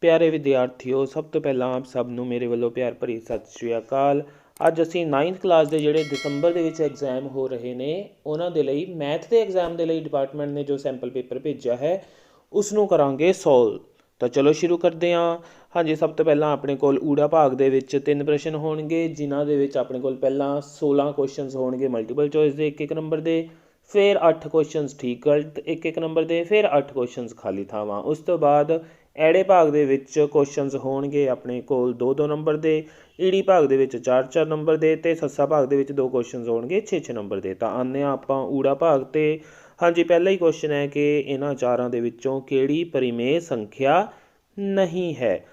प्यारे विद्यार्थियों, सब तो पहला आप सब ਨੂੰ ਮੇਰੇ ਵੱਲੋਂ ਪਿਆਰ ਭਰੀ ਸਤਿ ਸ਼੍ਰੀ ਅਕਾਲ। ਅੱਜ ਅਸੀਂ 9th ਕਲਾਸ ਦੇ ਜਿਹੜੇ ਦਸੰਬਰ ਦੇ ਵਿੱਚ ਐਗਜ਼ਾਮ ਹੋ ਰਹੇ ਨੇ ਉਹਨਾਂ ਦੇ ਲਈ ਮੈਥ ਦੇ ਐਗਜ਼ਾਮ ਦੇ ਲਈ ਡਿਪਾਰਟਮੈਂਟ ਨੇ ਜੋ ਸੈਂਪਲ ਪੇਪਰ ਭੇਜਿਆ ਹੈ ਉਸ ਨੂੰ ਕਰਾਂਗੇ ਸੋਲਵ। ਤਾਂ ਚਲੋ ਸ਼ੁਰੂ ਕਰਦੇ ਹਾਂ। ਹਾਂਜੀ, ਸਭ ਤੋਂ ਪਹਿਲਾਂ ਆਪਣੇ ਕੋਲ ਊੜਾ ਭਾਗ ਦੇ ਵਿੱਚ 3 ਪ੍ਰਸ਼ਨ ਹੋਣਗੇ, ਜਿਨ੍ਹਾਂ ਦੇ ਵਿੱਚ ਆਪਣੇ ਕੋਲ ਪਹਿਲਾਂ 16 ਕੁਐਸਚਨਸ ਹੋਣਗੇ ਮਲਟੀਪਲ ਚੋਇਸ ਦੇ 1-1 ਨੰਬਰ ਦੇ, ਫਿਰ 8 ਕੁਐਸਚਨਸ ਠੀਕ ਗਲਤ 1-1 ਨੰਬਰ ਦੇ, ਫਿਰ 8 ਕੁਐਸਚਨਸ ਖਾਲੀ ਥਾਵਾਂ। ਉਸ ਤੋਂ ਬਾਅਦ ਐੜੇ ਭਾਗ ਦੇ ਵਿੱਚ ਕੁਐਸਚਨਸ ਹੋਣਗੇ ਆਪਣੇ ਕੋਲ 2-2 ਨੰਬਰ ਦੇ, ਈੜੀ ਭਾਗ ਦੇ ਵਿੱਚ 4-4 ਨੰਬਰ ਦੇ, ਅਤੇ ਸੱਸਾ ਭਾਗ ਦੇ ਵਿੱਚ 2 ਕੁਐਸਚਨਸ ਹੋਣਗੇ 6-6 ਨੰਬਰ ਦੇ। ਤਾਂ ਆਉਂਦੇ ਹਾਂ ਆਪਾਂ ਊੜਾ ਭਾਗ 'ਤੇ। ਹਾਂਜੀ, ਪਹਿਲਾ ਹੀ ਕੁਐਸਚਨ ਹੈ ਕਿ ਇਹਨਾਂ ਚਾਰਾਂ ਦੇ ਵਿੱਚੋਂ ਕਿਹੜੀ ਪਰਿਮੇਯ ਸੰਖਿਆ ਨਹੀਂ ਹੈ।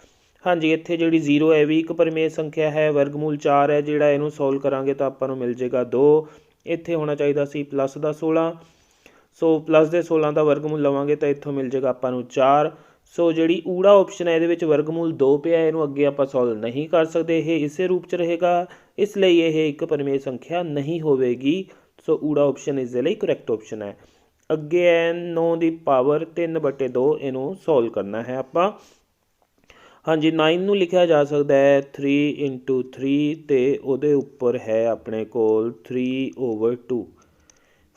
ਹਾਂਜੀ, ਇੱਥੇ ਜਿਹੜੀ 0 ਹੈ ਵੀ ਇੱਕ ਪਰਿਮੇਯ ਸੰਖਿਆ ਹੈ। ਵਰਗਮੂਲ 4 ਹੈ ਜਿਹੜਾ, ਇਹਨੂੰ ਸੋਲਵ ਕਰਾਂਗੇ ਤਾਂ ਆਪਾਂ ਨੂੰ ਮਿਲ ਜਾਏਗਾ 2। ਇੱਥੇ ਹੋਣਾ ਚਾਹੀਦਾ ਸੀ ਪਲੱਸ ਦਾ 16, ਸੋ ਪਲੱਸ ਦੇ 16 ਦਾ ਵਰਗਮੂਲ ਲਵਾਂਗੇ ਤਾਂ ਇੱਥੋਂ ਮਿਲ ਜਾਏਗਾ ਆਪਾਂ ਨੂੰ 4। ਸੋ ਜਿਹੜੀ ਊੜਾ ਆਪਸ਼ਨ ਹੈ ਇਹਦੇ ਵਿੱਚ ਵਰਗਮੂਲ 2 ਪਿਆ, ਇਹਨੂੰ ਅੱਗੇ ਆਪਾਂ ਸੋਲਵ ਨਹੀਂ ਕਰ ਸਕਦੇ, ਇਹ ਇਸੇ ਰੂਪ 'ਚ ਰਹੇਗਾ, ਇਸ ਲਈ ਇਹ ਇੱਕ ਪਰਿਮੇਯ ਸੰਖਿਆ ਨਹੀਂ ਹੋਵੇਗੀ। ਸੋ ਊੜਾ ਆਪਸ਼ਨ ਇਸ ਦੇ ਲਈ ਕਰੈਕਟ ਆਪਸ਼ਨ ਹੈ। ਅੱਗੇ ਹੈ 9 ਦੀ ਪਾਵਰ 3/2, ਇਹਨੂੰ ਸੋਲਵ ਕਰਨਾ ਹੈ ਆਪਾਂ। ਹਾਂਜੀ, 9 ਨੂੰ ਲਿਖਿਆ ਜਾ ਸਕਦਾ ਹੈ 3 × 3 ਅਤੇ ਉਹਦੇ ਉੱਪਰ ਹੈ ਆਪਣੇ ਕੋਲ 3/2।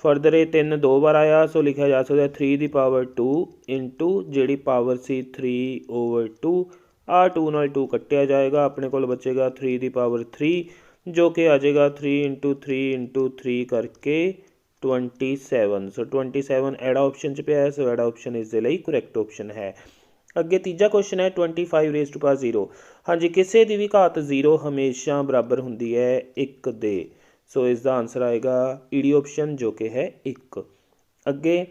ਫਰਦਰ ਇਹ 3 2 ਵਾਰ ਆਇਆ, ਸੋ ਲਿਖਿਆ ਜਾ ਸਕਦਾ 3 ਦੀ ਪਾਵਰ 2 ਇੰਟੂ ਜਿਹੜੀ ਪਾਵਰ ਸੀ 3/2। ਆਹ 2 ਨਾਲ 2 ਕੱਟਿਆ ਜਾਏਗਾ, ਆਪਣੇ ਕੋਲ ਬਚੇਗਾ 3 ਦੀ ਪਾਵਰ 3, ਜੋ ਕਿ ਆ ਜਾਏਗਾ 3 × 3 × 3 ਕਰਕੇ 27। ਸੋ 27 ਐੜਾ ਆਪਸ਼ਨ 'ਚ ਪਿਆ ਹੈ, ਸੋ ਐੜਾ ਆਪਸ਼ਨ ਇਸ ਦੇ ਲਈ ਕਰੈਕਟ ਆਪਸ਼ਨ ਹੈ। ਅੱਗੇ ਤੀਜਾ ਕੁਐਸਚਨ ਹੈ 25⁻0। ਹਾਂਜੀ, ਕਿਸੇ ਦੀ ਵੀ ਘਾਤ 0 ਹਮੇਸ਼ਾ ਬਰਾਬਰ ਹੁੰਦੀ ਹੈ 1 ਦੇ। ਸੋ ਇਸ ਦਾ ਆਨਸਰ ਆਏਗਾ ਈਡੀ ਆਪਸ਼ਨ, ਜੋ ਕਿ ਹੈ 1। ਅੱਗੇ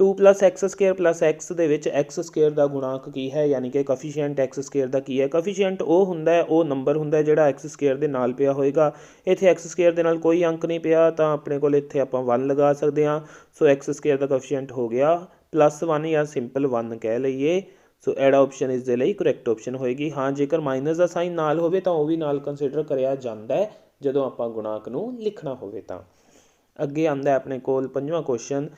2 + x² + x ਦੇ ਵਿੱਚ x² ਦਾ ਗੁਣਾਂਕ ਕੀ ਹੈ, ਯਾਨੀ ਕਿ ਕੋਫੀਸ਼ੀਐਂਟ x² ਦਾ ਕੀ ਹੈ। ਕੋਫੀਸ਼ੀਐਂਟ ਉਹ ਹੁੰਦਾ ਹੈ, ਉਹ ਨੰਬਰ ਹੁੰਦਾ ਜਿਹੜਾ x² ਦੇ ਨਾਲ ਪਿਆ ਹੋਏਗਾ। ਇੱਥੇ x² ਦੇ ਨਾਲ ਕੋਈ ਅੰਕ ਨਹੀਂ ਪਿਆ, ਤਾਂ ਆਪਣੇ ਕੋਲ ਇੱਥੇ ਆਪਾਂ 1 ਲਗਾ ਸਕਦੇ ਹਾਂ। ਸੋ x² ਦਾ ਕੋਫੀਸ਼ੀਐਂਟ ਹੋ ਗਿਆ +1 ਜਾਂ ਸਿੰਪਲ 1 ਕਹਿ ਲਈਏ। ਸੋ ਐੜਾ ਆਪਸ਼ਨ ਇਸ ਦੇ ਲਈ ਕਰੈਕਟ ਆਪਸ਼ਨ ਹੋਏਗੀ। ਹਾਂ, ਜੇਕਰ ਮਾਈਨਸ ਦਾ ਸਾਈਨ ਨਾਲ ਹੋਵੇ ਤਾਂ ਉਹ ਵੀ ਨਾਲ ਕੰਸੀਡਰ ਕਰਿਆ ਜਾਂਦਾ ਹੈ ਜਦੋਂ ਆਪਾਂ ਗੁਣਾਂਕ ਨੂੰ ਲਿਖਣਾ ਹੋਵੇ ਤਾਂ। ਅੱਗੇ ਆਉਂਦਾ ਆਪਣੇ ਕੋਲ 5ਵਾਂ ਕੁਐਸਚਨ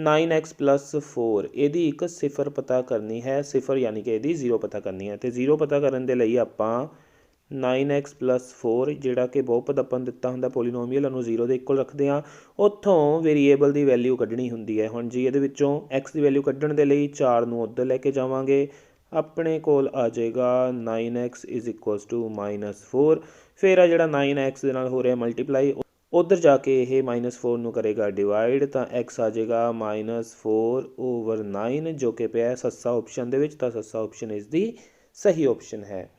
9x + 4, ਇਹਦੀ ਇੱਕ ਸਿਫਰ ਪਤਾ ਕਰਨੀ ਹੈ। ਸਿਫਰ ਯਾਨੀ ਕਿ ਇਹਦੀ 0 ਪਤਾ ਕਰਨੀ ਹੈ, ਅਤੇ 0 ਪਤਾ ਕਰਨ ਦੇ ਲਈ ਆਪਾਂ 9x + 4 ਜਿਹੜਾ ਕਿ ਬਹੁਪਦ ਆਪਾਂ ਨੂੰ ਦਿੱਤਾ ਹੁੰਦਾ ਪੋਲੀਨੋਮੀਅਲ, ਉਹਨੂੰ 0 ਦੇ ਇਕੁਅਲ ਰੱਖਦੇ ਹਾਂ। ਉੱਥੋਂ ਵੇਰੀਏਬਲ ਦੀ ਵੈਲਿਊ ਕੱਢਣੀ ਹੁੰਦੀ ਹੈ। ਹੁਣ ਜੀ ਇਹਦੇ ਵਿੱਚੋਂ x ਦੀ ਵੈਲਿਊ ਕੱਢਣ ਦੇ ਲਈ 4 ਨੂੰ ਉੱਧਰ ਲੈ ਕੇ ਜਾਵਾਂਗੇ, ਆਪਣੇ ਕੋਲ ਆ ਜਾਏਗਾ 9x = -4। ਫਿਰ ਆ ਜਿਹੜਾ 9x ਦੇ ਨਾਲ ਹੋ ਰਿਹਾ ਮਲਟੀਪਲਾਈ, ਉੱਧਰ ਜਾ ਕੇ ਇਹ -4 ਨੂੰ ਕਰੇਗਾ ਡਿਵਾਈਡ, ਤਾਂ x ਆ ਜਾਏਗਾ -4/9, ਜੋ ਕਿ ਪਿਆ ਸੱਸਾ ਆਪਸ਼ਨ ਦੇ ਵਿੱਚ, ਤਾਂ ਸੱਸਾ ਆਪਸ਼ਨ ਇਸ ਦੀ ਸਹੀ ਆਪਸ਼ਨ ਹੈ।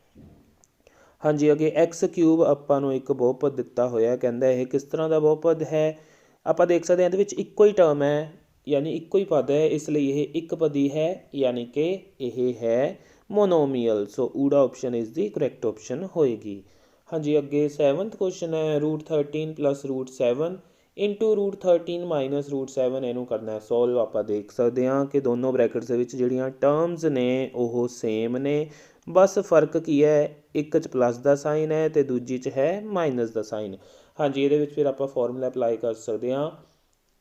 ਹਾਂਜੀ, ਅੱਗੇ x³ ਆਪਾਂ ਨੂੰ ਇੱਕ ਬਹੁਪਦ ਦਿੱਤਾ ਹੋਇਆ, ਕਹਿੰਦਾ ਇਹ ਕਿਸ ਤਰ੍ਹਾਂ ਦਾ ਬਹੁਪਦ ਹੈ। ਆਪਾਂ ਦੇਖ ਸਕਦੇ ਹਾਂ ਇਹਦੇ ਵਿੱਚ ਇੱਕੋ ਹੀ ਟਰਮ ਹੈ, ਯਾਨੀ ਇੱਕੋ ਹੀ ਪਦ ਹੈ, ਇਸ ਲਈ ਇਹ ਇੱਕ ਪਦੀ ਹੈ, ਯਾਨੀ ਕਿ ਇਹ ਹੈ ਮੋਨੋਮੀਅਲ। ਸੋ ਊੜਾ ਆਪਸ਼ਨ ਇਸ ਦੀ ਕਰੈਕਟ ਆਪਸ਼ਨ ਹੋਏਗੀ। ਹਾਂਜੀ, ਅੱਗੇ 7th ਕੁਐਸਚਨ ਹੈ √13 + √7 ਇੰਟੂ √13 - √7, ਇਹਨੂੰ ਕਰਨਾ ਸੋਲਵ। ਆਪਾਂ ਦੇਖ ਸਕਦੇ ਹਾਂ ਕਿ ਦੋਨੋਂ ਬ੍ਰੈਕਟਸ ਦੇ ਵਿੱਚ ਜਿਹੜੀਆਂ ਟਰਮਸ ਨੇ ਉਹ ਸੇਮ ਨੇ, ਬਸ ਫਰਕ ਕੀ ਹੈ, ਇੱਕ 'ਚ ਪਲੱਸ ਦਾ ਸਾਈਨ ਹੈ ਅਤੇ ਦੂਜੀ 'ਚ ਹੈ ਮਾਈਨਸ ਦਾ ਸਾਈਨ। ਹਾਂਜੀ, ਇਹਦੇ ਵਿੱਚ ਫਿਰ ਆਪਾਂ ਫਾਰਮੂਲਾ ਅਪਲਾਈ ਕਰ ਸਕਦੇ ਹਾਂ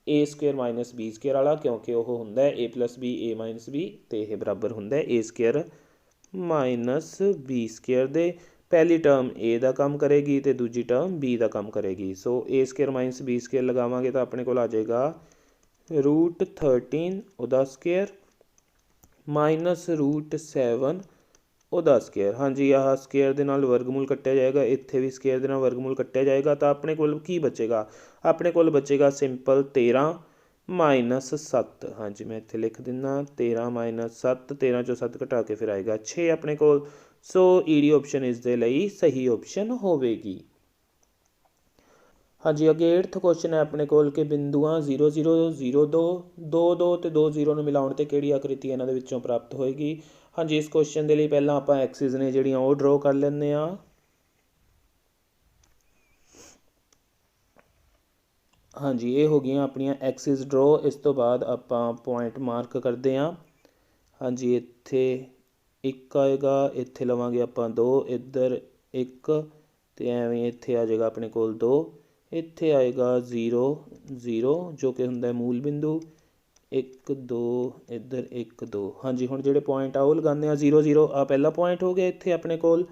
a² - b² ਵਾਲਾ, ਕਿਉਂਕਿ ਉਹ ਹੁੰਦਾ a + b a - b, ਅਤੇ ਇਹ ਬਰਾਬਰ ਹੁੰਦਾ a² - b² ਦੇ। ਪਹਿਲੀ ਟਰਮ a ਦਾ ਕੰਮ ਕਰੇਗੀ ਅਤੇ ਦੂਜੀ ਟਰਮ b ਦਾ ਕੰਮ ਕਰੇਗੀ। ਸੋ a² - b² ਲਗਾਵਾਂਗੇ ਤਾਂ ਆਪਣੇ ਕੋਲ ਆ ਜਾਏਗਾ √13 ਉਹਦਾ ਸਕੇਅਰ -√7 ਉਹਦਾ ਸਕੇਅਰ। ਹਾਂਜੀ, ਆਹ ਸਕੇਅਰ ਦੇ ਨਾਲ ਵਰਗਮੂਲ ਕੱਟਿਆ ਜਾਏਗਾ, ਇੱਥੇ ਵੀ ਸਕੇਅਰ ਦੇ ਨਾਲ ਵਰਗਮੂਲ ਕੱਟਿਆ ਜਾਏਗਾ, ਤਾਂ ਆਪਣੇ ਕੋਲ ਕੀ ਬਚੇਗਾ, ਆਪਣੇ ਕੋਲ ਬਚੇਗਾ ਸਿੰਪਲ 13 - 7। ਹਾਂਜੀ, ਮੈਂ ਇੱਥੇ ਲਿਖ ਦਿੰਦਾ 13 - 7, 13 'ਚੋਂ 7 ਘਟਾ ਕੇ ਫਿਰ ਆਏਗਾ 6 ਆਪਣੇ ਕੋਲ। ਸੋ ਈਡੀ ਆਪਸ਼ਨ ਇਸ ਦੇ ਲਈ ਸਹੀ ਆਪਸ਼ਨ ਹੋਵੇਗੀ। ਹਾਂਜੀ, ਅੱਗੇ 8th ਕੁਐਸਚਨ ਹੈ ਆਪਣੇ ਕੋਲ ਕਿ ਬਿੰਦੂਆਂ 0 0 0 2 2 2 ਅਤੇ 2 0 ਨੂੰ ਮਿਲਾਉਣ 'ਤੇ ਕਿਹੜੀ ਆਕ੍ਰਿਤੀ ਇਹਨਾਂ ਦੇ ਵਿੱਚੋਂ ਪ੍ਰਾਪਤ ਹੋਏਗੀ। ਹਾਂਜੀ, ਇਸ ਕੁਐਸਚਨ ਦੇ ਲਈ ਪਹਿਲਾਂ ਆਪਾਂ ਐਕਸਿਸ ਨੇ ਜਿਹੜੀਆਂ ਉਹ ਡਰੋ ਕਰ ਲੈਂਦੇ ਹਾਂ। ਹਾਂਜੀ, ਇਹ ਹੋ ਗਈਆਂ ਆਪਣੀਆਂ ਐਕਸਿਸ ਡਰੋ। ਇਸ ਤੋਂ ਬਾਅਦ ਆਪਾਂ ਪੁਆਇੰਟ ਮਾਰਕ ਕਰਦੇ ਹਾਂ। ਹਾਂਜੀ, ਇੱਥੇ 1 ਆਏਗਾ, ਇੱਥੇ ਲਵਾਂਗੇ ਆਪਾਂ 2, ਇੱਧਰ 1, ਅਤੇ ਐਵੇਂ ਇੱਥੇ ਆ ਜਾਏਗਾ ਆਪਣੇ ਕੋਲ 2, ਇੱਥੇ ਆਏਗਾ 0 0 ਜੋ ਕਿ ਹੁੰਦਾ ਮੂਲ ਬਿੰਦੂ, 1 2 ਇੱਧਰ 1 2। ਹਾਂਜੀ ਹੁਣ ਜਿਹੜੇ ਪੁਆਇੰਟ ਆ ਉਹ ਲਗਾਉਂਦੇ ਆ 0 0। ਆ ਪਹਿਲਾ ਪੁਆਇੰਟ ਹੋ ਗਿਆ ਇੱਥੇ ਆਪਣੇ ਕੋਲ।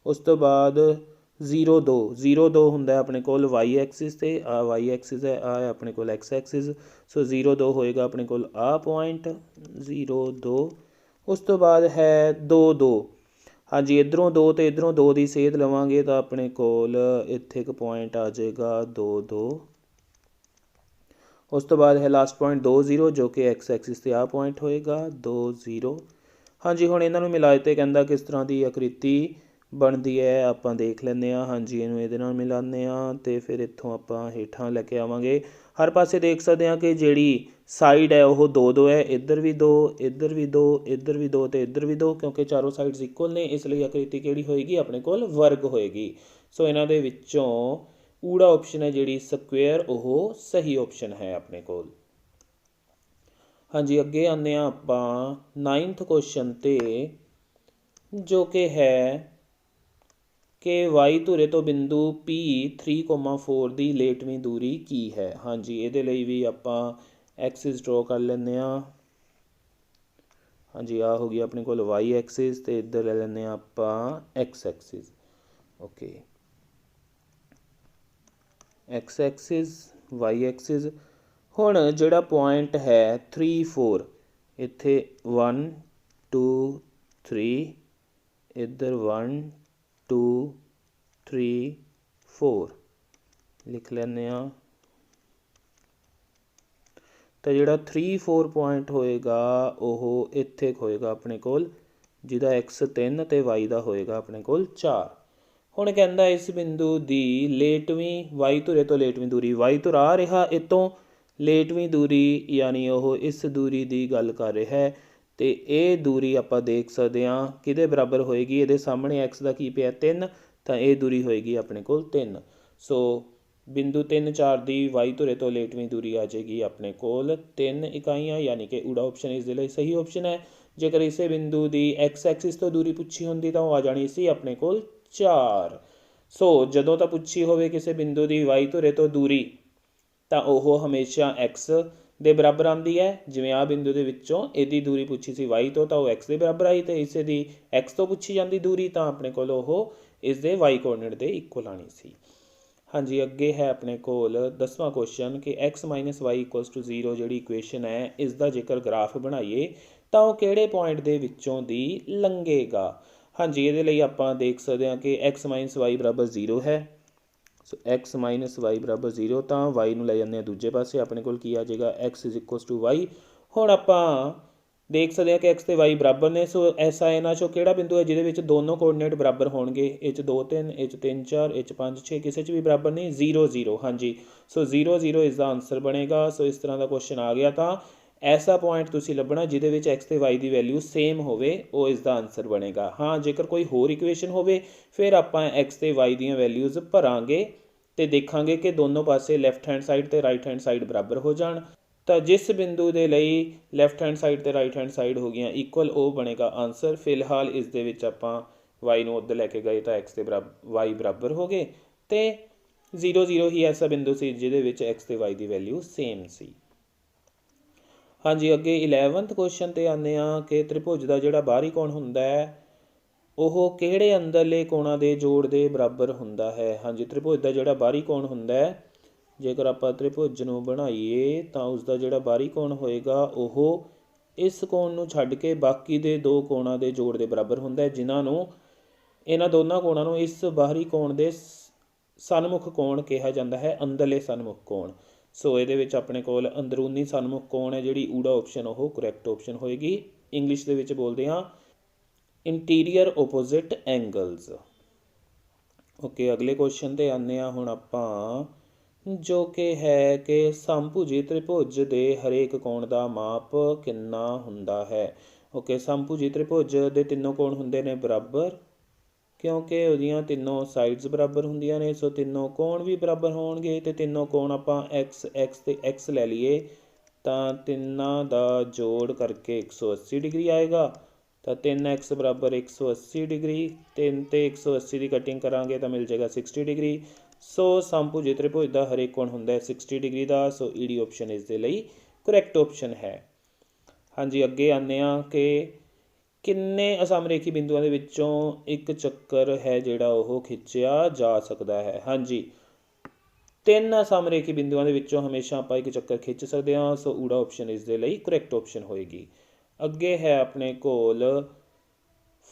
ਉਸ ਤੋਂ ਬਾਅਦ 0 2 0 2 ਹੁੰਦਾ ਆਪਣੇ ਕੋਲ ਵਾਈ ਐਕਸਿਸ 'ਤੇ। ਆ ਵਾਈ ਐਕਸਿਸ ਹੈ, ਆ ਹੈ ਆਪਣੇ ਕੋਲ ਐਕਸ ਐਕਸਿਸ। ਸੋ 0 2 ਹੋਏਗਾ ਆਪਣੇ ਕੋਲ ਆ ਪੁਆਇੰਟ 0 2। ਉਸ ਤੋਂ ਬਾਅਦ ਹੈ 2 2। ਹਾਂਜੀ ਇੱਧਰੋਂ 2 ਅਤੇ ਇੱਧਰੋਂ 2 ਦੀ ਸੇਧ ਲਵਾਂਗੇ ਤਾਂ ਆਪਣੇ ਕੋਲ ਇੱਥੇ ਇੱਕ ਪੁਆਇੰਟ ਆ ਜਾਏਗਾ 2 2। ਉਸ ਤੋਂ ਬਾਅਦ ਹੈ ਲਾਸਟ ਪੁਆਇੰਟ 2 0 ਜੋ ਕਿ ਐਕਸ ਐਕਸਿਸ 'ਤੇ ਆ ਪੁਆਇੰਟ ਹੋਏਗਾ 2 0। ਹਾਂਜੀ ਹੁਣ ਇਹਨਾਂ ਨੂੰ ਮਿਲਾ ਕੇ ਕਹਿੰਦਾ ਕਿਸ ਤਰ੍ਹਾਂ ਦੀ ਆਕ੍ਰਿਤੀ ਬਣਦੀ ਹੈ ਆਪਾਂ ਦੇਖ ਲੈਂਦੇ ਹਾਂ। ਹਾਂਜੀ ਇਹਨੂੰ ਇਹਦੇ ਨਾਲ ਮਿਲਾਉਂਦੇ ਹਾਂ ਅਤੇ ਫਿਰ ਇੱਥੋਂ ਆਪਾਂ ਹੇਠਾਂ ਲੈ ਕੇ ਆਵਾਂਗੇ। ਹਰ ਪਾਸੇ ਦੇਖ ਸਕਦੇ ਹਾਂ ਕਿ ਜਿਹੜੀ ਸਾਈਡ ਹੈ ਉਹ 2 2 ਹੈ। ਇੱਧਰ ਵੀ 2 ਇੱਧਰ ਵੀ 2 ਇੱਧਰ ਵੀ 2 ਅਤੇ ਇੱਧਰ ਵੀ 2 ਕਿਉਂਕਿ ਚਾਰੋਂ ਸਾਈਡਸ ਇਕੁਅਲ ਨੇ, ਇਸ ਲਈ ਆਕ੍ਰਿਤੀ ਕਿਹੜੀ ਹੋਏਗੀ ਆਪਣੇ ਕੋਲ ਵਰਗ ਹੋਏਗੀ। ਸੋ ਇਹਨਾਂ ਦੇ ਵਿੱਚੋਂ ਊੜਾ ਆਪਸ਼ਨ ਹੈ ਜਿਹੜੀ ਸਕੁਏਅਰ ਉਹ ਸਹੀ ਆਪਸ਼ਨ ਹੈ ਆਪਣੇ ਕੋਲ। ਹਾਂਜੀ ਅੱਗੇ ਆਉਂਦੇ ਹਾਂ ਆਪਾਂ 9th ਕੁਐਸਚਨ 'ਤੇ ਜੋ ਕਿ ਹੈ ਕਿ y ਧੁਰੇ ਤੋਂ ਬਿੰਦੂ P 3,4 ਦੀ ਲੇਟਵੀਂ ਦੂਰੀ ਕੀ ਹੈ। ਹਾਂਜੀ ਇਹਦੇ ਲਈ ਵੀ ਆਪਾਂ ਐਕਸਿਸ ਡਰੋ ਕਰ ਲੈਂਦੇ ਹਾਂ। ਹਾਂਜੀ ਆ ਹੋ ਗਈ ਆਪਣੇ ਕੋਲ y ਐਕਸਿਸ ਅਤੇ ਇੱਧਰ ਲੈ ਲੈਂਦੇ ਹਾਂ ਆਪਾਂ x Axis. Okay x Axis y Axis. ਹੁਣ ਜਿਹੜਾ ਪੁਆਇੰਟ ਹੈ 3 4 ਇੱਥੇ 1 2 3 ਇੱਧਰ 1 2 3 4 ਲਿਖ ਲੈਂਦੇ ਹਾਂ। ਤਾਂ ਜਿਹੜਾ 3 4 ਪੁਆਇੰਟ ਹੋਏਗਾ ਉਹ ਇੱਥੇ ਹੋਏਗਾ ਆਪਣੇ ਕੋਲ, ਜਿਹਦਾ x 3 ਅਤੇ y ਦਾ ਹੋਏਗਾ ਆਪਣੇ ਕੋਲ 4। ਹੁਣ ਕਹਿੰਦਾ ਇਸ ਬਿੰਦੂ ਦੀ ਲੇਟਵੀਂ y ਧੁਰੇ ਤੋਂ ਲੇਟਵੀਂ ਦੂਰੀ, y ਧੁਰਾ ਆ ਰਿਹਾ ਇਹ ਤੋਂ ਲੇਟਵੀਂ ਦੂਰੀ ਯਾਨੀ ਉਹ ਇਸ ਦੂਰੀ ਦੀ ਗੱਲ ਕਰ ਰਿਹਾ ਹੈ। ਅਤੇ ਇਹ ਦੂਰੀ ਆਪਾਂ ਦੇਖ ਸਕਦੇ ਹਾਂ ਕਿਹਦੇ ਬਰਾਬਰ ਹੋਏਗੀ। ਇਹਦੇ ਸਾਹਮਣੇ x ਦਾ ਕੀ ਪਿਆ 3, ਤਾਂ ਇਹ ਦੂਰੀ ਹੋਏਗੀ ਆਪਣੇ ਕੋਲ 3। ਸੋ ਬਿੰਦੂ 3 4 ਦੀ y ਧੁਰੇ ਤੋਂ ਲੇਟਵੀਂ ਦੂਰੀ ਆ ਜਾਏਗੀ ਆਪਣੇ ਕੋਲ 3 ਇਕਾਈਆਂ, ਯਾਨੀ ਕਿ ਊੜਾ ਆਪਸ਼ਨ ਇਸ ਦੇ ਲਈ ਸਹੀ ਆਪਸ਼ਨ ਹੈ। ਜੇਕਰ ਇਸੇ ਬਿੰਦੂ ਦੀ x ਐਕਸਿਸ ਤੋਂ ਦੂਰੀ ਪੁੱਛੀ ਹੁੰਦੀ ਤਾਂ ਉਹ ਆ ਜਾਣੀ ਸੀ ਆਪਣੇ ਕੋਲ 4। ਸੋ ਜਦੋਂ ਤਾਂ ਪੁੱਛੀ ਹੋਵੇ ਕਿਸੇ ਬਿੰਦੂ ਦੀ y ਧੁਰੇ ਤੋਂ ਦੂਰੀ ਤਾਂ ਉਹ ਹਮੇਸ਼ਾ x ਦੇ ਬਰਾਬਰ ਆਉਂਦੀ ਹੈ। ਜਿਵੇਂ ਆਹ ਬਿੰਦੂ ਦੇ ਵਿੱਚੋਂ ਇਹਦੀ ਦੂਰੀ ਪੁੱਛੀ ਸੀ y ਤੋਂ ਤਾਂ ਉਹ x ਦੇ ਬਰਾਬਰ ਆਈ, ਅਤੇ ਇਸੇ ਦੀ x ਤੋਂ ਪੁੱਛੀ ਜਾਂਦੀ ਦੂਰੀ ਤਾਂ ਆਪਣੇ ਕੋਲ ਉਹ ਇਸ ਦੇ y ਕੋਆਰਡੀਨੇਟ ਦੇ ਇਕੁਅਲ ਆਉਣੀ ਸੀ। ਹਾਂਜੀ ਅੱਗੇ ਹੈ ਆਪਣੇ ਕੋਲ 10ਵਾਂ ਕੁਐਸਚਨ ਕਿ x minus y equals to 0 ਜਿਹੜੀ ਇਕੁਏਸ਼ਨ ਹੈ ਇਸ ਦਾ ਜੇਕਰ ਗ੍ਰਾਫ ਬਣਾਈਏ ਤਾਂ ਉਹ ਕਿਹੜੇ ਪੁਆਇੰਟ ਦੇ ਵਿੱਚੋਂ ਦੀ ਲੰਘੇਗਾ। ਹਾਂਜੀ ਇਹਦੇ ਲਈ ਆਪਾਂ ਦੇਖ ਸਕਦੇ ਹਾਂ ਕਿ x ਮਾਈਨਸ y ਬਰਾਬਰ 0 ਹੈ। ਸੋ x ਮਾਈਨਸ y ਬਰਾਬਰ 0, ਤਾਂ y ਨੂੰ ਲੈ ਜਾਂਦੇ ਹਾਂ ਦੂਜੇ ਪਾਸੇ, ਆਪਣੇ ਕੋਲ ਕੀ ਆ ਜਾਏਗਾ x is equals to y। ਹੁਣ ਆਪਾਂ ਦੇਖ ਸਕਦੇ ਹਾਂ ਕਿ x ਅਤੇ y ਬਰਾਬਰ ਨੇ। ਸੋ ਐਸਾ ਇਹਨਾਂ 'ਚੋਂ ਕਿਹੜਾ ਬਿੰਦੂ ਹੈ ਜਿਹਦੇ ਵਿੱਚ ਦੋਨੋਂ ਕੋਆਰਡੀਨੇਟ ਬਰਾਬਰ ਹੋਣਗੇ। ਇਹ 'ਚ 2 3 ਇਹ 'ਚ 3 4 ਇਹ 'ਚ 5 6 ਕਿਸੇ 'ਚ ਵੀ ਬਰਾਬਰ ਨਹੀਂ। 0 0 ਹਾਂਜੀ ਸੋ 0 0 ਇਸ ਦਾ ਆਨਸਰ ਬਣੇਗਾ। ਸੋ ਇਸ ਤਰ੍ਹਾਂ ਦਾ ਕੁਐਸਚਨ ਆ ਗਿਆ ਤਾਂ ਐਸਾ ਪੁਆਇੰਟ ਤੁਸੀਂ ਲੱਭਣਾ ਜਿਹਦੇ ਵਿੱਚ x ਅਤੇ y ਦੀ ਵੈਲਿਊ ਸੇਮ ਹੋਵੇ, ਉਹ ਇਸ ਦਾ ਆਨਸਰ ਬਣੇਗਾ। ਹਾਂ ਜੇਕਰ ਕੋਈ ਹੋਰ ਇਕੁਏਸ਼ਨ ਹੋਵੇ ਫਿਰ ਆਪਾਂ x ਅਤੇ y ਦੀਆਂ ਵੈਲਿਊਜ਼ ਭਰਾਂਗੇ ਅਤੇ ਦੇਖਾਂਗੇ ਕਿ ਦੋਨੋਂ ਪਾਸੇ ਲੈਫਟ ਹੈਂਡ ਸਾਈਡ ਅਤੇ ਰਾਈਟ ਹੈਂਡ ਸਾਈਡ ਬਰਾਬਰ ਹੋ ਜਾਣ। ਤਾਂ ਜਿਸ ਬਿੰਦੂ ਦੇ ਲਈ ਲੈਫਟ ਹੈਂਡ ਸਾਈਡ ਅਤੇ ਰਾਈਟ ਹੈਂਡ ਸਾਈਡ ਹੋ ਗਈਆਂ ਇਕੁਅਲ ਉਹ ਬਣੇਗਾ ਆਨਸਰ। ਫਿਲਹਾਲ ਇਸ ਦੇ ਵਿੱਚ ਆਪਾਂ y ਨੂੰ ਉੱਧਰ ਲੈ ਕੇ ਗਏ ਤਾਂ x ਅਤੇ y ਬਰਾਬਰ ਹੋ ਗਏ, ਅਤੇ 0 0 ਹੀ ਐਸਾ ਬਿੰਦੂ ਸੀ ਜਿਹਦੇ ਵਿੱਚ x ਅਤੇ y ਦੀ ਵੈਲਿਊ ਸੇਮ ਸੀ। ਹਾਂਜੀ ਅੱਗੇ 11th ਕੁਐਸਚਨ 'ਤੇ ਆਉਂਦੇ ਹਾਂ ਕਿ ਤ੍ਰਿਭੁਜ ਦਾ ਜਿਹੜਾ ਬਾਹਰੀ ਕੋਣ ਹੁੰਦਾ ਹੈ ਉਹ ਕਿਹੜੇ ਅੰਦਰਲੇ ਕੋਣਾਂ ਦੇ ਜੋੜ ਦੇ ਬਰਾਬਰ ਹੁੰਦਾ ਹੈ। ਹਾਂਜੀ ਤ੍ਰਿਭੁਜ ਦਾ ਜਿਹੜਾ ਬਾਹਰੀ ਕੋਣ ਹੁੰਦਾ ਹੈ, ਜੇਕਰ ਆਪਾਂ ਤ੍ਰਿਭੁਜ ਨੂੰ ਬਣਾਈਏ ਤਾਂ ਉਸਦਾ ਜਿਹੜਾ ਬਾਹਰੀ ਕੋਣ ਹੋਏਗਾ ਉਹ ਇਸ ਕੋਣ ਨੂੰ ਛੱਡ ਕੇ ਬਾਕੀ ਦੇ ਦੋ ਕੋਣਾਂ ਦੇ ਜੋੜ ਦੇ ਬਰਾਬਰ ਹੁੰਦਾ ਹੈ, ਜਿਨ੍ਹਾਂ ਨੂੰ ਇਹਨਾਂ ਦੋਨਾਂ ਕੋਣਾਂ ਨੂੰ ਇਸ ਬਾਹਰੀ ਕੋਣ ਦੇ ਸਨਮੁਖ ਕੋਣ ਕਿਹਾ ਜਾਂਦਾ ਹੈ, ਅੰਦਰਲੇ ਸਨਮੁਖ ਕੋਣ। ਸੋ ਇਹਦੇ ਵਿੱਚ ਆਪਣੇ ਕੋਲ ਅੰਦਰੂਨੀ ਸਨਮੁਖ ਕੋਣ ਹੈ ਜਿਹੜੀ ਊੜਾ ਆਪਸ਼ਨ ਉਹ ਕਰੈਕਟ ਆਪਸ਼ਨ ਹੋਏਗੀ। ਇੰਗਲਿਸ਼ ਦੇ ਵਿੱਚ ਬੋਲਦੇ ਹਾਂ ਇੰਟੀਰੀਅਰ ਓਪੋਜ਼ਿਟ ਐਂਗਲਸ। ਓਕੇ ਅਗਲੇ ਕੁਐਸਚਨ 'ਤੇ ਆਉਂਦੇ ਹਾਂ ਹੁਣ ਆਪਾਂ, ਜੋ ਕਿ ਹੈ ਕਿ ਸਮਭੁਜੀ ਤ੍ਰਿਭੁਜ ਦੇ ਹਰੇਕ ਕੋਣ ਦਾ ਮਾਪ ਕਿੰਨਾ ਹੁੰਦਾ ਹੈ। ਓਕੇ ਸਮਭੁਜੀ ਤ੍ਰਿਭੁਜ ਦੇ ਤਿੰਨੋਂ ਕੋਣ ਹੁੰਦੇ ਨੇ ਬਰਾਬਰ, ਕਿਉਂਕਿ ਉਹਦੀਆਂ ਤਿੰਨੋਂ ਸਾਈਡਸ ਬਰਾਬਰ ਹੁੰਦੀਆਂ ਨੇ। ਸੋ ਤਿੰਨੋਂ ਕੋਣ ਵੀ ਬਰਾਬਰ ਹੋਣਗੇ, ਅਤੇ ਤਿੰਨੋਂ ਕੋਣ ਆਪਾਂ x x ਅਤੇ x ਲੈ ਲਈਏ ਤਾਂ ਤਿੰਨਾਂ ਦਾ ਜੋੜ ਕਰਕੇ 180 ਡਿਗਰੀ ਆਏਗਾ। ਤਾਂ 3x ਬਰਾਬਰ 180 ਡਿਗਰੀ, 3 ਅਤੇ 180 ਦੀ ਕਟਿੰਗ ਕਰਾਂਗੇ ਤਾਂ ਮਿਲ ਜਾਏਗਾ 60 ਡਿਗਰੀ। ਸੋ ਸਮਭੁਜੀ ਤ੍ਰਿਭੁਜ ਦਾ ਹਰੇਕ ਕੋਣ ਹੁੰਦਾ ਹੈ 60 ਡਿਗਰੀ ਦਾ। ਸੋ ਈਡੀ ਆਪਸ਼ਨ ਇਸ ਦੇ ਲਈ ਕਰੈਕਟ ਆਪਸ਼ਨ ਹੈ। हाँ जी, अगे आने कि किन्ने असमरेखी बिंदुओं के विचों एक चक्कर है जिहड़ा वो खिंचिया जा सकता है। हाँ जी, 3 असमरेखी बिंदुओं के विचों हमेशा आप एक चक्कर खिंच सकते हैं। सो ऊड़ा ऑप्शन इस दे लई करैक्ट ऑप्शन होएगी। अगे है अपने कोल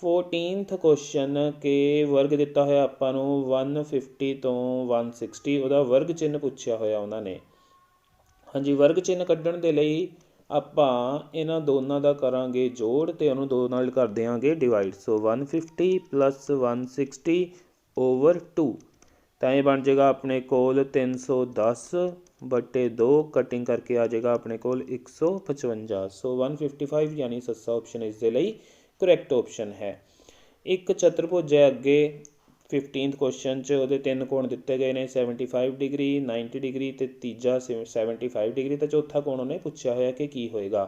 14th क्वेश्चन के वर्ग दिता होया आपां नूं 150 तो 160 ਉਹਦਾ वर्ग चिन्ह पुछया होया उन्होंने। हाँ जी, वर्ग चिन्ह ਕੱਢਣ ਦੇ ਲਈ ਆਪਾਂ ਇਹਨਾਂ ਦੋਨਾਂ ਦਾ ਕਰਾਂਗੇ ਜੋੜ ਤੇ ਉਹਨੂੰ 2 ਨਾਲ ਕਰ ਦਿਆਂਗੇ ਡਿਵਾਈਡ। ਸੋ 150 प्लस 160 ਓਵਰ 2 ਤਾਂ ਇਹ ਬਣ ਜਾਏਗਾ ਆਪਣੇ ਕੋਲ 310 बटे 2 कटिंग करके आ जाएगा अपने कोल 155। सो 155 यानी सस्सा ऑप्शन इस दे लई करैक्ट ऑप्शन है। एक चतुर्भुज है अगे 15th क्वेश्चन च ਉਹਦੇ 3 कोण दिते गए ने 75 डिग्री 90 डिग्री ਤੇ ਤੀਜਾ 75 डिग्री तो चौथा कोण ਉਹਨੇ ਪੁੱਛਿਆ ਹੋਇਆ कि की होएगा।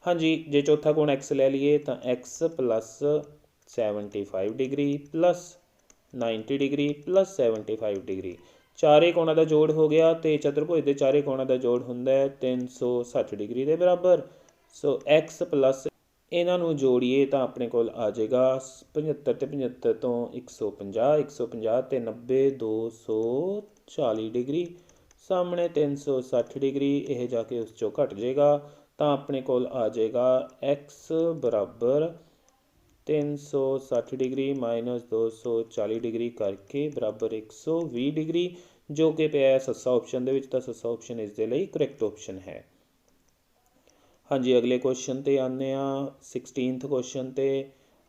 हाँ जी, जे चौथा कोण x ले लीए तो x plus 75 degree plus 90 degree plus 75 degree चारे कोणों का जोड़ हो गया। तो चतुर्भुज के चारे कोणों का जोड़ होंदा है 360 डिग्री के बराबर। सो x प्लस इन्हों जोड़िए तो अपने कोल आ जाएगा 75 तो 75 तो 150 150 तो 90 240 डिग्री सामने 360 डिग्री यह जाके उस चो घट जाएगा तो अपने कोल आ जाएगा x बराबर 360 डिग्री माइनस 240 डिग्री करके बराबर 120 डिग्री जो कि पिया सस्सा ऑप्शन दे विच। तां सस्सा ऑप्शन इस दे लई करैक्ट ऑप्शन है। हाँ जी, अगले क्वेश्चन ते आने 16th क्वेश्चन ते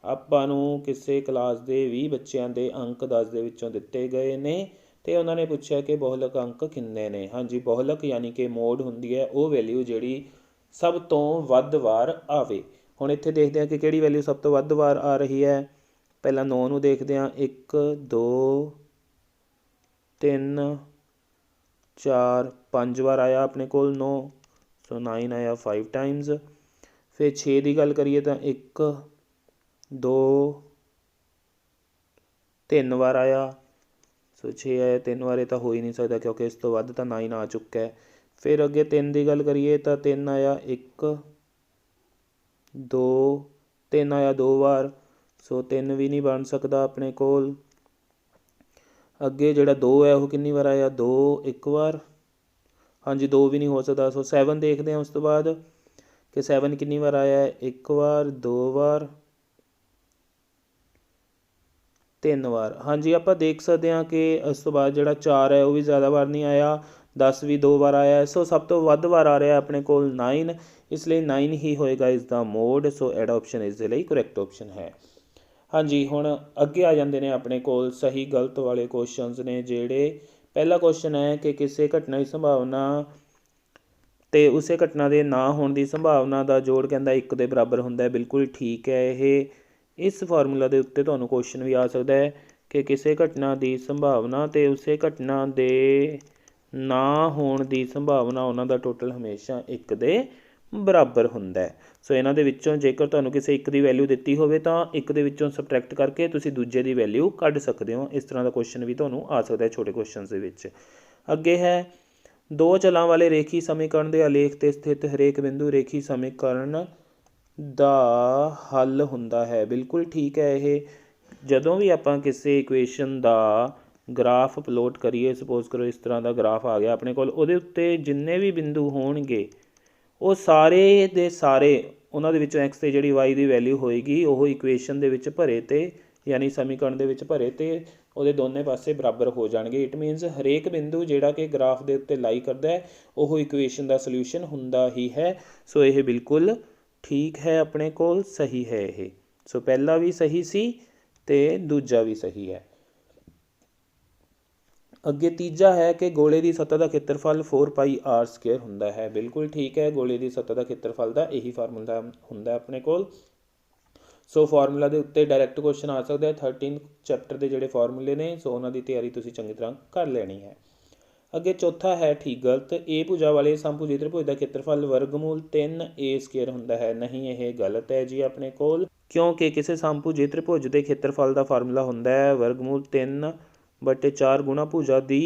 आपां नूं किसी क्लास के 20 बच्चों के अंक 10 दे विचों दिते गए ने ते उन्होंने पूछा कि बहुलक अंक किन्ने ने। हाँ जी, बहुलक यानी कि मोड हुंदी है वो वैल्यू जिहड़ी सब तो वध वार आवे। हुण इत्थे देखते हैं कि किहड़ी वैल्यू सब तो वध वार आ रही है। पहला 9 नूं देखते हैं 1 2 3 4 5 बार आया अपने कोल 9। सो 9 आया 5 टाइम्स। फिर 6 की गल करिए तो 1 2 3 बार आया। सो 6 आया 3 बार तो हो ही नहीं सकता क्योंकि इस तो वध तो 9 आ चुका है। फिर अगे 3 की गल करिए तो 3 आया 1 2 3 आया 2 बार। सो 3 भी नहीं बन सकता अपने कोल। अगे जिहड़ा 2 है वह कितनी बार आया 2 एक बार। हाँ जी, 2 भी नहीं हो सकता। सो 7 देखते हैं उस तो बाद कि 7 कितनी बार आया है 1 बार 2 बार 3 बार। हाँ जी, आप देख सकते हैं कि उस तो बाद जिहड़ा 4 है वह भी ज़्यादा बार नहीं आया। 10 भी 2 बार आया है। सो सब तो वध बार आ रहा है अपने कोल 9, इसलिए 9 ही होएगा इसका मोड। सो एड ऑप्शन इस दे लई करैक्ट ऑप्शन है। हाँ जी, हुण अगे आ जाते हैं अपने कोल सही गलत वाले क्वेश्चनस ने जिहड़े। पहला क्वेश्चन है कि किसी घटना की संभावना तो उस घटना के ना होने की संभावना का जोड़ कहता 1 के बराबर होंदा है। बिल्कुल ठीक है। यह इस फार्मूला के उत्ते तुहानूं क्वेश्चन भी आ सकता है कि किसी घटना की संभावना तो उस घटना के ना होने की संभावना उन्हों का टोटल हमेशा 1 के बराबर होंदा है। सो इन्हां दे विच्चों जेकर तुहानूं किसी एक की वैल्यू दिती होवे तां एक दे विच्चों सबट्रैक्ट करके तुसीं दूजे की वैल्यू कढ सकते हो। इस तरह का क्वेश्चन भी तुहानूं आ सकता है छोटे क्वेश्चन दे विच। अगे है 2 चलां वाले रेखी समीकरण के आलेख ते स्थित हरेक बिंदु रेखी समीकरण दा हल हुंदा है। बिल्कुल ठीक है। यह जदों भी आपां किसी इक्वेशन का ग्राफ प्लॉट करिए, सपोज करो इस तरह का ग्राफ आ गया अपने कोल, उहदे उत्ते जिन्ने भी बिंदु होणगे वो सारे दे सारे उन्हां दे विचों एक्स ते जिहड़ी वाई की वैल्यू होएगी वो इक्वेशन दे विच भरे ते यानी समीकरण दे विच भरे ते ਉਹਦੇ दोनों पासे बराबर हो जाएंगे। इट मीनस हरेक बिंदु जिहड़ा कि ग्राफ के उत्ते लाई करता है वो इक्वेशन का सल्यूशन हुंदा ही है। सो यह बिल्कुल ठीक है अपने कोल सही है ये। सो पहला भी सही सी ते दूजा भी सही है। अगे तीजा है कि गोले की सतह का खेत्रफल 4πr² हुंदा है। बिल्कुल ठीक है। गोले की सतह का खेत्रफल का यही फार्मूला हुंदा अपने कोल। सो फार्मूला के उत्ते डायरैक्ट क्वेश्चन आ सकता है। 13 चैप्टर के जोड़े फार्मूले ने सो उन्होंने तैयारी तुसीं चंगी तरह कर लेनी है। अगे चौथा है ठीक गलत। ए भुजा वाले समभुजी त्रिभुज का खेत्रफल वर्गमूल 3a² हुंदा है। नहीं, यह गलत है जी अपने कोल, क्योंकि किसी समभुजी त्रिभुज के खेत्रफल का फार्मूला हुंदा है वर्गमूल 3/4 गुणा भुजा की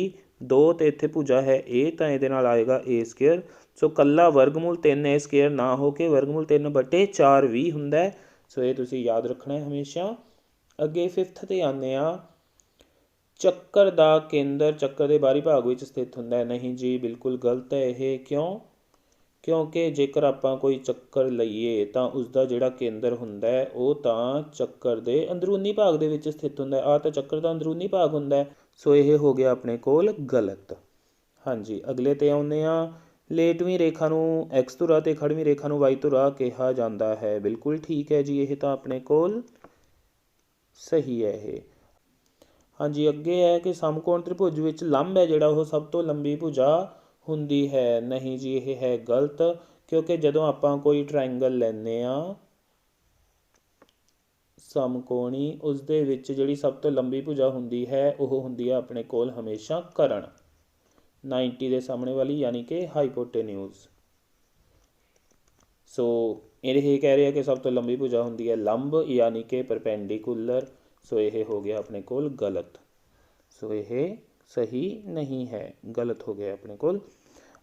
2 तो इत्थे भुजा है ए तो ये आएगा a²। ਸੋ ਕੱਲਾ ਵਰਗਮੂਲ 3a ਸਕੁਏਅਰ ਨਾ ਹੋ ਕੇ ਵਰਗਮੂਲ 3/4 ਵੀ ਹੁੰਦਾ। ਸੋ ਇਹ ਤੁਸੀਂ ਯਾਦ ਰੱਖਣਾ ਹੈ ਹਮੇਸ਼ਾ। ਅੱਗੇ 5th ਤੇ ਆਉਂਦੇ ਆ, ਚੱਕਰ ਦਾ ਕੇਂਦਰ ਚੱਕਰ ਦੇ ਬਾਹਰੀ ਭਾਗ ਵਿੱਚ ਸਥਿਤ ਹੁੰਦਾ ਹੈ। ਨਹੀਂ ਜੀ, ਬਿਲਕੁਲ ਗਲਤ ਹੈ ਇਹ। ਕਿਉਂ? ਕਿਉਂਕਿ ਜੇਕਰ ਆਪਾਂ ਕੋਈ ਚੱਕਰ ਲਈਏ ਤਾਂ ਉਸਦਾ ਜਿਹੜਾ ਕੇਂਦਰ ਹੁੰਦਾ ਹੈ ਉਹ ਤਾਂ ਚੱਕਰ ਦੇ ਅੰਦਰੂਨੀ ਭਾਗ ਦੇ ਵਿੱਚ ਸਥਿਤ ਹੁੰਦਾ ਹੈ। ਆਹ ਤਾਂ ਚੱਕਰ ਦਾ ਅੰਦਰੂਨੀ ਭਾਗ ਹੁੰਦਾ ਹੈ। ਸੋ ਇਹ ਹੋ ਗਿਆ ਆਪਣੇ ਕੋਲ ਗਲਤ। ਹਾਂਜੀ, ਅਗਲੇ 'ਤੇ ਆਉਂਦੇ ਹਾਂ। ਲੇਟਵੀਂ ਰੇਖਾ ਨੂੰ ਐਕਸ ਧੁਰਾ ਅਤੇ ਖੜਵੀਂ ਰੇਖਾ ਨੂੰ ਵਾਈ ਧੁਰਾ ਕਿਹਾ ਜਾਂਦਾ ਹੈ। ਬਿਲਕੁਲ ਠੀਕ ਹੈ ਜੀ, ਇਹ ਤਾਂ ਆਪਣੇ ਕੋਲ ਸਹੀ ਹੈ ਇਹ। ਹਾਂਜੀ, ਅੱਗੇ ਹੈ ਕਿ ਸਮਕੋਣ ਤ੍ਰਿਭੁਜ ਵਿੱਚ ਲੰਬ ਹੈ ਜਿਹੜਾ ਉਹ ਸਭ ਤੋਂ ਲੰਬੀ ਭੁਜਾ ਹੁੰਦੀ ਹੈ। ਨਹੀਂ ਜੀ, ਇਹ ਹੈ ਗਲਤ। ਕਿਉਂਕਿ ਜਦੋਂ ਆਪਾਂ ਕੋਈ ਟਰਾਇੰਗਲ ਲੈਂਦੇ ਹਾਂ ਸਮਕੋਣੀ, ਉਸ ਦੇ ਵਿੱਚ ਜਿਹੜੀ ਸਭ ਤੋਂ ਲੰਬੀ ਭੁਜਾ ਹੁੰਦੀ ਹੈ ਉਹ ਹੁੰਦੀ ਹੈ ਆਪਣੇ ਕੋਲ ਹਮੇਸ਼ਾ ਕਰਨ 90 ਦੇ ਸਾਹਮਣੇ ਵਾਲੀ, ਯਾਨੀ ਕਿ ਹਾਈਪੋਟੇਨਿਊਜ਼। ਸੋ ਇਹ ਕਹਿ ਰਿਹਾ ਕਿ ਸਭ ਤੋਂ ਲੰਬੀ ਭੁਜਾ ਹੁੰਦੀ ਹੈ ਲੰਬ, ਯਾਨੀ ਕਿ ਪਰਪੈਂਡੀਕੂਲਰ। ਸੋ ਇਹ ਹੋ ਗਿਆ ਆਪਣੇ ਕੋਲ ਗਲਤ। ਸੋ ਇਹ ਸਹੀ ਨਹੀਂ ਹੈ, ਗਲਤ ਹੋ ਗਿਆ ਆਪਣੇ ਕੋਲ।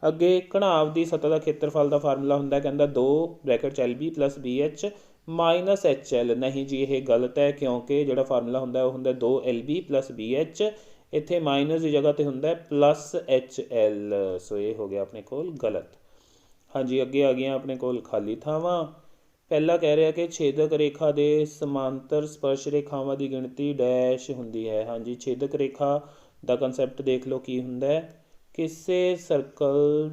ਅੱਗੇ ਘਣਾਵ ਦੀ ਸਤ੍ਹਾ ਦਾ ਖੇਤਰਫਲ ਦਾ ਫਾਰਮੂਲਾ ਹੁੰਦਾ, ਕਹਿੰਦਾ 2 ਬ੍ਰੈਕਟ LB + BH - HL। ਨਹੀਂ ਜੀ, ਇਹ ਗਲਤ ਹੈ। ਕਿਉਂਕਿ ਜਿਹੜਾ ਫਾਰਮੂਲਾ ਹੁੰਦਾ ਉਹ ਹੁੰਦਾ 2 LB + BH, ਇੱਥੇ ਮਾਈਨਸ ਦੀ ਜਗ੍ਹਾ 'ਤੇ ਹੁੰਦਾ +HL। ਸੋ ਇਹ ਹੋ ਗਿਆ ਆਪਣੇ ਕੋਲ ਗਲਤ। ਹਾਂਜੀ, ਅੱਗੇ ਆ ਗਈਆਂ ਆਪਣੇ ਕੋਲ ਖਾਲੀ ਥਾਵਾਂ। ਪਹਿਲਾ ਕਹਿ ਰਿਹਾ ਕਿ ਛੇਦਕ ਰੇਖਾ ਦੇ ਸਮਾਂਤਰ ਸਪਰਸ਼ ਰੇਖਾਵਾਂ ਦੀ ਗਿਣਤੀ ਡੈਸ਼ ਹੁੰਦੀ ਹੈ। ਹਾਂਜੀ, ਛੇਦਕ ਰੇਖਾ ਦਾ ਕੰਸੈਪਟ ਦੇਖ ਲਓ ਕੀ ਹੁੰਦਾ ਹੈ। ਕਿਸੇ ਸਰਕਲ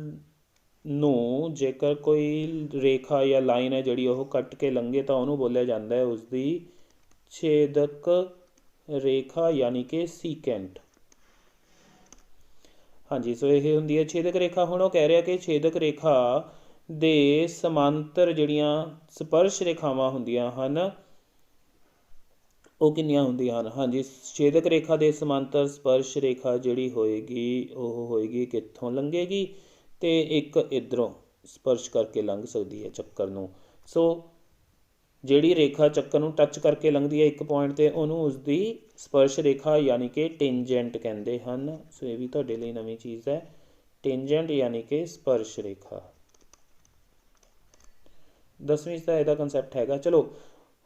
ਨੂੰ ਜੇਕਰ ਕੋਈ ਰੇਖਾ ਜਾਂ ਲਾਈਨ ਹੈ ਜਿਹੜੀ ਉਹ ਕੱਟ ਕੇ ਲੰਘੇ ਤਾਂ ਉਹਨੂੰ ਬੋਲਿਆ ਜਾਂਦਾ ਹੈ ਉਸਦੀ ਛੇਦਕ ਰੇਖਾ, ਯਾਨੀ ਕਿ ਸੀਕੈਂਟ। ਹਾਂਜੀ, ਸੋ ਇਹ ਹੁੰਦੀ ਹੈ ਛੇਦਕ ਰੇਖਾ। ਹੁਣ ਉਹ ਕਹਿ ਰਿਹਾ ਕਿ ਛੇਦਕ ਰੇਖਾ ਦੇ ਸਮਾਂਤਰ ਜਿਹੜੀਆਂ ਸਪਰਸ਼ ਰੇਖਾਵਾਂ ਹੁੰਦੀਆਂ ਹਨ ਉਹ ਕਿੰਨੀਆਂ ਹੁੰਦੀਆਂ ਹਨ। ਹਾਂਜੀ, ਛੇਦਕ ਰੇਖਾ ਦੇ ਸਮਾਂਤਰ ਸਪਰਸ਼ ਰੇਖਾ ਜਿਹੜੀ ਹੋਏਗੀ ਉਹ ਹੋਏਗੀ ਕਿੱਥੋਂ ਲੰਘੇਗੀ, ਅਤੇ ਇੱਕ ਇੱਧਰੋਂ ਸਪਰਸ਼ ਕਰਕੇ ਲੰਘ ਸਕਦੀ ਹੈ ਚੱਕਰ ਨੂੰ। ਸੋ ਜਿਹੜੀ ਰੇਖਾ ਚੱਕਰ ਨੂੰ ਟੱਚ ਕਰਕੇ ਲੰਘਦੀ ਹੈ ਇੱਕ ਪੁਆਇੰਟ 'ਤੇ, ਉਹਨੂੰ ਉਸਦੀ ਸਪਰਸ਼ ਰੇਖਾ ਯਾਨੀ ਕਿ ਟੇਂਜੈਂਟ ਕਹਿੰਦੇ ਹਨ। ਸੋ ਇਹ ਵੀ ਤੁਹਾਡੇ ਲਈ ਨਵੀਂ ਚੀਜ਼ ਹੈ, ਟੇਂਜੈਂਟ ਯਾਨੀ ਕਿ ਸਪਰਸ਼ ਰੇਖਾ। 10ਵੀਂ 'ਚ ਤਾਂ ਇਹਦਾ ਕੰਸੈਪਟ ਹੈਗਾ। ਚਲੋ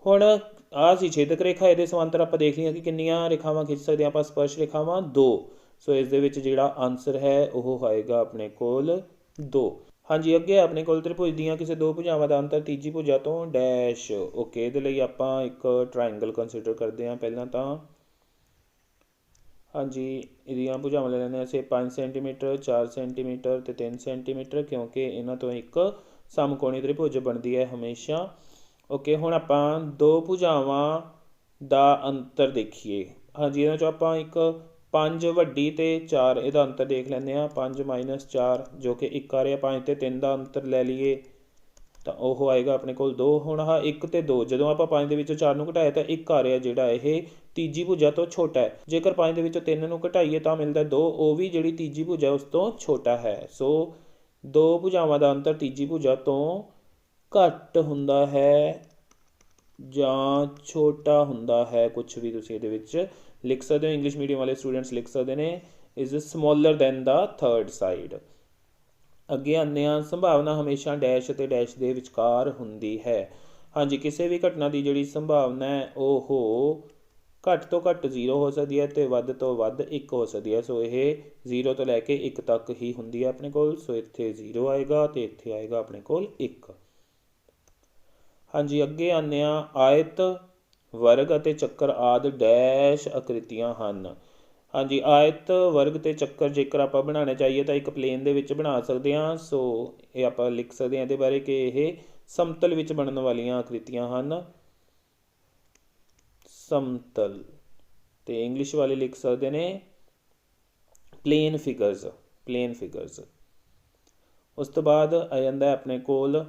ਹੁਣ ਆਹ ਸੀ ਛੇਦਕ ਰੇਖਾ, ਇਹਦੇ ਸਮਾਂਤਰ ਆਪਾਂ ਦੇਖ ਲਈਆਂ ਕਿ ਕਿੰਨੀਆਂ ਰੇਖਾਵਾਂ ਖਿੱਚ ਸਕਦੇ ਆਪਾਂ ਸਪਰਸ਼ ਰੇਖਾਵਾਂ, 2। ਸੋ ਇਸ ਦੇ ਵਿੱਚ ਜਿਹੜਾ ਆਨਸਰ ਹੈ ਉਹ ਹੋਏਗਾ ਆਪਣੇ ਕੋਲ 2। ਹਾਂਜੀ, ਅੱਗੇ ਆਪਣੇ ਕੋਲ ਤ੍ਰਿਭੁਜ ਦੀਆਂ ਕਿਸੇ ਦੋ ਭੁਜਾਵਾਂ ਦਾ ਅੰਤਰ ਤੀਜੀ ਭੁਜਾ ਤੋਂ ਡੈਸ਼। ਓਕੇ, ਇਹਦੇ ਲਈ ਆਪਾਂ ਇੱਕ ਟਰਾਇੰਗਲ ਕੰਸੀਡਰ ਕਰਦੇ ਹਾਂ ਪਹਿਲਾਂ ਤਾਂ। ਹਾਂਜੀ, ਇਹਦੀਆਂ ਭੁਜਾਵਾਂ ਲੈ ਲੈਂਦੇ ਹਾਂ ਅਸੀਂ 5 ਸੈਂਟੀਮੀਟਰ, 4 ਸੈਂਟੀਮੀਟਰ ਅਤੇ 3 ਸੈਂਟੀਮੀਟਰ, ਕਿਉਂਕਿ ਇਹਨਾਂ ਤੋਂ ਇੱਕ ਸਮਕੋਣੀ ਤ੍ਰਿਭੁਜ ਬਣਦੀ ਹੈ ਹਮੇਸ਼ਾ। ਓਕੇ, ਹੁਣ ਆਪਾਂ ਦੋ ਭੁਜਾਵਾਂ ਦਾ ਅੰਤਰ ਦੇਖੀਏ। ਹਾਂਜੀ, ਇਹਨਾਂ 'ਚੋਂ ਆਪਾਂ ਇੱਕ 5 ਵੱਡੀ ਅਤੇ 4 ਇਹਦਾ ਅੰਤਰ ਦੇਖ ਲੈਂਦੇ ਹਾਂ। 5 - 4 ਜੋ ਕਿ 1 ਆ ਰਿਹਾ, 5 ਅਤੇ 3 ਦਾ ਅੰਤਰ ਲੈ ਲਈਏ ਤਾਂ ਉਹ ਆਏਗਾ ਆਪਣੇ ਕੋਲ 2। ਹੁਣ ਆਹ 1 ਅਤੇ 2, ਜਦੋਂ ਆਪਾਂ 5 ਦੇ ਵਿੱਚੋਂ 4 ਨੂੰ ਘਟਾਇਆ ਤਾਂ 1 ਆ ਰਿਹਾ ਜਿਹੜਾ ਇਹ ਤੀਜੀ ਭੁਜਾ ਤੋਂ ਛੋਟਾ ਹੈ। ਜੇਕਰ 5 ਦੇ ਵਿੱਚੋਂ 3 ਨੂੰ ਘਟਾਈਏ ਤਾਂ ਮਿਲਦਾ 2, ਉਹ ਵੀ ਜਿਹੜੀ ਤੀਜੀ ਭੁਜਾ ਉਸ ਤੋਂ ਛੋਟਾ ਹੈ। ਸੋ ਦੋ ਭੁਜਾਵਾਂ ਦਾ ਅੰਤਰ ਤੀਜੀ ਭੁਜਾ ਤੋਂ ਘੱਟ ਹੁੰਦਾ ਹੈ ਜਾਂ ਛੋਟਾ ਹੁੰਦਾ ਹੈ, ਕੁਛ ਵੀ ਤੁਸੀਂ ਇਹਦੇ ਵਿੱਚ ਲਿਖ ਸਕਦੇ ਹੋ। ਇੰਗਲਿਸ਼ ਮੀਡੀਅਮ ਵਾਲੇ ਸਟੂਡੈਂਟਸ ਲਿਖ ਸਕਦੇ ਨੇ ਇਜ਼ ਸਮੋਲਰ ਦੈਨ ਦਾ ਥਰਡ ਸਾਈਡ। ਅੱਗੇ ਆਉਂਦੇ ਹਾਂ, ਸੰਭਾਵਨਾ ਹਮੇਸ਼ਾ ਡੈਸ਼ ਅਤੇ ਡੈਸ਼ ਦੇ ਵਿਚਕਾਰ ਹੁੰਦੀ ਹੈ। ਹਾਂਜੀ, ਕਿਸੇ ਵੀ ਘਟਨਾ ਦੀ ਜਿਹੜੀ ਸੰਭਾਵਨਾ ਹੈ ਉਹ ਘੱਟ ਤੋਂ ਘੱਟ 0 ਹੋ ਸਕਦੀ ਹੈ ਅਤੇ ਵੱਧ ਤੋਂ ਵੱਧ 1 ਹੋ ਸਕਦੀ ਹੈ। ਸੋ ਇਹ 0 ਤੋਂ ਲੈ ਕੇ 1 ਤੱਕ ਹੀ ਹੁੰਦੀ ਹੈ ਆਪਣੇ ਕੋਲ। ਸੋ ਇੱਥੇ 0 ਆਏਗਾ ਅਤੇ ਇੱਥੇ ਆਏਗਾ ਆਪਣੇ ਕੋਲ 1। ਹਾਂਜੀ, ਅੱਗੇ ਆਉਂਦੇ ਹਾਂ, ਆਇਤ, ਵਰਗ ਅਤੇ ਚੱਕਰ ਆਦਿ ਡੈਸ਼ ਆਕ੍ਰਿਤੀਆਂ ਹਨ। ਹਾਂਜੀ, ਆਇਤ, ਵਰਗ ਅਤੇ ਚੱਕਰ ਜੇਕਰ ਆਪਾਂ ਬਣਾਉਣੇ ਚਾਹੀਏ ਤਾਂ ਇੱਕ ਪਲੇਨ ਦੇ ਵਿੱਚ ਬਣਾ ਸਕਦੇ ਹਾਂ। ਸੋ ਇਹ ਆਪਾਂ ਲਿਖ ਸਕਦੇ ਹਾਂ ਇਹਦੇ ਬਾਰੇ ਕਿ ਇਹ ਸਮਤਲ ਵਿੱਚ ਬਣਨ ਵਾਲੀਆਂ ਆਕ੍ਰਿਤੀਆਂ ਹਨ, ਸਮਤਲ। ਅਤੇ ਇੰਗਲਿਸ਼ ਵਾਲੇ ਲਿਖ ਸਕਦੇ ਨੇ ਪਲੇਨ ਫਿਗਰਸ, ਪਲੇਨ ਫਿਗਰਸ। ਉਸ ਤੋਂ ਬਾਅਦ ਆ ਜਾਂਦਾ ਆਪਣੇ ਕੋਲ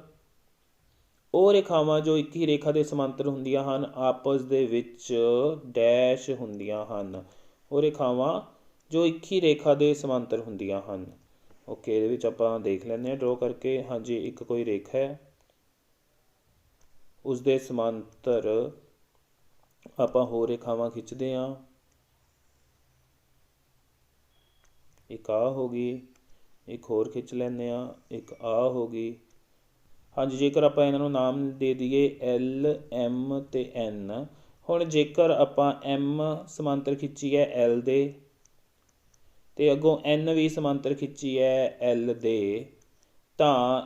ਉਹ ਰੇਖਾਵਾਂ ਜੋ ਇੱਕ ਹੀ ਰੇਖਾ ਦੇ ਸਮਾਂਤਰ ਹੁੰਦੀਆਂ ਹਨ, ਆਪਸ ਦੇ ਵਿੱਚ ਡੈਸ਼ ਹੁੰਦੀਆਂ ਹਨ। ਉਹ ਰੇਖਾਵਾਂ ਜੋ ਇੱਕ ਹੀ ਰੇਖਾ ਦੇ ਸਮਾਂਤਰ ਹੁੰਦੀਆਂ ਹਨ। ਓਕੇ, ਇਹਦੇ ਵਿੱਚ ਆਪਾਂ ਦੇਖ ਲੈਂਦੇ ਹਾਂ ਡਰੋ ਕਰਕੇ। ਹਾਂਜੀ, ਇੱਕ ਕੋਈ ਰੇਖਾ ਹੈ, ਉਸਦੇ ਸਮਾਂਤਰ ਆਪਾਂ ਹੋਰ ਰੇਖਾਵਾਂ ਖਿੱਚਦੇ ਹਾਂ। ਇੱਕ ਆਹ ਹੋ ਗਈ, एक होर खिंच लैंदे आ, एक आ हो गई। हाँ जी, जेकर आप इन्हों नाम दे दईए L M ते N। हुण जेकर आप M समांतर खिंची है L दे ते अगों N भी समांतर खिंची है L दे, तां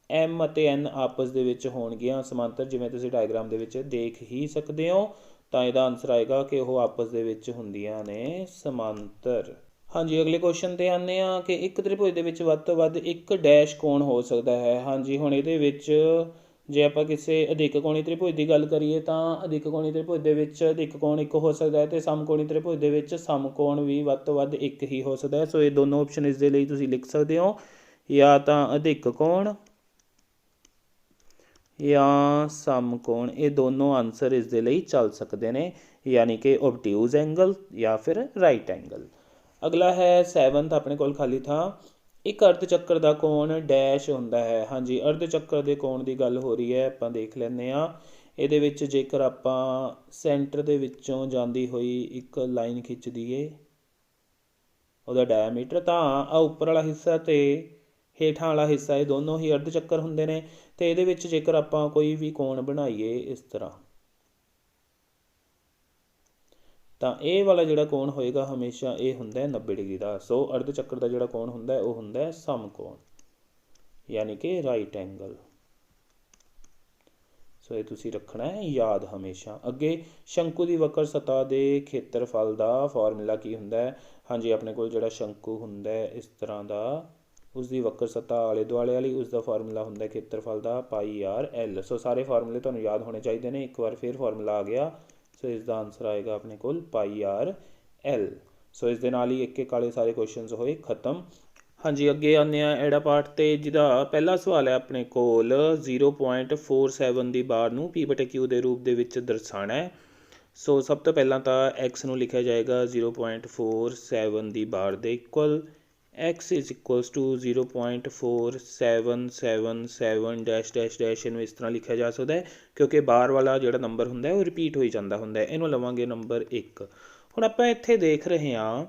M ਅਤੇ N आपस ਦੇ ਵਿੱਚ ਹੋਣਗੀਆਂ ਸਮਾਂਤਰ। ਜਿਵੇਂ ਤੁਸੀਂ ਡਾਇਗਰਾਮ ਦੇ ਵਿੱਚ ਦੇਖ ਹੀ ਸਕਦੇ ਹੋ, ਤਾਂ ਇਹਦਾ ਆਨਸਰ ਆਏਗਾ ਕਿ ਉਹ ਆਪਸ ਦੇ ਵਿੱਚ ਹੁੰਦੀਆਂ ਨੇ ਸਮਾਂਤਰ। ਹਾਂਜੀ, ਅਗਲੇ ਕੁਐਸਚਨ 'ਤੇ ਆਉਂਦੇ ਹਾਂ ਕਿ ਇੱਕ ਤ੍ਰਿਭੁਜ ਦੇ ਵਿੱਚ ਵੱਧ ਤੋਂ ਵੱਧ ਇੱਕ ਡੈਸ਼ ਕੋਣ ਹੋ ਸਕਦਾ ਹੈ। ਹਾਂਜੀ, ਹੁਣ ਇਹਦੇ ਵਿੱਚ ਜੇ ਆਪਾਂ ਕਿਸੇ ਅਧਿਕ ਕੋਣੀ ਤ੍ਰਿਭੁਜ ਦੀ ਗੱਲ ਕਰੀਏ ਤਾਂ ਅਧਿਕ ਕੋਣੀ ਤ੍ਰਿਭੁਜ ਦੇ ਵਿੱਚ ਅਧਿਕ ਕੋਣ ਇੱਕ ਹੋ ਸਕਦਾ ਹੈ, ਅਤੇ ਸਮਕੋਣੀ ਤ੍ਰਿਭੁਜ ਦੇ ਵਿੱਚ ਸਮਕੋਣ ਵੀ ਵੱਧ ਤੋਂ ਵੱਧ ਇੱਕ ਹੀ ਹੋ ਸਕਦਾ ਹੈ। ਸੋ ਇਹ ਦੋਨੋਂ ਆਪਸ਼ਨ ਇਸ ਦੇ ਲਈ ਤੁਸੀਂ ਲਿਖ ਸਕਦੇ ਹੋ, ਜਾਂ ਤਾਂ ਅਧਿਕ ਕੋਣ ਜਾਂ ਸਮਕੋਣ। ਇਹ ਦੋਨੋਂ ਆਨਸਰ ਇਸ ਦੇ ਲਈ ਚੱਲ ਸਕਦੇ ਨੇ, ਯਾਨੀ ਕਿ ਓਬਟਿਊਜ਼ ਐਂਗਲ ਜਾਂ ਫਿਰ ਰਾਈਟ ਐਂਗਲ। ਅਗਲਾ ਹੈ 7th ਆਪਣੇ ਕੋਲ ਖਾਲੀ ਥਾਂ। ਇੱਕ ਅਰਧ ਚੱਕਰ ਦਾ ਕੋਣ ਡੈਸ਼ ਹੁੰਦਾ ਹੈ। ਹਾਂਜੀ, ਅਰਧ ਚੱਕਰ ਦੇ ਕੋਣ ਦੀ ਗੱਲ ਹੋ ਰਹੀ ਹੈ, ਆਪਾਂ ਦੇਖ ਲੈਂਦੇ ਹਾਂ। ਇਹਦੇ ਵਿੱਚ ਜੇਕਰ ਆਪਾਂ ਸੈਂਟਰ ਦੇ ਵਿੱਚੋਂ ਜਾਂਦੀ ਹੋਈ ਇੱਕ ਲਾਈਨ ਖਿੱਚ ਦਈਏ ਉਹਦਾ ਡਾਇਆਮੀਟਰ, ਤਾਂ ਆ ਉੱਪਰ ਵਾਲਾ ਹਿੱਸਾ ਅਤੇ ਹੇਠਾਂ ਵਾਲਾ ਹਿੱਸਾ ਇਹ ਦੋਨੋਂ ਹੀ ਅਰਧ ਚੱਕਰ ਹੁੰਦੇ ਨੇ। ਅਤੇ ਇਹਦੇ ਵਿੱਚ ਜੇਕਰ ਆਪਾਂ ਕੋਈ ਵੀ ਕੋਣ ਬਣਾਈਏ ਇਸ ਤਰ੍ਹਾਂ, ਤਾਂ ਇਹ ਵਾਲਾ ਜਿਹੜਾ ਕੋਣ ਹੋਏਗਾ ਹਮੇਸ਼ਾ ਇਹ ਹੁੰਦਾ 90 ਡਿਗਰੀ ਦਾ। ਸੋ ਅਰਧ ਚੱਕਰ ਦਾ ਜਿਹੜਾ ਕੋਣ ਹੁੰਦਾ ਉਹ ਹੁੰਦਾ ਸਮਕੋਣ, ਯਾਨੀ ਕਿ ਰਾਈਟ ਐਂਗਲ। ਸੋ ਇਹ ਤੁਸੀਂ ਰੱਖਣਾ ਹੈ ਯਾਦ ਹਮੇਸ਼ਾ। ਅੱਗੇ ਸ਼ੰਕੂ ਦੀ ਵਕਰ ਸਤ੍ਹਾ ਦੇ ਖੇਤਰਫਲ ਦਾ ਫਾਰਮੂਲਾ ਕੀ ਹੁੰਦਾ ਹੈ। ਹਾਂਜੀ, ਆਪਣੇ ਕੋਲ ਜਿਹੜਾ ਸ਼ੰਕੂ ਹੁੰਦਾ ਇਸ ਤਰ੍ਹਾਂ ਦਾ, ਉਸਦੀ ਵਕਰ ਸਤ੍ਹਾ ਆਲੇ ਦੁਆਲੇ ਵਾਲੀ, ਉਸਦਾ ਫਾਰਮੂਲਾ ਹੁੰਦਾ ਖੇਤਰਫਲ ਦਾ πr/l। ਸੋ ਸਾਰੇ ਫਾਰਮੂਲੇ ਤੁਹਾਨੂੰ ਯਾਦ ਹੋਣੇ ਚਾਹੀਦੇ ਨੇ। ਇੱਕ ਵਾਰ ਫਿਰ ਫਾਰਮੂਲਾ ਆ ਗਿਆ, ਸੋ ਇਸ ਦਾ ਆਨਸਰ ਆਏਗਾ ਆਪਣੇ ਕੋਲ πr/l। ਸੋ ਇਸ ਦੇ ਨਾਲ ਹੀ ਇੱਕ ਇੱਕ ਵਾਲੇ ਸਾਰੇ ਕੁਐਸਚਨਸ ਹੋਏ ਖਤਮ। ਹਾਂਜੀ, ਅੱਗੇ ਆਉਂਦੇ ਹਾਂ ਐੜਾ ਪਾਠ 'ਤੇ, ਜਿਹਦਾ ਪਹਿਲਾ ਸਵਾਲ ਹੈ ਆਪਣੇ ਕੋਲ 0.47 ਦੀ ਬਾਰ ਨੂੰ P/Q ਦੇ ਰੂਪ ਦੇ ਵਿੱਚ ਦਰਸਾਉਣਾ ਹੈ। ਸੋ ਸਭ ਤੋਂ ਪਹਿਲਾਂ ਤਾਂ x ਨੂੰ ਲਿਖਿਆ ਜਾਏਗਾ 0.47 ਦੀ ਬਾਰ ਦੇ equal. x is equals to 0.4777 dash dash dash. ਇਹਨੂੰ ਇਸ ਤਰ੍ਹਾਂ ਲਿਖਿਆ ਜਾ ਸਕਦਾ ਹੈ ਕਿਉਂਕਿ ਬਾਰ ਵਾਲਾ ਜਿਹੜਾ ਨੰਬਰ ਹੁੰਦਾ ਉਹ ਰਿਪੀਟ ਹੋਈ ਜਾਂਦਾ ਹੁੰਦਾ। ਇਹਨੂੰ ਲਵਾਂਗੇ ਨੰਬਰ 1। ਹੁਣ ਆਪਾਂ ਇੱਥੇ ਦੇਖ ਰਹੇ ਹਾਂ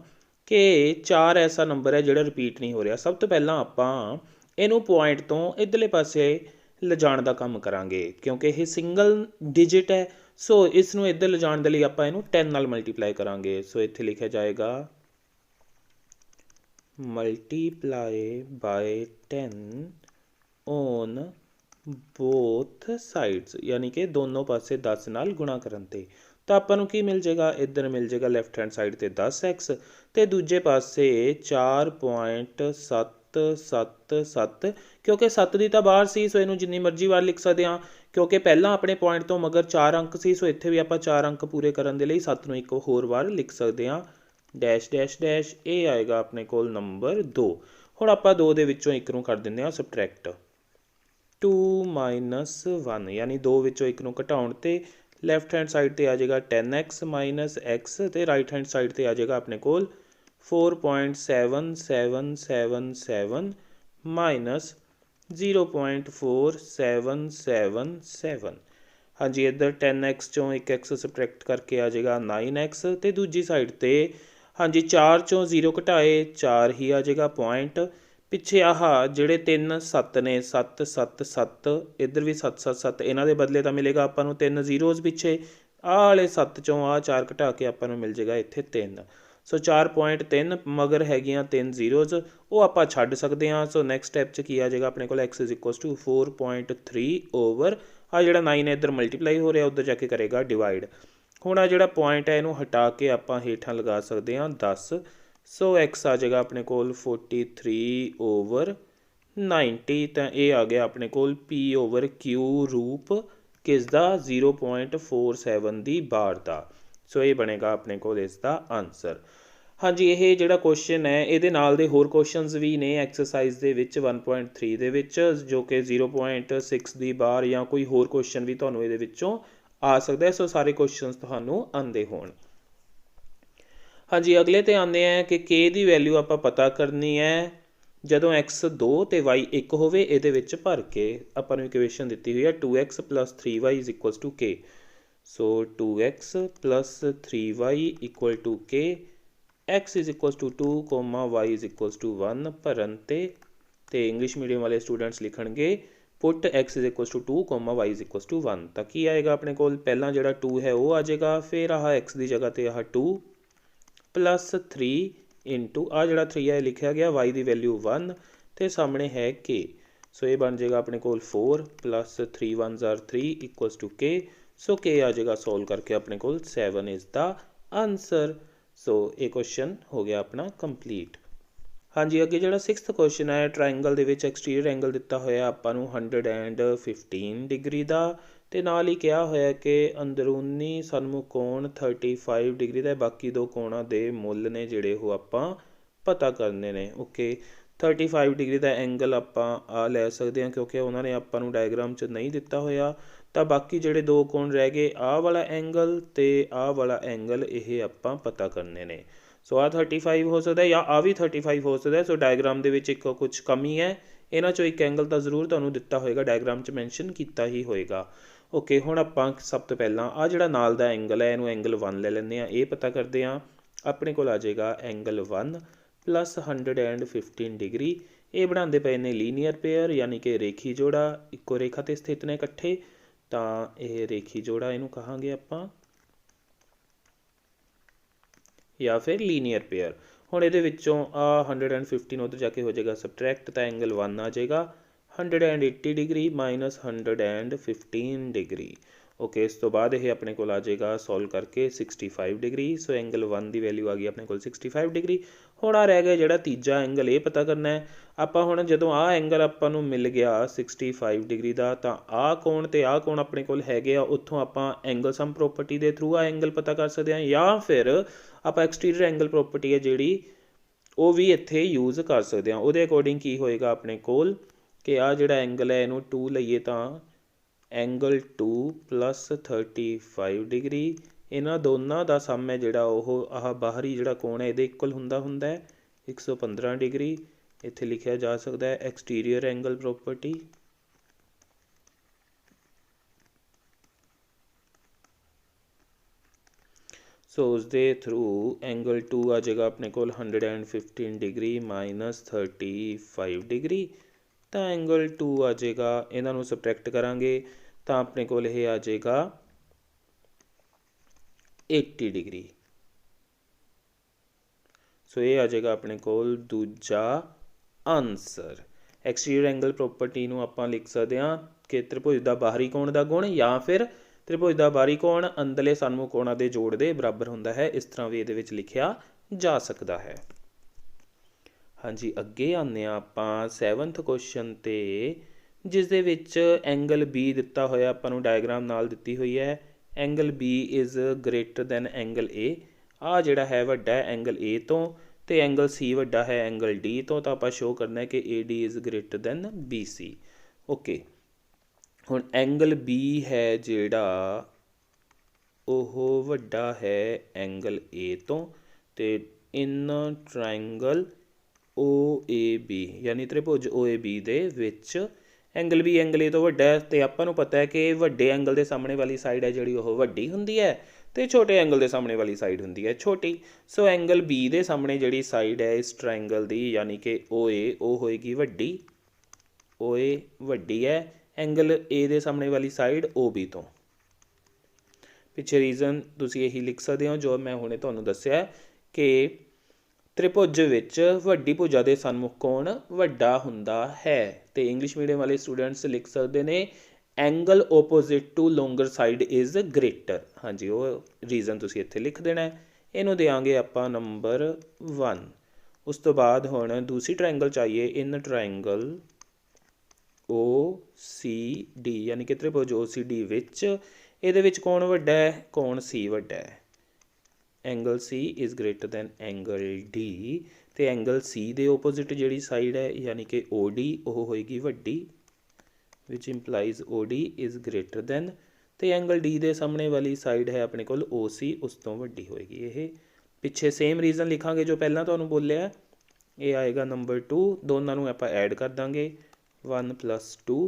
ਕਿ 4 ਐਸਾ ਨੰਬਰ ਹੈ ਜਿਹੜਾ ਰਿਪੀਟ ਨਹੀਂ ਹੋ ਰਿਹਾ। ਸਭ ਤੋਂ ਪਹਿਲਾਂ ਆਪਾਂ ਇਹਨੂੰ ਪੁਆਇੰਟ ਤੋਂ ਇੱਧਰਲੇ ਪਾਸੇ ਲਿਜਾਣ ਦਾ ਕੰਮ ਕਰਾਂਗੇ, ਕਿਉਂਕਿ ਇਹ ਸਿੰਗਲ ਡਿਜਿਟ ਹੈ। ਸੋ ਇਸ ਨੂੰ ਇੱਧਰ ਲਿਜਾਣ ਦੇ ਲਈ ਆਪਾਂ ਇਹਨੂੰ 10 ਨਾਲ ਮਲਟੀਪਲਾਈ ਕਰਾਂਗੇ। ਸੋ ਇੱਥੇ ਲਿਖਿਆ ਜਾਏਗਾ multiply by 10 on both sides, ਯਾਨੀ ਕਿ ਦੋਨੋਂ ਪਾਸੇ 10 ਨਾਲ ਗੁਣਾ ਕਰਨ 'ਤੇ। ਤਾਂ ਆਪਾਂ ਨੂੰ ਕੀ ਮਿਲ ਜਾਏਗਾ, ਇੱਧਰ ਮਿਲ ਜਾਏਗਾ ਲੈਫਟ ਹੈਂਡ ਸਾਈਡ 'ਤੇ 10x ਅਤੇ ਦੂਜੇ ਪਾਸੇ 4.777। ਕਿਉਂਕਿ 7 ਦੀ ਤਾਂ ਬਾਹਰ ਸੀ, ਸੋ ਇਹਨੂੰ ਜਿੰਨੀ ਮਰਜ਼ੀ ਵਾਰ ਲਿਖ ਸਕਦੇ ਹਾਂ। ਕਿਉਂਕਿ ਪਹਿਲਾਂ ਆਪਣੇ ਪੁਆਇੰਟ ਤੋਂ ਮਗਰ 4 ਅੰਕ ਸੀ, ਸੋ ਇੱਥੇ ਵੀ ਆਪਾਂ 4 ਅੰਕ ਪੂਰੇ ਕਰਨ ਦੇ ਲਈ 7 ਨੂੰ ਇੱਕ ਹੋਰ ਵਾਰ ਲਿਖ ਸਕਦੇ ਹਾਂ। ਡੈਸ਼ ਡੈਸ਼ ਡੈਸ਼, ਇਹ ਆਏਗਾ ਆਪਣੇ ਕੋਲ ਨੰਬਰ 2। ਹੁਣ ਆਪਾਂ 2 ਦੇ ਵਿੱਚੋਂ 1 ਨੂੰ ਕਰ ਦਿੰਦੇ ਹਾਂ ਸਬਟਰੈਕਟ। 2 - 1, ਯਾਨੀ 2 ਵਿੱਚੋਂ 1 ਨੂੰ ਘਟਾਉਣ 'ਤੇ ਲੈਫਟ ਹੈਂਡ ਸਾਈਡ 'ਤੇ ਆ ਜਾਏਗਾ 10x - x, ਅਤੇ ਰਾਈਟ ਹੈਂਡ ਸਾਈਡ 'ਤੇ ਆ ਜਾਏਗਾ ਆਪਣੇ ਕੋਲ 4.7777 ਮਾਈਨਸ 0.4777। ਹਾਂਜੀ, ਇੱਧਰ 10x ਚੋਂ 1x ਸਬਟਰੈਕਟ ਕਰਕੇ ਆ ਜਾਏਗਾ 9x, ਅਤੇ ਦੂਜੀ ਸਾਈਡ 'ਤੇ ਹਾਂਜੀ 4 ਚੋਂ 0 ਘਟਾਏ 4 ਹੀ ਆ ਜਾਏਗਾ ਪੁਆਇੰਟ। ਪਿੱਛੇ ਆਹ ਜਿਹੜੇ 3 7 ਨੇ 7 7 7, ਇੱਧਰ ਵੀ 7 7 7, ਇਹਨਾਂ ਦੇ ਬਦਲੇ ਤਾਂ ਮਿਲੇਗਾ ਆਪਾਂ ਨੂੰ 3 ਜ਼ੀਰੋਜ਼ ਪਿੱਛੇ। ਆਹ ਵਾਲੇ 7 ਚੋਂ ਆਹ 4 ਘਟਾ ਕੇ ਆਪਾਂ ਨੂੰ ਮਿਲ ਜਾਏਗਾ ਇੱਥੇ 3। ਸੋ 4.3 ਮਗਰ ਹੈਗੀਆਂ 3 ਜ਼ੀਰੋਜ਼, ਉਹ ਆਪਾਂ ਛੱਡ ਸਕਦੇ ਹਾਂ। ਸੋ ਨੈਕਸਟ ਸਟੈਪ 'ਚ ਕੀ ਆ ਜਾਏਗਾ ਆਪਣੇ ਕੋਲ, x is equals to 4.3 over ਆਹ ਜਿਹੜਾ 9 ਹੈ ਇੱਧਰ ਮਲਟੀਪਲਾਈ ਹੋ ਰਿਹਾ, ਉੱਧਰ ਜਾ ਕੇ ਕਰੇਗਾ ਡਿਵਾਈਡ। ਹੁਣ ਆ ਜਿਹੜਾ ਪੁਆਇੰਟ ਹੈ ਇਹਨੂੰ ਹਟਾ ਕੇ ਆਪਾਂ ਹੇਠਾਂ ਲਗਾ ਸਕਦੇ ਹਾਂ 10। ਸੋ x ਆ ਜਾਏਗਾ ਆਪਣੇ ਕੋਲ 43 ਓਵਰ 90, ਤਾਂ ਇਹ ਆ ਗਿਆ ਆਪਣੇ ਕੋਲ P/Q ਰੂਪ ਕਿਸ ਦਾ, 0.47 ਦੀ ਬਾਰ ਦਾ। ਸੋ ਇਹ ਬਣੇਗਾ ਆਪਣੇ ਕੋਲ ਇਸ ਦਾ ਆਨਸਰ। ਹਾਂਜੀ, ਇਹ ਜਿਹੜਾ ਕੁਐਸਚਨ ਹੈ ਇਹਦੇ ਨਾਲ ਦੇ ਹੋਰ ਕੁਐਸਚਨਸ ਵੀ ਨੇ ਐਕਸਰਸਾਈਜ਼ ਦੇ ਵਿੱਚ 1.3 ਦੇ ਵਿੱਚ, ਜੋ ਕਿ 0.6 ਦੀ ਬਾਰ ਜਾਂ ਕੋਈ ਹੋਰ ਕੁਐਸਚਨ ਵੀ ਤੁਹਾਨੂੰ ਇਹਦੇ ਵਿੱਚੋਂ ਆ ਸਕਦਾ ਹੈ। ਸੋ ਸਾਰੇ ਕੁਐਸਚਨਸ ਤੁਹਾਨੂੰ ਆਉਂਦੇ ਹੋਣ। ਹਾਂਜੀ, ਅਗਲੇ 'ਤੇ ਆਉਂਦੇ ਆ ਕਿ k ਦੀ ਵੈਲਿਊ ਆਪਾਂ ਪਤਾ ਕਰਨੀ ਹੈ ਜਦੋਂ x 2 ਅਤੇ y 1 ਹੋਵੇ। ਇਹਦੇ ਵਿੱਚ ਭਰ ਕੇ ਆਪਾਂ ਨੂੰ ਇਕੁਏਸ਼ਨ ਦਿੱਤੀ ਹੋਈ ਹੈ 2x + 3y is equals to k। So 2x + 3y equal to k। x is equals to 2, y is equals to 1 भरन ते इंग्लिश मीडियम वाले स्टूडेंट्स लिखणगे put x is equals to 2, y is equals to 1। तो की आएगा अपने को पहला जो 2 है वो आ जाएगा, फिर आह x की जगह ते आह 2 प्लस 3 इंटू आ जो 3 है लिखा गया y की वैल्यू 1 तो सामने है k। सो ये बन जाएगा अपने को 4 प्लस 3 1 जार 3 equals to k। So k आ जाएगा सॉल्व करके अपने को 7 इज द आंसर। सो ये क्वेश्चन हो गया अपना कंप्लीट। हाँ जी, अगे जो 6th क्वेश्चन है, ट्रायंगल के एक्सटीरियर एंगल दिता होया आपां नूं 115 डिग्री का, तो नाल ही कहा होया कि अंदरूनी सन्मुख कोण 35 डिग्री का, बाकी दो कोणों के मुल ने जिहड़े वो आपां पता करने ने। ओके, 35 डिग्री का एंगल आपां आ लै सकते हैं क्योंकि उन्होंने आपां नूं डायग्राम च नहीं दिता होया। तो बाकी जिहड़े दो कोण रह गए, आ वाला एंगल ते आ वाला एंगल, ये आपां पता करने ने। सो आ 35 हो सकता है या आ भी 35 हो सकता है। सो डायग्राम के एक कुछ कमी है, इन्हां चों एक एंगल तो जरूर तुहानूं दिता होएगा, डायग्राम च मैंशन किया ही होएगा। ओके, हुण आपां सब तो पहलां आ जिहड़ा नाल दा एंगल है इहनूं एंगल 1 ले लैंदे आ, ये पता करते हैं। अपने कोल आ जाएगा एंगल 1 प्लस 115 डिग्री। ये बनाते पे ने लीनियर पेयर यानी कि रेखी जोड़ा, इक्को रेखा ते स्थित ने इकट्ठे, तो यह रेखी जोड़ा इनू कहांगे आपां या फिर लीनियर पेयर। हुण इहदे विच्चों आ 115 उधर जाके हो जाएगा सबट्रैक्ट, तो एंगल 1 आ जाएगा 180 डिग्री माइनस 115 डिग्री। ओके, इस तो बाद यह अपने को आ जाएगा सॉल्व करके 65 डिग्री। सो एंगल 1 की वैल्यू आ गई अपने को 65 डिग्री। हुण आ रह गया जो तीजा एंगल, ये पता करना है आपां। हुण जदों आ एंगल आपां नूं मिल गया 65 डिग्री का, तो आ कोण ते आ कोण अपने कोल हैगे आ, उत्थों आपां एंगल सम प्रॉपर्टी के थ्रू आ एंगल पता कर सकते हैं, या फिर आपां एक्सटीरियर एंगल प्रॉपर्टी है जिहड़ी वो भी इत्थे यूज़ कर सकते हैं। उहदे अकॉर्डिंग की होएगा अपने कोल कि आ जिहड़ा एंगल है इनू 2 लईए तो एंगल 2 प्लस 35 डिग्री, इन्हां दोनों का सम है जिहड़ा ओह आह बाहरी जिहड़ा कोण है इहदे इक्वल हुंदा है 115 डिग्री। इत्थे लिखिया जा सकता है एक्सटीरियर एंगल प्रॉपर्टी। सो उसके थ्रू एंगल 2 आ जाएगा अपने को 115 डिग्री माइनस 35 डिग्री, तो एंगल 2 आ जाएगा, इन्हों सबट्रैक्ट करांगे तो अपने को यह आ जाएगा 80 डिग्री। सो ये आ जाएगा अपने को दूजा आंसर। एक्सटीरियर एंगल प्रॉपर्टी नूं आपां लिख सकते हैं कि त्रिभुज का बाहरी कोण का गुण या फिर त्रिभुज का बाहरी कोण अंदरले सन्मुख कोणां दे जोड़ दे बराबर हुंदा है। इस तरह भी इहदे विच लिखिया जा सकता है। हाँ जी, अगे आने आपां 7th क्वेश्चन ते, जिस दे विच एंगल बी दिता होया आपां नूं डायग्राम नाल दिती हुई है। Angle B is greater than angle A, आ जिहड़ा है वड्डा है एंगल ए तो, ते एंगल सी वड्डा है एंगल डी तो आपां शो करना है कि A D is greater than B C. Okay, हुण एंगल बी है जिहड़ा ओह वड्डा है एंगल ए तो, ते in triangle O A B यानी त्रिभुज ओ ए बी दे विच एंगल बी एंगल ए तो वड्डा है, तो आपां नूं पता है कि वड्डे एंगल के सामने वाली साइड है जिहड़ी ओह वड्डी हुंदी है, तो छोटे एंगल के सामने वाली साइड हुंदी है छोटी। सो एंगल बी के सामने जिहड़ी साइड है इस ट्रायंगल की यानी कि ओ ए, वो होएगी वड्डी, ओ ए वड्डी है एंगल ए के सामने वाली साइड ओ बी तो। पिछे रीजन तुसीं यही लिख सकते हो जो मैं हुणे तुहानूं दस्सिया कि त्रिभुज विच वड्डी भुजा दे सन्मुख कोण वड्डा हुंदा है, तो इंग्लिश मीडियम वाले स्टूडेंट्स लिख सकते हैं angle opposite to longer side is greater. हाँ जी, वो रीजन तुसीं इत्थे लिख देना है। इनू देंगे आपां नंबर 1। उस तो बाद हुण दूसरी ट्रायंगल चाहिए, in triangle O C D यानी कि त्रिभुज ओ सी डी विच इहदे विच कौन वड्डा है, कौन सी वड्डा है, angle C is greater than angle D, तो एंगल सी दे ओपोजिट जिहड़ी साइड है यानी कि ओ डी वो होएगी वड्डी, which implies O D is greater than, तो एंगल डी दे सामने वाली साइड है अपने कोल ओ सी, उस तो वड्डी होएगी। ये पिछे सेम रीजन लिखांगे जो पहला तुहानूं बोलिया, ये आएगा नंबर 2, दोनों नूं आपां ऐड कर देंगे 1 + 2,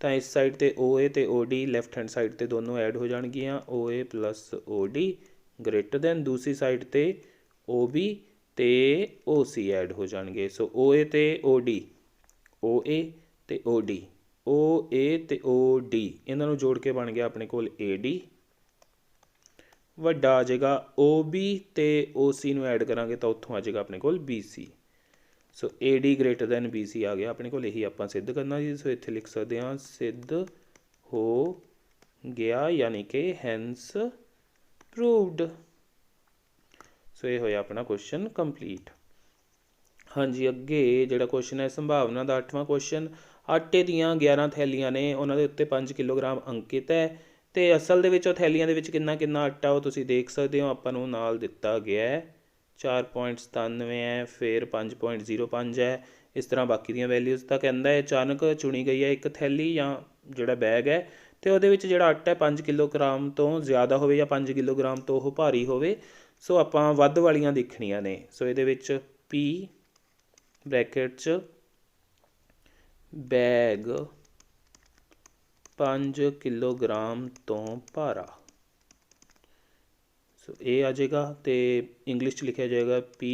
तो इस साइड ते ओ ए ते O D left hand side ते दोनों ऐड हो जाएगियाँ, O A + O D greater than दूसरी साइड ते ओ बी ਤੇ OC ਐਡ ਹੋ ਜਾਣਗੇ। ਸੋ OA ਤੇ OD, OA ਤੇ OD, OA ਤੇ OD ਇਹਨਾਂ ਨੂੰ ਜੋੜ ਕੇ ਬਣ ਗਿਆ ਆਪਣੇ ਕੋਲ AD। ਵੱਡਾ ਆ ਜਾਏਗਾ OB ਤੇ OC ਨੂੰ ਐਡ ਕਰਾਂਗੇ ਤਾਂ ਉੱਥੋਂ ਆ ਜਾਏਗਾ ਆਪਣੇ ਕੋਲ BC। ਸੋ AD ਗ੍ਰੇਟਰ ਦੈਨ BC ਆ ਗਿਆ ਆਪਣੇ ਕੋਲ। ਇਹੀ ਆਪਾਂ ਸਿੱਧ ਕਰਨਾ ਜੀ। ਸੋ ਇੱਥੇ ਲਿਖ ਸਕਦੇ ਹਾਂ ਸਿੱਧ ਹੋ ਗਿਆ, ਯਾਨੀ ਕਿ ਹੈਂਸ ਪ੍ਰੂਵਡ। ਸੋ ਇਹ ਹੋਇਆ ਆਪਣਾ ਕੁਐਸਚਨ ਕੰਪਲੀਟ। ਹਾਂਜੀ, ਅੱਗੇ ਜਿਹੜਾ ਕੁਐਸਚਨ ਹੈ ਸੰਭਾਵਨਾ ਦਾ 8ਵਾਂ ਕੁਐਸਚਨ। ਆਟੇ ਦੀਆਂ 11 ਥੈਲੀਆਂ ਨੇ, ਉਹਨਾਂ ਦੇ ਉੱਤੇ 5 ਕਿਲੋਗ੍ਰਾਮ ਅੰਕਿਤ ਹੈ ਅਤੇ ਅਸਲ ਦੇ ਵਿੱਚ ਉਹ ਥੈਲੀਆਂ ਦੇ ਵਿੱਚ ਕਿੰਨਾ ਕਿੰਨਾ ਆਟਾ ਉਹ ਤੁਸੀਂ ਦੇਖ ਸਕਦੇ ਹੋ। ਆਪਾਂ ਨੂੰ ਨਾਲ ਦਿੱਤਾ ਗਿਆ ਹੈ 4.97 ਹੈ, ਫਿਰ 5.05 ਹੈ, ਇਸ ਤਰ੍ਹਾਂ ਬਾਕੀ ਦੀਆਂ ਵੈਲਿਊਜ਼ ਤਾਂ ਕਹਿੰਦਾ ਹੈ ਅਚਾਨਕ ਚੁਣੀ ਗਈ ਹੈ ਇੱਕ ਥੈਲੀ ਜਾਂ ਜਿਹੜਾ ਬੈਗ ਹੈ ਅਤੇ ਉਹਦੇ ਵਿੱਚ ਜਿਹੜਾ ਆਟਾ 5 ਕਿਲੋਗ੍ਰਾਮ ਤੋਂ ਜ਼ਿਆਦਾ ਹੋਵੇ ਜਾਂ 5 ਕਿਲੋਗ੍ਰਾਮ ਤੋਂ ਉਹ ਭਾਰੀ ਹੋਵੇ। ਸੋ ਆਪਾਂ ਵੱਧ ਵਾਲੀਆਂ ਦੇਖਣੀਆਂ ਨੇ। ਸੋ ਇਹਦੇ ਵਿੱਚ P ਬ੍ਰੈਕਟ 'ਚ ਬੈਗ 5 ਕਿਲੋਗ੍ਰਾਮ ਤੋਂ ਭਾਰਾ, ਸੋ ਇਹ ਆ ਜਾਏਗਾ। ਅਤੇ ਇੰਗਲਿਸ਼ 'ਚ ਲਿਖਿਆ ਜਾਏਗਾ P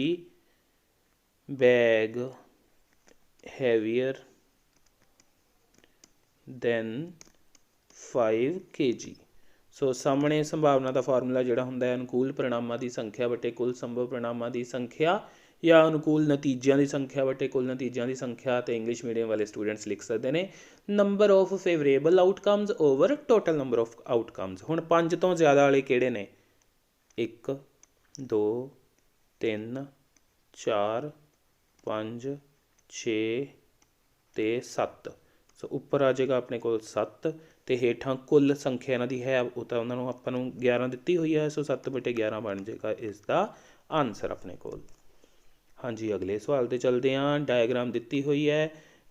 ਬੈਗ ਹੈਵੀਅਰ ਦੈਨ 5 kg। ਸੋ ਸਾਹਮਣੇ ਸੰਭਾਵਨਾ ਦਾ ਫਾਰਮੂਲਾ ਜਿਹੜਾ ਹੁੰਦਾ ਹੈ ਅਨੁਕੂਲ ਪਰਿਣਾਮਾਂ ਦੀ ਸੰਖਿਆ ਵਟੇ ਕੁੱਲ ਸੰਭਵ ਪਰਿਣਾਮਾਂ ਦੀ ਸੰਖਿਆ, ਜਾਂ ਅਨੁਕੂਲ ਨਤੀਜਿਆਂ ਦੀ ਸੰਖਿਆ ਵਟੇ ਕੁੱਲ ਨਤੀਜਿਆਂ ਦੀ ਸੰਖਿਆ। ਅਤੇ ਇੰਗਲਿਸ਼ ਮੀਡੀਅਮ ਵਾਲੇ ਸਟੂਡੈਂਟਸ ਲਿਖ ਸਕਦੇ ਨੇ number of favourable outcomes over total number of outcomes. ਹੁਣ 5 ਤੋਂ ਜ਼ਿਆਦਾ ਵਾਲੇ ਕਿਹੜੇ ਨੇ? 1 2 3 4 5 6 ਅਤੇ 7। ਸੋ ਉੱਪਰ ਆ ਜਾਏਗਾ ਆਪਣੇ ਕੋਲ 7 ਅਤੇ ਹੇਠਾਂ ਕੁੱਲ ਸੰਖਿਆ ਇਹਨਾਂ ਦੀ ਹੈ ਉਹ ਤਾਂ ਉਹਨਾਂ ਨੂੰ ਆਪਾਂ ਨੂੰ 11 ਦਿੱਤੀ ਹੋਈ ਹੈ। ਸੋ 7/11 ਬਣ ਜਾਏਗਾ ਇਸ ਦਾ ਆਨਸਰ ਆਪਣੇ ਕੋਲ। ਹਾਂਜੀ, ਅਗਲੇ ਸਵਾਲ 'ਤੇ ਚੱਲਦੇ ਹਾਂ। ਡਾਇਗਰਾਮ ਦਿੱਤੀ ਹੋਈ ਹੈ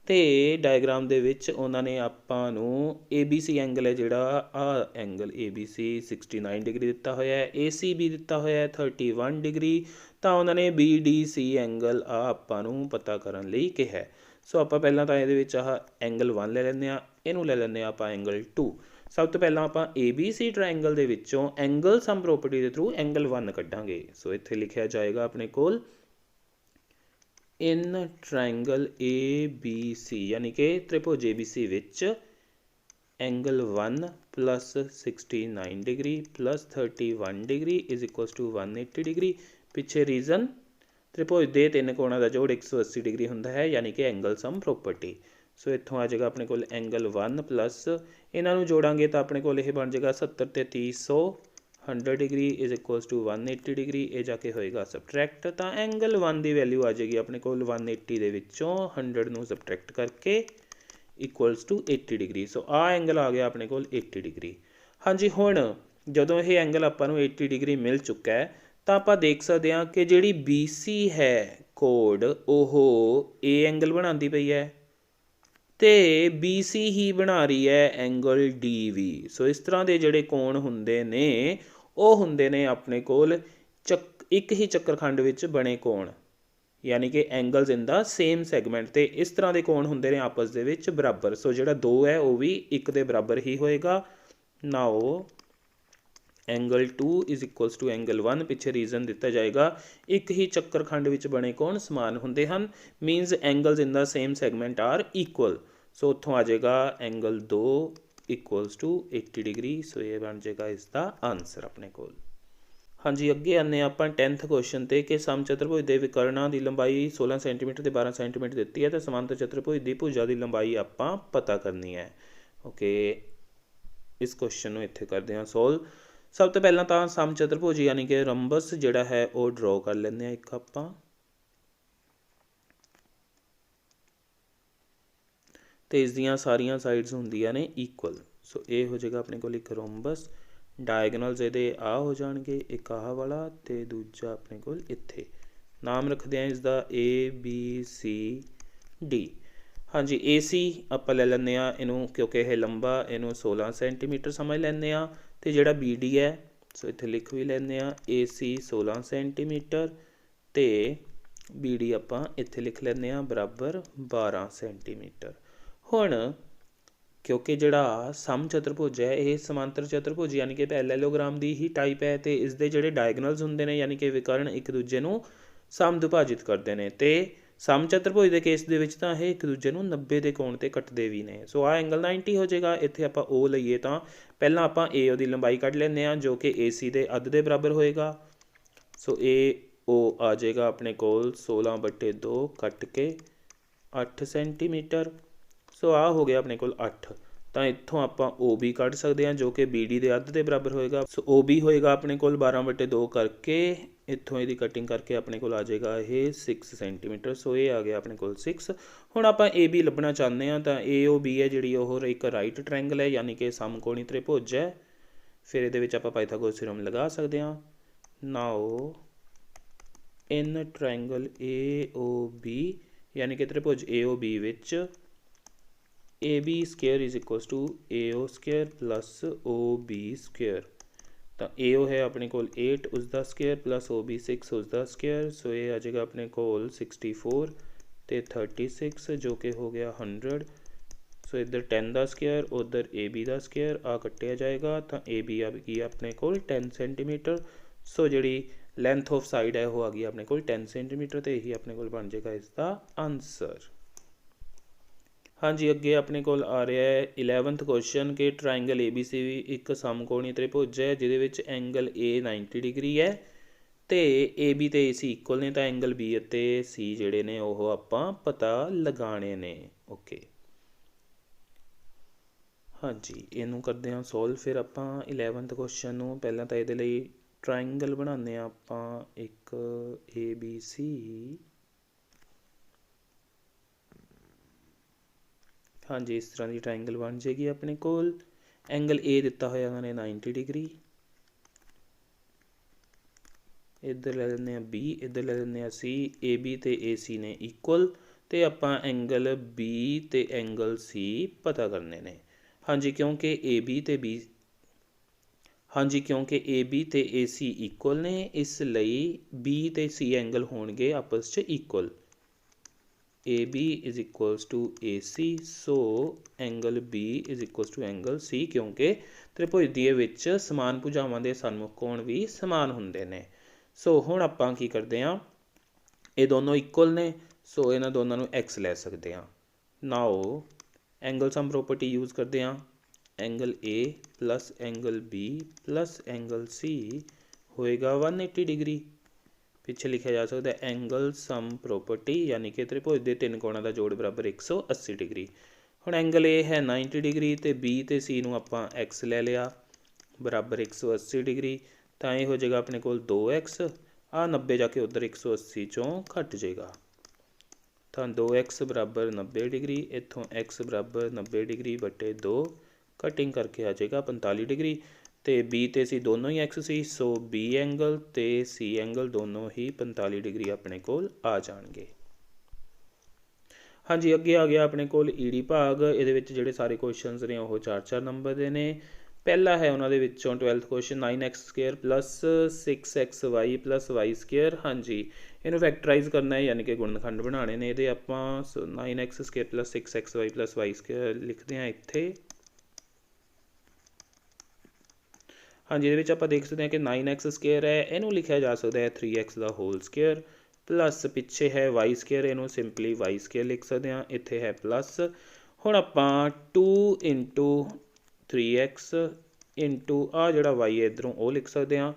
ਅਤੇ ਡਾਇਗਰਾਮ ਦੇ ਵਿੱਚ ਉਹਨਾਂ ਨੇ ਆਪਾਂ ਨੂੰ ABC ਐਂਗਲ ਹੈ ਜਿਹੜਾ ਆਹ ਐਂਗਲ ABC 69 ਡਿਗਰੀ ਦਿੱਤਾ ਹੋਇਆ ਹੈ, ACB ਦਿੱਤਾ ਹੋਇਆ ਹੈ 31 ਡਿਗਰੀ। ਤਾਂ ਉਹਨਾਂ ਨੇ BDC ਐਂਗਲ ਆ ਆਪਾਂ ਨੂੰ ਪਤਾ ਕਰਨ ਲਈ ਕਿਹਾ। ਸੋ ਆਪਾਂ ਪਹਿਲਾਂ ਤਾਂ ਇਹਦੇ ਵਿੱਚ ਆਹ ਐਂਗਲ 1 ਲੈ ਲੈਂਦੇ ਹਾਂ, ਇਹਨੂੰ ਲੈ ਲੈਂਦੇ ਹਾਂ ਆਪਾਂ ਐਂਗਲ 2। ਸਭ ਤੋਂ ਪਹਿਲਾਂ ਆਪਾਂ ABC ਟਰਾਇੰਗਲ ਦੇ ਵਿੱਚੋਂ ਐਂਗਲ ਸਮ ਪ੍ਰੋਪਰਟੀ ਦੇ ਥਰੂ ਐਂਗਲ 1 ਕੱਢਾਂਗੇ। ਸੋ ਇੱਥੇ ਲਿਖਿਆ ਜਾਏਗਾ ਆਪਣੇ ਕੋਲ ਇਨ ਟਰਾਇੰਗਲ ABC ਯਾਨੀ ਕਿ ਤ੍ਰਿਭੁਜ ABC ਵਿੱਚ angle 1 plus 69 degree plus 31 degree is equals to 180 degree. ਪਿੱਛੇ ਰੀਜ਼ਨ ਤ੍ਰਿਭੁਜ ਦੇ 3 ਕੋਣਾਂ ਦਾ ਜੋੜ 180 ਡਿਗਰੀ ਹੁੰਦਾ ਹੈ, ਯਾਨੀ ਕਿ ਐਂਗਲ ਸਮ ਪ੍ਰੋਪਰਟੀ। ਸੋ ਇੱਥੋਂ ਆ ਜਾਏਗਾ ਆਪਣੇ ਕੋਲ ਐਂਗਲ 1 ਪਲੱਸ ਇਹਨਾਂ ਨੂੰ ਜੋੜਾਂਗੇ ਤਾਂ ਆਪਣੇ ਕੋਲ ਇਹ ਬਣ ਜਾਏਗਾ 70 ਤੇ 30 100 degree is equals to 180 degree. ਇਹ ਜਾ ਕੇ ਹੋਏਗਾ ਸਬਟਰੈਕਟ, ਤਾਂ ਐਂਗਲ 1 ਦੀ ਵੈਲਿਊ ਆ ਜਾਏਗੀ ਆਪਣੇ ਕੋਲ 180 ਦੇ ਵਿੱਚੋਂ 100 ਨੂੰ ਸਬਟਰੈਕਟ ਕਰਕੇ ਇਕੁਅਲਸ ਟੂ 80 ਡਿਗਰੀ। ਸੋ ਆਹ ਐਂਗਲ ਆ ਗਿਆ ਆਪਣੇ ਕੋਲ 80 ਡਿਗਰੀ। ਹਾਂਜੀ, ਹੁਣ ਜਦੋਂ ਇਹ ਐਂਗਲ ਆਪਾਂ ਨੂੰ 80 ਡਿਗਰੀ ਮਿਲ ਚੁੱਕਾ ਹੈ ਤਾਂ ਆਪਾਂ ਦੇਖ ਸਕਦੇ ਹਾਂ ਕਿ ਜਿਹੜੀ BC ਹੈ ਕੋਡ ਉਹ A ਐਂਗਲ ਬਣਾਉਂਦੀ ਪਈ ਹੈ ਅਤੇ BC ਹੀ ਬਣਾ ਰਹੀ ਹੈ ਐਂਗਲ DV। ਸੋ ਇਸ ਤਰ੍ਹਾਂ ਦੇ ਜਿਹੜੇ ਕੋਣ ਹੁੰਦੇ ਨੇ ਉਹ ਹੁੰਦੇ ਨੇ ਆਪਣੇ ਕੋਲ ਇੱਕ ਹੀ ਚੱਕਰਖੰਡ ਵਿੱਚ ਬਣੇ ਕੋਣ, ਯਾਨੀ ਕਿ ਐਂਗਲਸ ਇਨ ਦਾ ਸੇਮ ਸੈਗਮੈਂਟ। ਅਤੇ ਇਸ ਤਰ੍ਹਾਂ ਦੇ ਕੋਣ ਹੁੰਦੇ ਨੇ ਆਪਸ ਦੇ ਵਿੱਚ ਬਰਾਬਰ। ਸੋ ਜਿਹੜਾ 2 ਹੈ ਉਹ ਵੀ 1 ਦੇ ਬਰਾਬਰ ਹੀ ਹੋਏਗਾ। Now angle 2 is equals to angle 1। ਪਿੱਛੇ ਰੀਜ਼ਨ ਦਿੱਤਾ ਜਾਏਗਾ ਇੱਕ ਹੀ ਚੱਕਰਖੰਡ ਵਿੱਚ ਬਣੇ ਕੋਣ ਸਮਾਨ ਹੁੰਦੇ ਹਨ, means angles in the same segment are equal. ਸੋ ਉੱਥੋਂ ਆ ਜਾਏਗਾ ਐਂਗਲ 2 ਇਕੁਅਲਸ ਟੂ 80 ਡਿਗਰੀ। ਸੋ ਇਹ ਬਣ ਜਾਏਗਾ ਇਸ ਦਾ ਆਨਸਰ ਆਪਣੇ ਕੋਲ। ਹਾਂਜੀ, ਅੱਗੇ ਆਉਂਦੇ ਹਾਂ ਆਪਾਂ 10th ਕੁਐਸਚਨ 'ਤੇ ਕਿ ਸਮਚਤੁਰਭੁਜ ਦੇ ਵਿਕਰਣਾਂ ਦੀ ਲੰਬਾਈ 16 ਸੈਂਟੀਮੀਟਰ ਤੇ 12 ਸੈਂਟੀਮੀਟਰ ਦਿੱਤੀ ਹੈ ਅਤੇ ਸਮਾਂਤਰ ਚਤੁਰਭੁਜ ਦੀ ਭੁਜਾ ਦੀ ਲੰਬਾਈ ਆਪਾਂ ਪਤਾ ਕਰਨੀ ਹੈ। ਓਕੇ, ਇਸ ਕੁਐਸਚਨ ਨੂੰ ਇੱਥੇ ਕਰਦੇ ਹਾਂ ਸੋਲਵ। ਸਭ ਤੋਂ ਪਹਿਲਾਂ ਤਾਂ ਸਮਚਤੁਰਭੁਜ ਯਾਨੀ ਕਿ ਰੰਬਸ ਜਿਹੜਾ ਹੈ ਉਹ ਡਰੋ ਕਰ ਲੈਂਦੇ ਹਾਂ ਇੱਕ ਆਪਾਂ, ਅਤੇ ਇਸ ਦੀਆਂ ਸਾਰੀਆਂ ਸਾਈਡਸ ਹੁੰਦੀਆਂ ਨੇ ਇਕੁਅਲ। ਸੋ ਇਹ ਹੋ ਜਾਏਗਾ ਆਪਣੇ ਕੋਲ ਇੱਕ ਰੋਮਬਸ। ਡਾਇਗਨਲਸ ਇਹਦੇ ਆਹ ਹੋ ਜਾਣਗੇ, ਇੱਕ ਆਹ ਵਾਲਾ ਅਤੇ ਦੂਜਾ ਆਪਣੇ ਕੋਲ ਇੱਥੇ। ਨਾਮ ਰੱਖਦੇ ਹਾਂ ਇਸਦਾ ABCD। ਹਾਂਜੀ, AC ਆਪਾਂ ਲੈ ਲੈਂਦੇ ਹਾਂ ਇਹਨੂੰ ਕਿਉਂਕਿ ਇਹ ਲੰਬਾ, ਇਹਨੂੰ 16 ਸੈਂਟੀਮੀਟਰ ਸਮਝ ਲੈਂਦੇ ਹਾਂ। ਅਤੇ ਜਿਹੜਾ BD ਹੈ ਸੋ ਇੱਥੇ ਲਿਖ ਵੀ ਲੈਂਦੇ ਹਾਂ AC 16 ਸੈਂਟੀਮੀਟਰ ਅਤੇ BD ਆਪਾਂ ਇੱਥੇ ਲਿਖ ਲੈਂਦੇ ਹਾਂ ਬਰਾਬਰ 12 ਸੈਂਟੀਮੀਟਰ। ਹੁਣ ਕਿਉਂਕਿ ਜਿਹੜਾ ਸਮਚਤੁਰਭੁਜ ਹੈ ਇਹ ਸਮਾਂਤਰ ਚਤੁਰਭੁਜ ਯਾਨੀ ਕਿ ਪੈਰਲੈਲੋਗ੍ਰਾਮ ਦੀ ਹੀ ਟਾਈਪ ਹੈ ਅਤੇ ਇਸ ਦੇ ਜਿਹੜੇ ਡਾਇਗਨਲਸ ਹੁੰਦੇ ਨੇ ਯਾਨੀ ਕਿ ਵਿਕਰਨ ਇੱਕ ਦੂਜੇ ਨੂੰ ਸਮ ਵਿਭਾਜਿਤ ਕਰਦੇ ਨੇ। ਅਤੇ ਸਮਚਤੁਰਭੁਜ ਦੇ ਕੇਸ ਦੇ ਵਿੱਚ ਤਾਂ ਇਹ ਇੱਕ ਦੂਜੇ ਨੂੰ 90 ਦੇ ਕੋਣ 'ਤੇ ਕੱਟਦੇ ਵੀ ਨੇ। ਸੋ ਆਹ ਐਂਗਲ 90 ਹੋ ਜਾਏਗਾ। ਇੱਥੇ ਆਪਾਂ O ਲਈਏ ਤਾਂ ਪਹਿਲਾਂ ਆਪਾਂ AO ਦੀ ਲੰਬਾਈ ਕੱਢ ਲੈਂਦੇ ਹਾਂ, ਜੋ ਕਿ AC ਦੇ ਅੱਧ ਦੇ ਬਰਾਬਰ ਹੋਏਗਾ। ਸੋ AO ਆ ਜਾਏਗਾ ਆਪਣੇ ਕੋਲ 16/2 ਕੱਟ ਕੇ 8 ਸੈਂਟੀਮੀਟਰ। ਸੋ ਆਹ ਹੋ ਗਿਆ ਆਪਣੇ ਕੋਲ 8। ਤਾਂ ਇੱਥੋਂ ਆਪਾਂ OB ਕੱਢ ਸਕਦੇ ਹਾਂ, ਜੋ ਕਿ BD ਦੇ ਅੱਧ ਦੇ ਬਰਾਬਰ ਹੋਏਗਾ। ਸੋ OB ਹੋਏਗਾ ਆਪਣੇ ਕੋਲ 12/2 ਕਰਕੇ, ਇੱਥੋਂ ਇਹਦੀ ਕਟਿੰਗ ਕਰਕੇ ਆਪਣੇ ਕੋਲ ਆ ਜਾਏਗਾ ਇਹ 6 ਸੈਂਟੀਮੀਟਰ। ਸੋ ਇਹ ਆ ਗਿਆ ਆਪਣੇ ਕੋਲ 6। ਹੁਣ ਆਪਾਂ AB ਲੱਭਣਾ ਚਾਹੁੰਦੇ ਹਾਂ, ਤਾਂ AOB ਹੈ ਜਿਹੜੀ ਉਹ ਇੱਕ ਰਾਈਟ ਟ੍ਰਾਇੰਗਲ ਹੈ, ਯਾਨੀ ਕਿ ਸਮਕੋਣੀ ਤ੍ਰਿਭੁਜ ਹੈ। ਫਿਰ ਇਹਦੇ ਵਿੱਚ ਆਪਾਂ ਪਾਇਥਾਗੋਰਸ ਥਿਊਰਮ ਲਗਾ ਸਕਦੇ ਹਾਂ। ਨਾਓ ਇਨ ਟ੍ਰਾਇੰਗਲ AOB ਯਾਨੀ ਕਿ ਤ੍ਰਿਭੁਜ AOB ਵਿੱਚ AB square is equals to AO square plus OB square. ਤਾਂ AO ਹੈ ਆਪਣੇ ਕੋਲ 8 ਉਸਦਾ ਸਕੁਏਅਰ ਪਲੱਸ OB 6 ਉਸਦਾ ਸਕੁਏਅਰ। ਸੋ ਇਹ ਆ ਜਾਏਗਾ ਆਪਣੇ ਕੋਲ 64 ਅਤੇ 36 ਜੋ ਕਿ ਹੋ ਗਿਆ 100। ਸੋ ਇੱਧਰ 10 ਦਾ ਸਕੁਏਅਰ, ਉੱਧਰ AB ਦਾ ਸਕੁਏਅਰ, ਆ ਕੱਟਿਆ ਜਾਏਗਾ। ਤਾਂ AB ਆ ਗਈ ਆਪਣੇ ਕੋਲ 10 ਸੈਂਟੀਮੀਟਰ। ਸੋ ਜਿਹੜੀ ਲੈਂਥ ਆਫ ਸਾਈਡ ਹੈ ਉਹ ਆ ਗਈ ਆਪਣੇ ਕੋਲ 10 ਸੈਂਟੀਮੀਟਰ, ਅਤੇ ਇਹੀ ਆਪਣੇ ਕੋਲ ਬਣ ਜਾਏਗਾ ਇਸ ਦਾ ਆਨਸਰ। ਹਾਂਜੀ, ਅੱਗੇ ਆਪਣੇ ਕੋਲ ਆ ਰਿਹਾ ਹੈ 11th ਕੁਐਸਚਨ ਕਿ ਟਰਾਇੰਗਲ ABC ਵੀ ਇੱਕ ਸਮਕੋਣੀ ਤ੍ਰਿਭੁਜ ਹੈ, ਜਿਹਦੇ ਵਿੱਚ ਐਂਗਲ A 90 ਡਿਗਰੀ ਹੈ ਅਤੇ AB ਅਤੇ AC ਇਕੁਅਲ ਨੇ। ਤਾਂ ਐਂਗਲ B ਅਤੇ C ਜਿਹੜੇ ਨੇ ਉਹ ਆਪਾਂ ਪਤਾ ਲਗਾਉਣੇ ਨੇ। ਓਕੇ, ਹਾਂਜੀ, ਇਹਨੂੰ ਕਰਦੇ ਹਾਂ ਸੋਲਵ। ਫਿਰ ਆਪਾਂ 11th ਕੁਐਸਚਨ ਨੂੰ ਪਹਿਲਾਂ ਤਾਂ ਇਹਦੇ ਲਈ ਟਰਾਇੰਗਲ ਬਣਾਉਂਦੇ ਹਾਂ ਆਪਾਂ ਇੱਕ ABC। ਹਾਂਜੀ, ਇਸ ਤਰ੍ਹਾਂ ਦੀ ਟਰਾਇੰਗਲ ਬਣ ਜਾਏਗੀ ਆਪਣੇ ਕੋਲ। ਐਂਗਲ A ਦਿੱਤਾ ਹੋਇਆ ਉਹਨਾਂ ਨੇ 90 ਡਿਗਰੀ। ਇੱਧਰ ਲੈ ਲੈਂਦੇ ਹਾਂ B, ਇੱਧਰ ਲੈ ਲੈਂਦੇ ਹਾਂ C। AB ਅਤੇ AC ਨੇ ਇਕੁਅਲ, ਅਤੇ ਆਪਾਂ ਐਂਗਲ B ਅਤੇ ਐਂਗਲ C ਪਤਾ ਕਰਨੇ ਨੇ। ਹਾਂਜੀ, ਕਿਉਂਕਿ AB ਅਤੇ AC ਇਕੁਅਲ ਨੇ, ਇਸ ਲਈ B ਅਤੇ C ਐਂਗਲ ਹੋਣਗੇ ਆਪਸ 'ਚ equal. AB is equals to AC, so angle B is equals to angle C, ਕਿਉਂਕਿ ਤ੍ਰਿਭੁਜ ਦੇ ਵਿੱਚ ਸਮਾਨ ਭੁਜਾਵਾਂ ਦੇ ਸਨਮੁਖ ਕੋਣ ਵੀ ਸਮਾਨ ਹੁੰਦੇ ਨੇ। ਸੋ ਹੁਣ ਆਪਾਂ ਕੀ ਕਰਦੇ ਹਾਂ, ਇਹ ਦੋਨੋਂ ਇਕੁਅਲ ਨੇ, ਸੋ ਇਹਨਾਂ ਦੋਨਾਂ ਨੂੰ X ਲੈ ਸਕਦੇ ਹਾਂ। ਨਾਓ ਐਂਗਲ ਸਮ ਪ੍ਰੋਪਰਟੀ ਯੂਜ਼ ਕਰਦੇ ਹਾਂ। Angle A plus angle B plus angle C ਹੋਏਗਾ 180 ਡਿਗਰੀ। ਪਿੱਛੇ ਲਿਖਿਆ ਜਾ ਸਕਦਾ ਐਂਗਲ ਸਮ ਪ੍ਰੋਪਰਟੀ, ਯਾਨੀ ਕਿ ਤ੍ਰਿਭੁਜ ਦੇ ਤਿੰਨ ਕੋਣਾਂ ਦਾ ਜੋੜ ਬਰਾਬਰ 180 ਡਿਗਰੀ। ਹੁਣ ਐਂਗਲ A ਹੈ 90 ਡਿਗਰੀ ਅਤੇ B ਅਤੇ C ਨੂੰ ਆਪਾਂ X ਲੈ ਲਿਆ ਬਰਾਬਰ 180 ਡਿਗਰੀ। ਤਾਂ ਇਹ ਹੋ ਜਾਏਗਾ ਆਪਣੇ ਕੋਲ 2X। ਆਹ 90 ਜਾ ਕੇ ਉੱਧਰ 180 ਚੋਂ ਘੱਟ ਜਾਏਗਾ। ਤਾਂ 2X ਬਰਾਬਰ 90 ਡਿਗਰੀ, ਇੱਥੋਂ X ਬਰਾਬਰ 90 ਡਿਗਰੀ ਬਟੇ 2, ਕਟਿੰਗ ਕਰਕੇ ਆ ਜਾਏਗਾ 45 ਡਿਗਰੀ। ਅਤੇ B ਅਤੇ C ਦੋਨੋਂ ਹੀ X ਸੀ, ਸੋ B ਐਂਗਲ ਅਤੇ C ਐਂਗਲ ਦੋਨੋਂ ਹੀ 45 ਡਿਗਰੀ ਆਪਣੇ ਕੋਲ ਆ ਜਾਣਗੇ। ਹਾਂਜੀ, ਅੱਗੇ ਆ ਗਿਆ ਆਪਣੇ ਕੋਲ ED ਭਾਗ। ਇਹਦੇ ਵਿੱਚ ਜਿਹੜੇ ਸਾਰੇ ਕੁਐਸਚਨਸ ਨੇ ਉਹ 4-4 ਨੰਬਰ ਦੇ ਨੇ। ਪਹਿਲਾ ਹੈ ਉਹਨਾਂ ਦੇ ਵਿੱਚੋਂ 12th question 9x square plus 6xy plus y square. ਹਾਂਜੀ, ਇਹਨੂੰ ਫੈਕਟਰਾਈਜ਼ ਕਰਨਾ ਹੈ, ਯਾਨੀ ਕਿ ਗੁਣਨਖੰਡ ਬਣਾਉਣੇ ਨੇ ਇਹਦੇ ਆਪਾਂ। 9x square plus 6xy plus y square ਲਿਖਦੇ ਹਾਂ ਇੱਥੇ। ਹਾਂਜੀ, ਇਹਦੇ ਵਿੱਚ ਆਪਾਂ ਦੇਖ ਸਕਦੇ ਹਾਂ ਕਿ 9x ਸਕੁਏਅਰ ਹੈ, ਇਹਨੂੰ ਲਿਖਿਆ ਜਾ ਸਕਦਾ ਹੈ 3x ਦਾ ਹੋਲ ਸਕੁਏਅਰ, ਪਲੱਸ ਪਿੱਛੇ ਹੈ y ਸਕੁਏਅਰ, ਇਹਨੂੰ ਸਿੰਪਲੀ y ਸਕੁਏਅਰ ਲਿਖ ਸਕਦੇ ਹਾਂ। ਇੱਥੇ ਹੈ ਪਲੱਸ। ਹੁਣ ਆਪਾਂ 2 ਇੰਟੂ 3x ਇੰਟੂ ਆਹ ਜਿਹੜਾ y ਹੈ ਇੱਧਰੋਂ ਉਹ ਲਿਖ ਸਕਦੇ ਹਾਂ।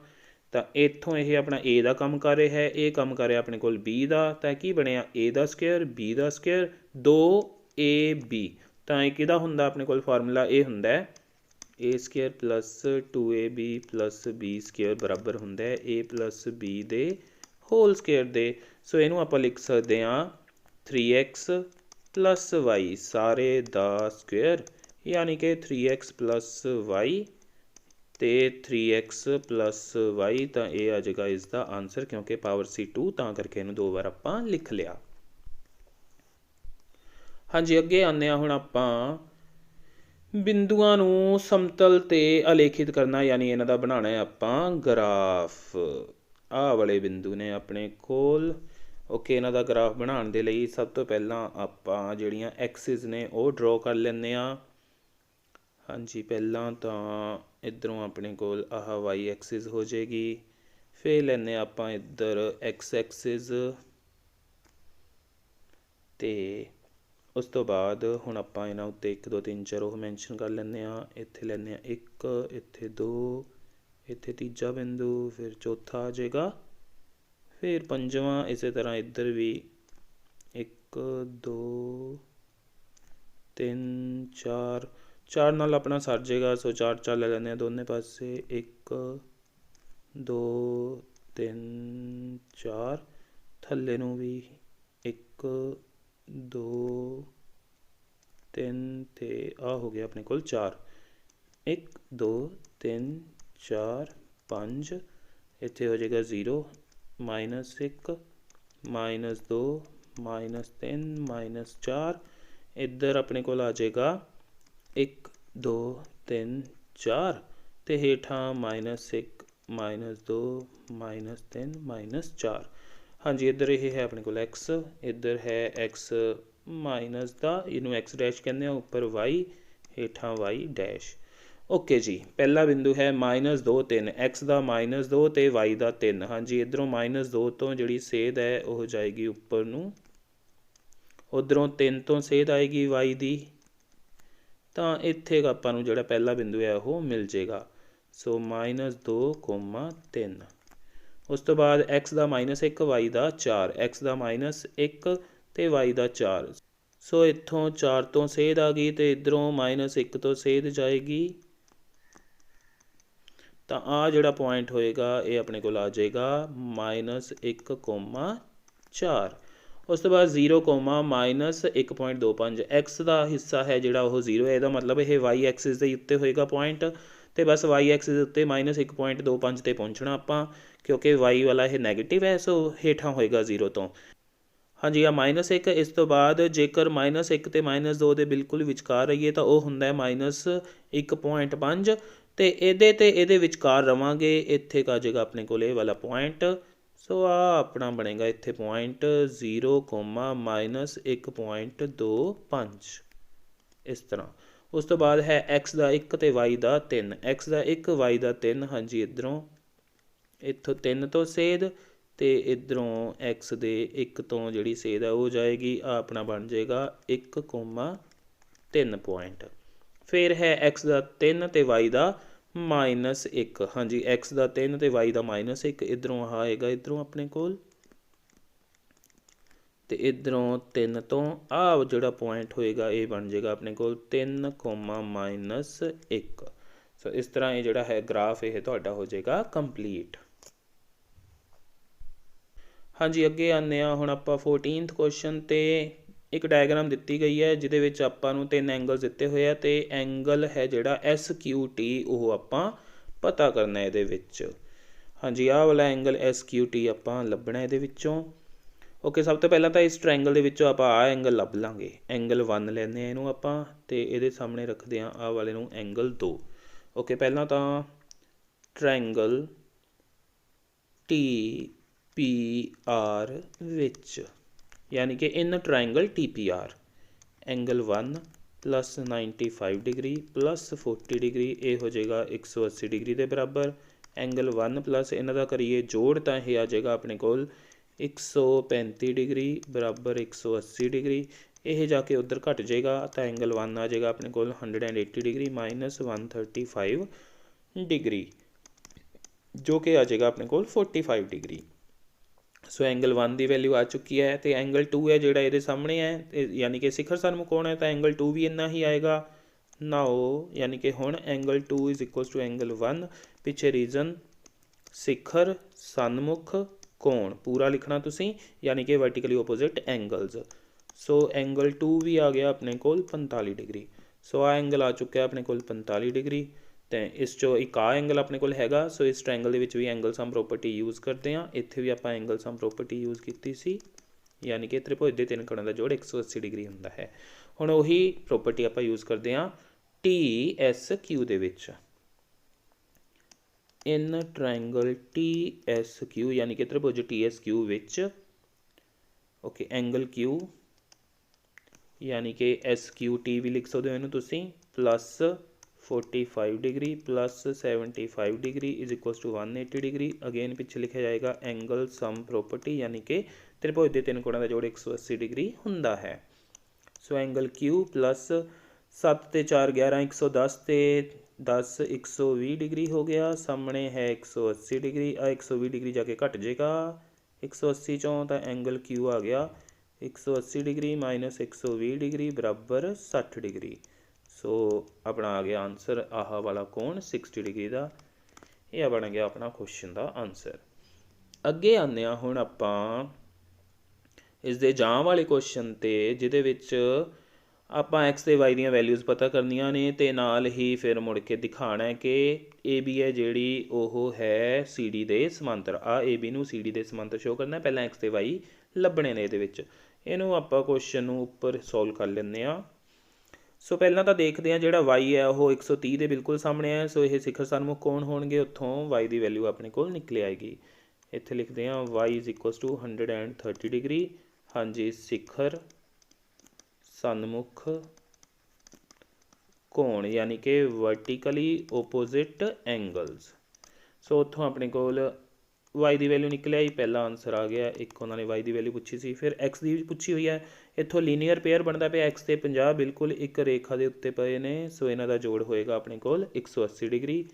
ਤਾਂ ਇੱਥੋਂ ਇਹ ਆਪਣਾ A ਦਾ ਕੰਮ ਕਰ ਰਿਹਾ ਹੈ, ਇਹ ਕੰਮ ਕਰ ਰਿਹਾ ਆਪਣੇ ਕੋਲ B ਦਾ। ਤਾਂ ਕੀ ਬਣਿਆ A the square B the square 2AB। ਤਾਂ ਇਹ ਕਿਹਦਾ ਹੁੰਦਾ ਆਪਣੇ ਕੋਲ ਫਾਰਮੂਲਾ, ਇਹ ਹੁੰਦਾ ਹੈ A square plus 2AB plus B square ਬਰਾਬਰ ਹੁੰਦਾ ਹੈ A ਪਲੱਸ B ਦੇ ਹੋਲ ਸਕੁਏਅਰ ਦੇ। ਸੋ ਇਹਨੂੰ ਆਪਾਂ ਲਿਖ ਸਕਦੇ ਹਾਂ 3x ਪਲੱਸ y ਸਾਰੇ ਦਾ ਸਕੁਏਅਰ, ਯਾਨੀ ਕਿ 3x ਪਲੱਸ y ਅਤੇ 3x ਪਲੱਸ y। ਤਾਂ ਇਹ ਆ ਜਾਏਗਾ ਇਸ ਦਾ ਆਨਸਰ, ਕਿਉਂਕਿ ਪਾਵਰ ਸੀ 2, ਤਾਂ ਕਰਕੇ ਇਹਨੂੰ 2 ਵਾਰ ਆਪਾਂ ਲਿਖ ਲਿਆ। ਹਾਂਜੀ, ਅੱਗੇ ਆਉਂਦੇ ਹਾਂ ਹੁਣ ਆਪਾਂ ਬਿੰਦੂਆਂ ਨੂੰ ਸਮਤਲ 'ਤੇ ਅਲੇਖਿਤ ਕਰਨਾ, ਯਾਨੀ ਇਹਨਾਂ ਦਾ ਬਣਾਉਣਾ ਹੈ ਆਪਾਂ ਗਰਾਫ। ਆਹ ਵਾਲੇ ਬਿੰਦੂ ਨੇ ਆਪਣੇ ਕੋਲ। ਓਕੇ, ਇਹਨਾਂ ਦਾ ਗਰਾਫ ਬਣਾਉਣ ਦੇ ਲਈ ਸਭ ਤੋਂ ਪਹਿਲਾਂ ਆਪਾਂ ਜਿਹੜੀਆਂ ਐਕਸਿਸ ਨੇ ਉਹ ਡਰੋ ਕਰ ਲੈਂਦੇ ਹਾਂ। ਹਾਂਜੀ, ਪਹਿਲਾਂ ਤਾਂ ਇੱਧਰੋਂ ਆਪਣੇ ਕੋਲ ਆਹ y ਐਕਸਿਸ ਹੋ ਜਾਏਗੀ, फिर लैने आपां इधर एक्स एक्सिस ते उस तो बाद हुण आपां इन्हां उत्ते 1 2 3 4 ਉਹ मैंशन कर लैने आ। इत्थे लैने आ 1, इत्थे 2, इत्थे तीजा बिंदु, फिर चौथा आ जाएगा, फिर पंजवां। इस तरह इधर भी 1 2 3 4 4 नाल अपना सर जाएगा। सो 4 4 ले लैने दोनों पासे, 1 2 3 4, थल्ले नूं भी 1 2 3 ते आ हो गया अपने कोल 4, 1 2 3 4 5, इत्थे हो जाएगा 0 -1 -2 -3 -4, इधर अपने कोल आ जाएगा 1 2 3 4 ते हेठां -1 -2 -3 -4। हाँ जी, इधर ये है अपने को एक्स, इधर है एक्स माइनस का, इनू एक्स डैश कहते हैं, उपर वाई, हेठां वाई डैश। ओके जी, पहला बिंदु है -2 3, एक्स का -2 तो वाई का 3। हाँ जी, इधरों -2 तो जी सेध है वह जाएगी उपर नूं, उधरों 3 तो सेध आएगी वाई की, तो इत्थे आपां नूं जिहड़ा पहला बिंदु है वह मिल जाएगा। सो -2, 3। उस तो बाद एक्स का -1 वाई का 4, एक्स का -1 तो वाई का 4। सो इत्थों 4 तो सेध आ गई, तो इधरों -1 तो सेध जाएगी, तो आ जिहड़ा पॉइंट होएगा ये अपने को आ जाएगा -1, 4। उस तो बाद 0, -1.25, एक्स का हिस्सा है जिहड़ा वो 0 है, इसका मतलब ये वाई एक्सिस के उत्ते होएगा पॉइंट, तो बस वाई एक्सिस उत्ते -1.25 ते पहुँचना आपां, क्योंकि वाई वाला ये नैगेटिव है, सो हेठां होएगा 0 तो। हाँ जी, आ -1। इस तो बाद जेकर -1 ते -2 के बिल्कुल विचकार रहीए तो वह हुंदा -1.5, तो ये विचकार रवांगे, इत्थे आ जाएगा अपने को ये वाला पॉइंट। सो आ अपना बनेगा इत्थे पॉइंट 0, -1.25, इस तरह। उस तो बाद है एक्स का 1 तो वाई का 3, एक्स का 1 वाई का 3। हाँ जी, इधरों इत्थों 3 तो सेध, तो इधरों एक्स दे 1 तो जी सेध है वो जाएगी, अपना बन जाएगा 1,3 पॉइंट। फिर है एक्स का 3 तो वाई का -1। हाँ जी, एक्स का 3 तो वाई का -1, इधरों आएगा, इधरों अपने कोल, तो इधरों 3 तो आ जोड़ा पॉइंट होएगा ये बन जाएगा अपने को 3, -1। सो इस तरह ये जोड़ा है ग्राफ ये तुहाडा हो जाएगा कंप्लीट। हाँ जी, अगे आने हुण आपां 14th क्वेश्चन ते एक डायग्राम दी गई है जिहदे विच आपां नूं 3 एंगल दिते हुए हैं, तो एंगल है जिहड़ा SQT वो आपां पता करना है इहदे विच। हाँ जी, आह वाला एंगल SQT आपां लभना इहदे विचों। ओके, सब तो पहला तो इस ट्रायंगल के विचों आपां आ एंगल लभ लांगे, एंगल 1 लैने इहनूं आपां, ते इहदे सामने रखदे हां आ वाले नूं एंगल 2। ओके, पहला तो ट्रायंगल TPR विच, यानी कि in triangle TPR angle 1 +95 degree +40 degree ये हो जाएगा 180 डिग्री के बराबर। एंगल 1 प्लस इन्हां दा करिए जोड़, तो यह आ जाएगा अपने कोल 135 डिग्री बराबर 180 डिग्री। यह जाके उधर घट जाएगा, तो एंगल 1 आ जाएगा अपने कोल 180 डिग्री -135 डिग्री, जो कि आ जाएगा अपने कोल 45 डिग्री। सो एंगल 1 की वैल्यू आ चुकी है, तो एंगल 2 है जोड़ा ये सामने है, यानी कि शिखर सन्मुकोण है, तो एंगल 2 भी इन्ना ही आएगा ना हो, यानी कि हुण angle 2 is equal to angle 1। पिछे रीजन शिखर सन्मुख कोण पूरा लिखना तुसीं, यानी कि vertically opposite angles. So angle 2 भी आ गया अपने कोल 45 डिग्री। सो आ एंगल आ चुका है अपने कोल 45 डिग्री, तो इस चो एक आ एंगल अपने कोल हैगा। सो इस ट्रायंगल दे विच भी एंगल सम प्रॉपर्टी यूज़ करते हैं, इत्थे भी आपां एंगल सम प्रॉपर्टी यूज़ की सी, यानी कि त्रिभुज के 3 कोणां दा जोड़ 180 डिग्री हुंदा है। हुण उही प्रॉपर्टी आपां यूज़ करते हैं TSQ they which. In triangle TSQ यानी कि त्रिभुज TSQ विच, ओके, एंगल Q यानी कि SQT भी लिख सकते हो इनू तुसीं, plus 45 degree plus 75 degree is equals to 180 degree. Again पिछे लिखा जाएगा एंगल सम प्रॉपर्टी यानी कि त्रिभुज के तीन कोणों का जोड़ 180 डिग्री हुंदा है। सो एंगल क्यू प्लस 7 ते 4 11 110 ते 10 120 डिग्री हो गया। सामने है 180 डिग्री, 120 डिग्री जाके घट जाएगा 180 चों, तो एंगल क्यू आ गया 180 डिग्री माइनस 120 डिग्री बराबर 60 डिग्री। सो अपना आ गया आंसर आह वाला कोण 60 डिग्री का। यह बन गया अपना क्वेश्चन का आंसर। अगे आने हुण आपां इस दे जां वाले क्वेश्चन ते जिहदे विच आपां एक्स ते वाई दीयां वैल्यूज़ पता करनियां ने ते नाल ही फिर मुड़ के दिखाना है कि ए बी है जिहड़ी ओह है सी डी दे समांतर। ए बी नूं सी डी दे समांतर शो करना। पहलां एक्स ते वाई लभणे ने इहदे विच। इहनूं आपां क्वेश्चन नूं उपर सॉल्व कर लैंदे आ। सो पहलां तां देखते हैं जिहड़ा वाई है वो 130 के बिल्कुल सामने है। सो ये शिखर सन्मुख कोण होणगे, उत्थों वाई की वैल्यू अपने को निकल आएगी। इत्थे लिखते हैं Y is equals to 130 degree. हाँ जी, शिखर सन्मुख कोण यानी कि वर्टिकली ओपोजिट एंगल्स। सो उत्थों अपने कोल वाई की वैल्यू निकल आई। पहला आंसर आ गया। एक उन्होंने वाई की वैल्यू पूछी सी, फिर एक्स की पूछी हुई है। इत्थों लीनियर पेयर बनता पे एक्स ते 50 बिल्कुल एक रेखा के उत्ते पे ने। सो इन्हों का जोड़ होएगा अपने कोल 180 डिग्री।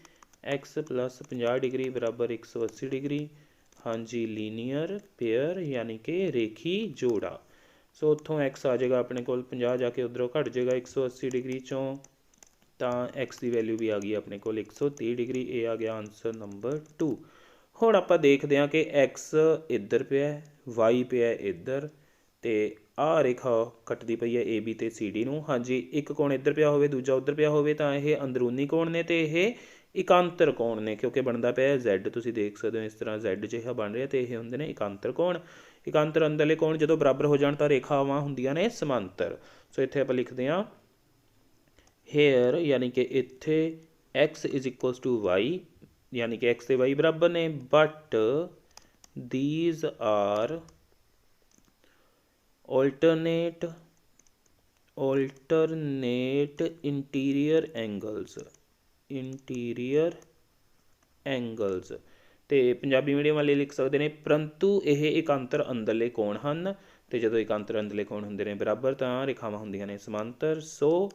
एक्स प्लस 50 डिग्री बराबर 180 डिग्री। हाँ जी, लीनियर पेयर यानी कि रेखी जोड़ा। सो उत्थों एक्स आ जाएगा अपने कोल 50 जाके उधरों घट जाएगा 180 डिग्री चों, तो एक्स की वैल्यू भी आ गई अपने को 130 डिग्री। ये आ गया आंसर नंबर 2। हुण आपां देखते हैं कि एक्स इधर पिया वाई पिया इधर, तो आ रेखा कटती पई है ए बी ते सी डी नूं। हाँ जी, एक कोण इधर पिया होवे दूजा उधर पिया होवे तो यह अंदरूनी कोण ने, तो यह इकांतर कोण ने क्योंकि बनता पिया Z। तुसीं देख सकते हो इस तरह Z जिहा बन रहा, तो यह होंदे ने इकांतर कोण। इकांतर अंदरले कोण जो बराबर हो जाण तां रेखावां हुंदियां ने समांतर। सो इत्थे आपां लिखते हैं हेयर यानी कि इत्थे X is equals to Y यानी कि एक्स ते वाई बराबर ने, but these are alternate interior angles. तो पंजाबी मीडियम वाले लिख सकते हैं परंतु यह इकांतर अंदरले कोण हैं। तो जो इकांतर अंदरले कोण होंदे ने बराबर तो रेखावां होंदियां ने समांतर। So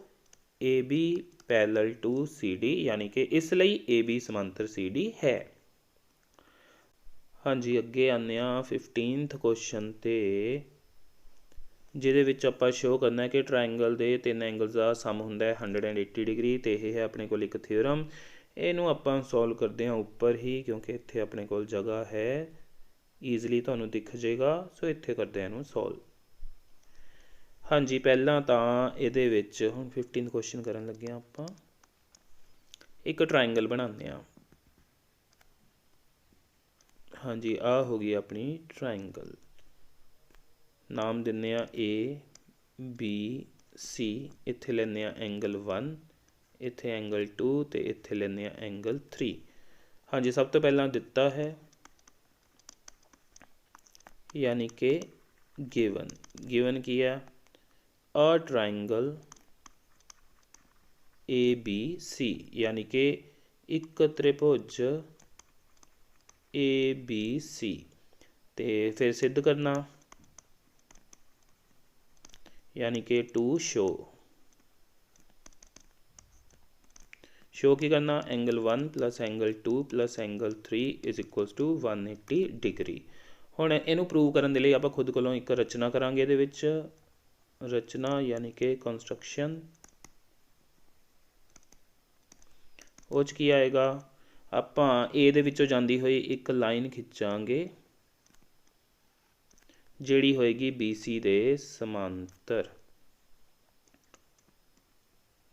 A B parallel to C D यानी कि इसलिए ए बी समांतर सी डी है। हाँ जी, अगे आने 15th क्वेश्चन ते जिहदे विच आपां शो करना है कि ट्रायंगल दे तीन एंगल्स का सम हुंदा है 180 डिग्री। तो यह है अपने कोल एक थ्योरम। इनू आपां सॉल्व करते हैं उपर ही क्योंकि इत्थे अपने कोल जगह है, ईजली तुहानूं दिख जाएगा। सो इत्थे करते हैं इनू सॉल्व। हाँ जी, पहलां तां इहदे विच हुण 15 क्वेश्चन करन लगे आपां एक ट्रायंगल बनाते हैं। हाँ जी, आ हो गई अपनी ट्रायंगल। नाम दिंदे आ ए बी सी। इत्थे लैंदे आ एंगल 1, इत्थे एंगल 2 तो इत्थे लैंदे आ एंगल 3। हाँ जी, सब तो पहला दिता है यानी कि गिवन की है a triangle A B C यानी कि एक त्रिभुज ए बी सी। तो फिर सिद्ध करना यानी कि टू शो की करना angle 1 plus angle 2 plus angle 3 is equals to 180 degree. हुण इनू प्रूव करने के लिए आप खुद कोलों एक रचना करांगे। इहदे विच रचना यानी कि कंस्ट्रक्शन वो की आएगा, आपां ए दे विचों जांदी होई एक लाइन खिंचांगे जिहड़ी होएगी बी सी दे समांतर।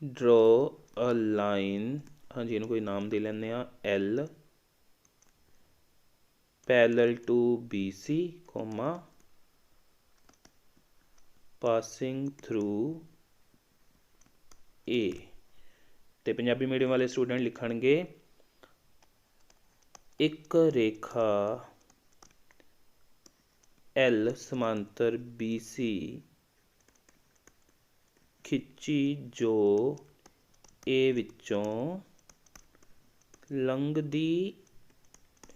ड्रॉ अ लाइन, हाँ जी, इनू कोई नाम दे लैंदे आ L parallel to B C comma passing through A. तो पंजाबी मीडियम वाले स्टूडेंट लिखणगे एक रेखा एल समांतर बी सी खिंची जो ए विचों लंघदी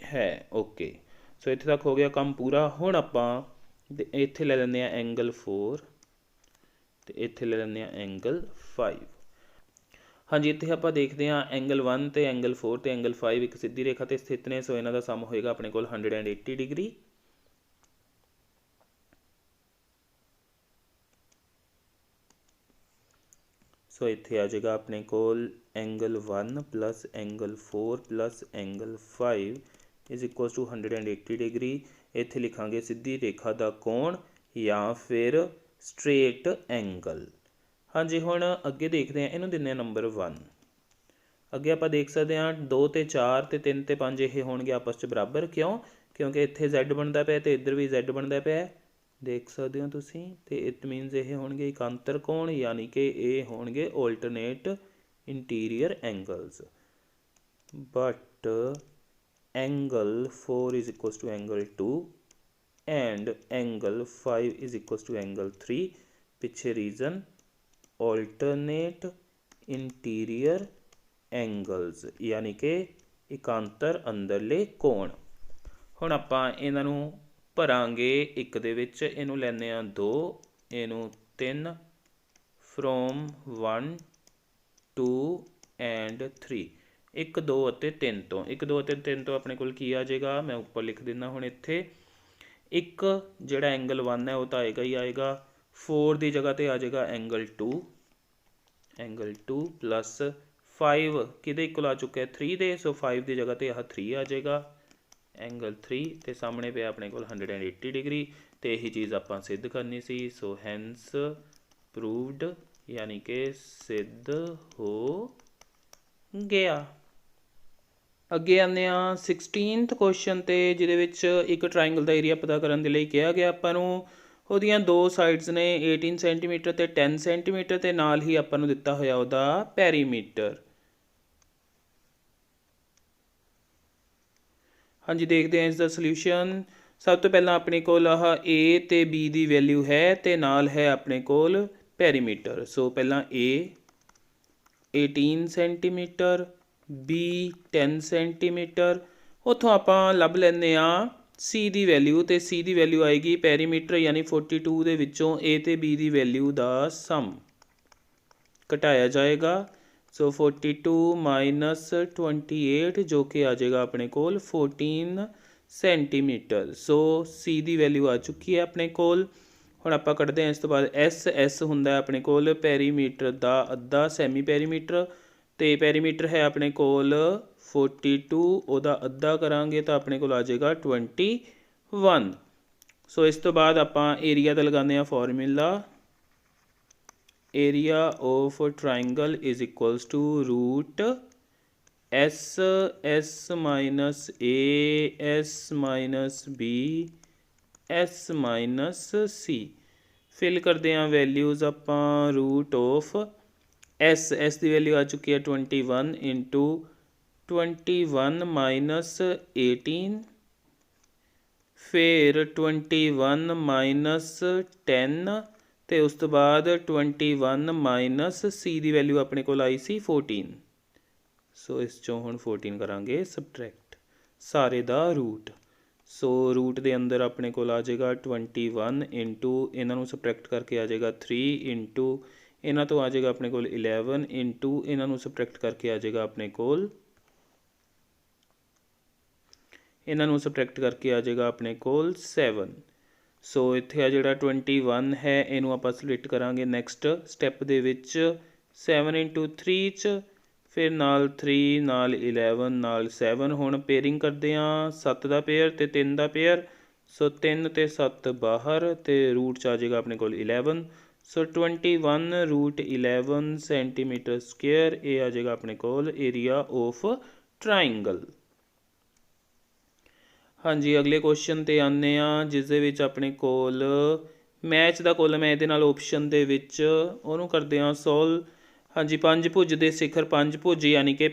है। ओके, सो इत्थे तक हो गया काम पूरा। हुण आपां इत्थे ले लैंदे आ एंगल 4 ते इत्थे ले लैंदे आ एंगल 5। हाँ जी, इत्थे आपां देखदे हां एंगल 1 ते एंगल 4 ते एंगल 5 एक सीधी रेखा ते स्थित ने, सो इन्हां दा सम होएगा अपने कोल 180 डिग्री। सो इत्थे आ जाएगा अपने कोल angle 1 plus angle 4 plus angle 5 is equal to 180 degree. इत्थे लिखांगे सीधी रेखा दा कोण या फिर स्ट्रेट एंगल। हाँ जी, हुण अगे देखते हैं, इनू दिंदे नंबर 1। अगे आप देख सकते हैं 2 ते 4 ते 3 ते 5 ये होणगे आपस च बराबर। क्यों? क्योंकि इत्थे Z बनता पिया ते इधर भी Z बनता पिया, देख सकते हो तुसी। तो इट मीनस ये होणगे इकांतर कोण, यानी कि ये होणगे alternate interior angles. But angle 4 is equals to angle 2 and angle 5 is equals to angle 3। पिछे रीजन ऑल्टरनेट इंटीरियर एंगल्स, यानी कि इकांतर अंदरले कोण। हुण आपां इन्हां नूं भरांगे एक दे विच, इनू लैंदे आ 2, इनू 3, फ्रॉम 1 2 एंड 3। 1 2 ਅਤੇ 3 ਤੋਂ 1 2 ਅਤੇ 3 ਤੋਂ ਆਪਣੇ ਕੋਲ ਕੀ ਆ ਜਾਏਗਾ, मैं ਉੱਪਰ लिख ਦਿੰਦਾ ਹੁਣ ਇੱਥੇ। ਇੱਕ ਜਿਹੜਾ एंगल 1 है वो तो आएगा ही आएगा। 4 की जगह ਤੇ आ जाएगा एंगल 2 प्लस 5 किहदे इक्वल आ चुका है 3 ਦੇ, सो 5 की जगह ਤੇ आह 3 आ जाएगा एंगल 3 ते सामने पे अपने को 180 डिग्री। तो यही चीज़ आप सिद्ध करनी सी। सो हैंस प्रूवड, यानी कि सिद्ध हो गया। अगे आने 16th क्वेश्चन ते जिहदे विच एक ट्राइंगल का एरिया पता करने के लिए कहा गया आपां नूं। ਉਹਦੀਆਂ दो साइड्स ने 18 सेंटीमीटर ते 10 सेंटीमीटर ते नाल ही आपां नूं दिता होया ਉਹਦਾ पैरीमीटर। हाँ जी, देखते हैं इसका सोल्यूशन। सब तो पहला अपने कोल आह ए ते बी की वैल्यू है ते नाल है अपने कोल पैरीमीटर। सो पहला ए 18 सेंटीमीटर, बी 10 सेंटीमीटर। उतों आपां लभ लैंदे आ सी की वैल्यू, तो सी की वैल्यू आएगी पैरीमीटर यानी 42 दे विचों ए ते बी की वैल्यू का सम घटाया जाएगा। सो 42 माइनस 28 जो कि आ जाएगा अपने कोल 14 सेंटीमीटर। सो सी की वैल्यू आ चुकी है अपने कोल। हुण आपां कढ़दे हैं इस तो बाद एस हुंदा अपने कोल पैरीमीटर का अद्धा, सैमी पैरीमीटर। तो पैरीमीटर है अपने कोल 42, उहदा अद्धा करांगे तो अपने कोल आ जाएगा 21। सो इस तो बाद आपां एरिया का लगाने formula. Area of triangle is equals to root S minus A S minus B S minus C. Fill करते हैं वैल्यूज़ आपां। रूट ऑफ एस की वैल्यू आ चुकी है 21 इंटू 21 माइनस 18, फिर 21 माइनस 10 तो उस तो बाद 21 माइनस सी की वैल्यू अपने को आई सी 14। सो इस चों हुण 14 करांगे सबट्रैक्ट सारे दा रूट। सो रूट के अंदर अपने को आ जाएगा 21 इंटू इन्हां नूं सबट्रैक्ट करके आ जाएगा 3 इंटू इन्हां तो आ जाएगा अपने को 11 इंटू इन्हां नूं सबट्रैक्ट करके आ जाएगा अपने को इन्हां नूं सबट्रैक्ट करके आ जाएगा अपने को 7। सो इत्थे आ जिहड़ा 21 है इनू आपां स्प्लिट करांगे नैक्सट स्टैप दे विच 7 इंटू 3 च, फिर नाल 3 नाल 11 नाल 7। हुण पेयरिंग करदे हां 7 का पेयर ते 3 का पेयर। सो 3 ते 7 बाहर ते रूट च आ जाएगा अपने को 11। सो 21 रूट 11 सेंटीमीटर स्क्वेयर ये आ जाएगा अपने को एरिया ऑफ ट्राइंगल। हाँ जी, अगले क्वेश्चन ते आने जिस दे विच अपने कोल मैच का कॉलम है, ये नाल ऑप्शन दे विच ओनू करदे हां सोल्व। हाँ जी, पंजभुज दे शिखर पंजभुज यानी कि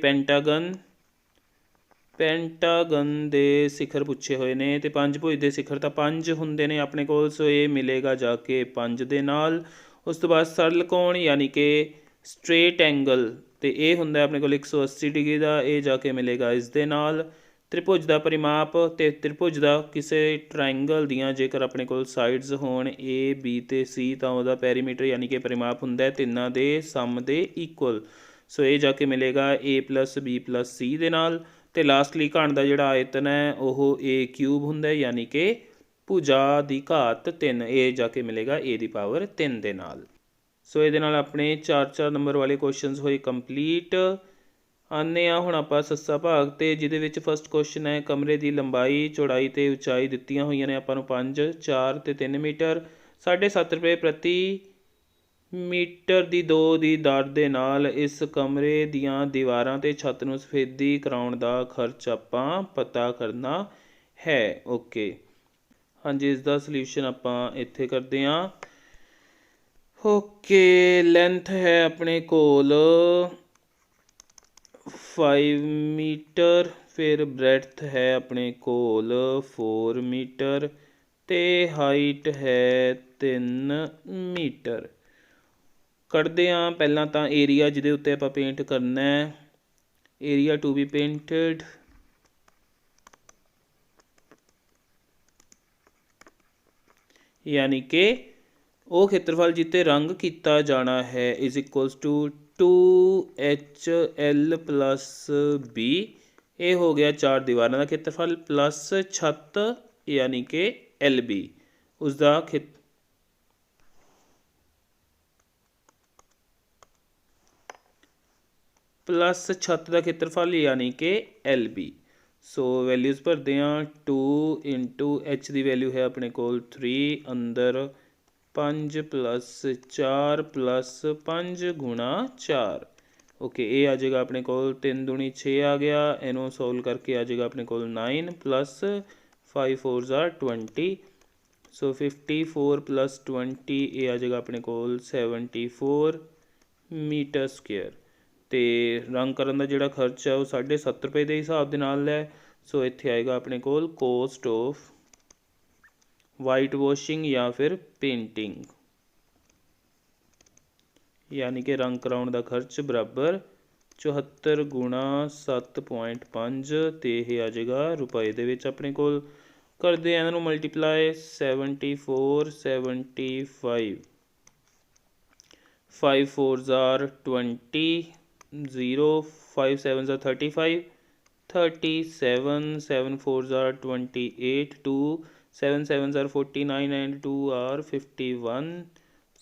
पेंटागन दे शिखर पुछे हुए ने ते पंजभुज दे शिखर तो 5 हुंदे ने अपने कोल। सो ये मिलेगा जाके 5 दे नाल। उस तो बाद सरल कोण यानी कि स्ट्रेट एंगल ਤੇ ਇਹ ਹੁੰਦਾ ਆਪਣੇ ਕੋਲ 180 ਡਿਗਰੀ ਦਾ, ਇਹ ਜਾ ਕੇ ਮਿਲੇਗਾ ਇਸ ਦੇ ਨਾਲ। ਤ੍ਰਿਭੁਜ ਦਾ ਪਰਿਮਾਪ ਤੇ ਤ੍ਰਿਭੁਜ ਦਾ ਕਿਸੇ ਟਰਾਇੰਗਲ ਦੀਆਂ ਜੇਕਰ ਆਪਣੇ ਕੋਲ ਸਾਈਡਸ ਹੋਣ A B ਤੇ C ਤਾਂ ਉਹਦਾ ਪੈਰੀਮੀਟਰ ਯਾਨੀ ਕਿ ਪਰਿਮਾਪ ਹੁੰਦਾ ਤਿੰਨਾਂ ਦੇ ਸਮ ਦੇ ਇਕੁਅਲ। ਸੋ ਇਹ ਜਾ ਕੇ ਮਿਲੇਗਾ A + B + C ਦੇ ਨਾਲ। ਤੇ ਲਾਸਟਲੀ ਘਣ ਦਾ ਜਿਹੜਾ ਆਇਤਨ ਹੈ ਉਹ A³ ਹੁੰਦਾ ਯਾਨੀ ਕਿ ਭੁਜਾ ਦੀ ਘਾਤ 3, ਇਹ ਜਾ ਕੇ ਮਿਲੇਗਾ A ਦੀ ਪਾਵਰ 3 ਦੇ ਨਾਲ। ਸੋ ਇਹਦੇ ਨਾਲ ਆਪਣੇ 4-4 ਨੰਬਰ ਵਾਲੇ ਕੁਐਸਚਨਸ ਹੋਏ ਕੰਪਲੀਟ। ਆਉਂਦੇ ਹਾਂ ਹੁਣ ਆਪਾਂ ਸੱਸਾ ਭਾਗ 'ਤੇ, ਜਿਹਦੇ ਵਿੱਚ ਫਸਟ ਕੁਐਸਚਨ ਹੈ ਕਮਰੇ ਦੀ ਲੰਬਾਈ ਚੌੜਾਈ ਅਤੇ ਉਚਾਈ ਦਿੱਤੀਆਂ ਹੋਈਆਂ ਨੇ ਆਪਾਂ ਨੂੰ 5, 4 ਅਤੇ 3 ਮੀਟਰ। 7.5 ਰੁਪਏ ਪ੍ਰਤੀ ਮੀਟਰ ਦੀ 2 ਦੀ ਦਰ ਦੇ ਨਾਲ ਇਸ ਕਮਰੇ ਦੀਆਂ ਦੀਵਾਰਾਂ ਅਤੇ ਛੱਤ ਨੂੰ ਸਫੇਦੀ ਕਰਾਉਣ ਦਾ ਖਰਚ ਆਪਾਂ ਪਤਾ ਕਰਨਾ ਹੈ। ਓਕੇ, ਹਾਂਜੀ, ਇਸ ਦਾ ਸਲਿਊਸ਼ਨ ਆਪਾਂ ਇੱਥੇ ਕਰਦੇ ਹਾਂ। ਓਕੇ, ਲੈਂਥ ਹੈ ਆਪਣੇ ਕੋਲ 5 ਮੀਟਰ, ਫਿਰ ਬ੍ਰੈਡਥ ਹੈ ਆਪਣੇ ਕੋਲ 4 ਮੀਟਰ ਅਤੇ ਹਾਈਟ ਹੈ 3 ਮੀਟਰ। ਕੱਢਦੇ ਹਾਂ ਪਹਿਲਾਂ ਤਾਂ ਏਰੀਆ ਜਿਹਦੇ ਉੱਤੇ ਆਪਾਂ ਪੇਂਟ ਕਰਨਾ ਹੈ। ਏਰੀਆ ਟੂ ਬੀ ਪੇਂਟਡ ਯਾਨੀ ਕਿ ਉਹ ਖੇਤਰਫਲ ਜਿੱਤੇ ਰੰਗ ਕੀਤਾ ਜਾਣਾ ਹੈ = 2HL + B। ਇਹ ਹੋ ਗਿਆ 4 ਦੀਵਾਰਾਂ ਦਾ ਖੇਤਰਫਲ ਪਲੱਸ ਛੱਤ ਯਾਨੀ ਕਿ LB, ਉਸਦਾ ਪਲੱਸ ਛੱਤ ਦਾ ਖੇਤਰਫਲ ਯਾਨੀ ਕਿ LB। ਸੋ ਵੈਲਿਊਜ਼ ਭਰਦੇ ਹਾਂ। 2 × H ਦੀ ਵੈਲਿਊ ਹੈ ਆਪਣੇ ਕੋਲ 3, ਅੰਦਰ 5 + 4 + 5 × 4। ਓਕੇ, ਇਹ ਆ ਜਾਏਗਾ ਆਪਣੇ ਕੋਲ 3 ਦੂਣੀ 6 ਆ ਗਿਆ। ਇਹਨੂੰ ਸੋਲਵ ਕਰਕੇ ਆ ਜਾਏਗਾ ਆਪਣੇ ਕੋਲ 9 + 5 4 20। ਸੋ 54 + 20 ਇਹ ਆ ਜਾਏਗਾ ਆਪਣੇ ਕੋਲ 74 ਮੀਟਰ ਸਕੁਏਅਰ। ਅਤੇ ਰੰਗ ਕਰਨ ਦਾ ਜਿਹੜਾ ਖਰਚ ਹੈ ਉਹ 7.5 ਰੁਪਏ ਦੇ ਹਿਸਾਬ ਦੇ ਨਾਲ ਹੈ। ਸੋ ਇੱਥੇ ਆਏਗਾ ਆਪਣੇ ਕੋਲ ਕੋਸਟ ਆਫ ਵਾਈਟ ਵਾਸ਼ਿੰਗ ਜਾਂ ਫਿਰ ਪੇਂਟਿੰਗ ਯਾਨੀ ਕਿ ਰੰਗ ਕਰਾਉਣ ਦਾ ਖਰਚ ਬਰਾਬਰ 74 × 7.5 ਅਤੇ ਇਹ ਆ ਜਾਏਗਾ ਰੁਪਏ ਦੇ ਵਿੱਚ ਆਪਣੇ ਕੋਲ। ਕਰਦੇ ਹਾਂ ਇਹਨਾਂ ਨੂੰ ਮਲਟੀਪਲਾਈ। 74 75 5 4 20 0 5 7 35 37 7 4 28 2 7 7 49 and 2 are 51।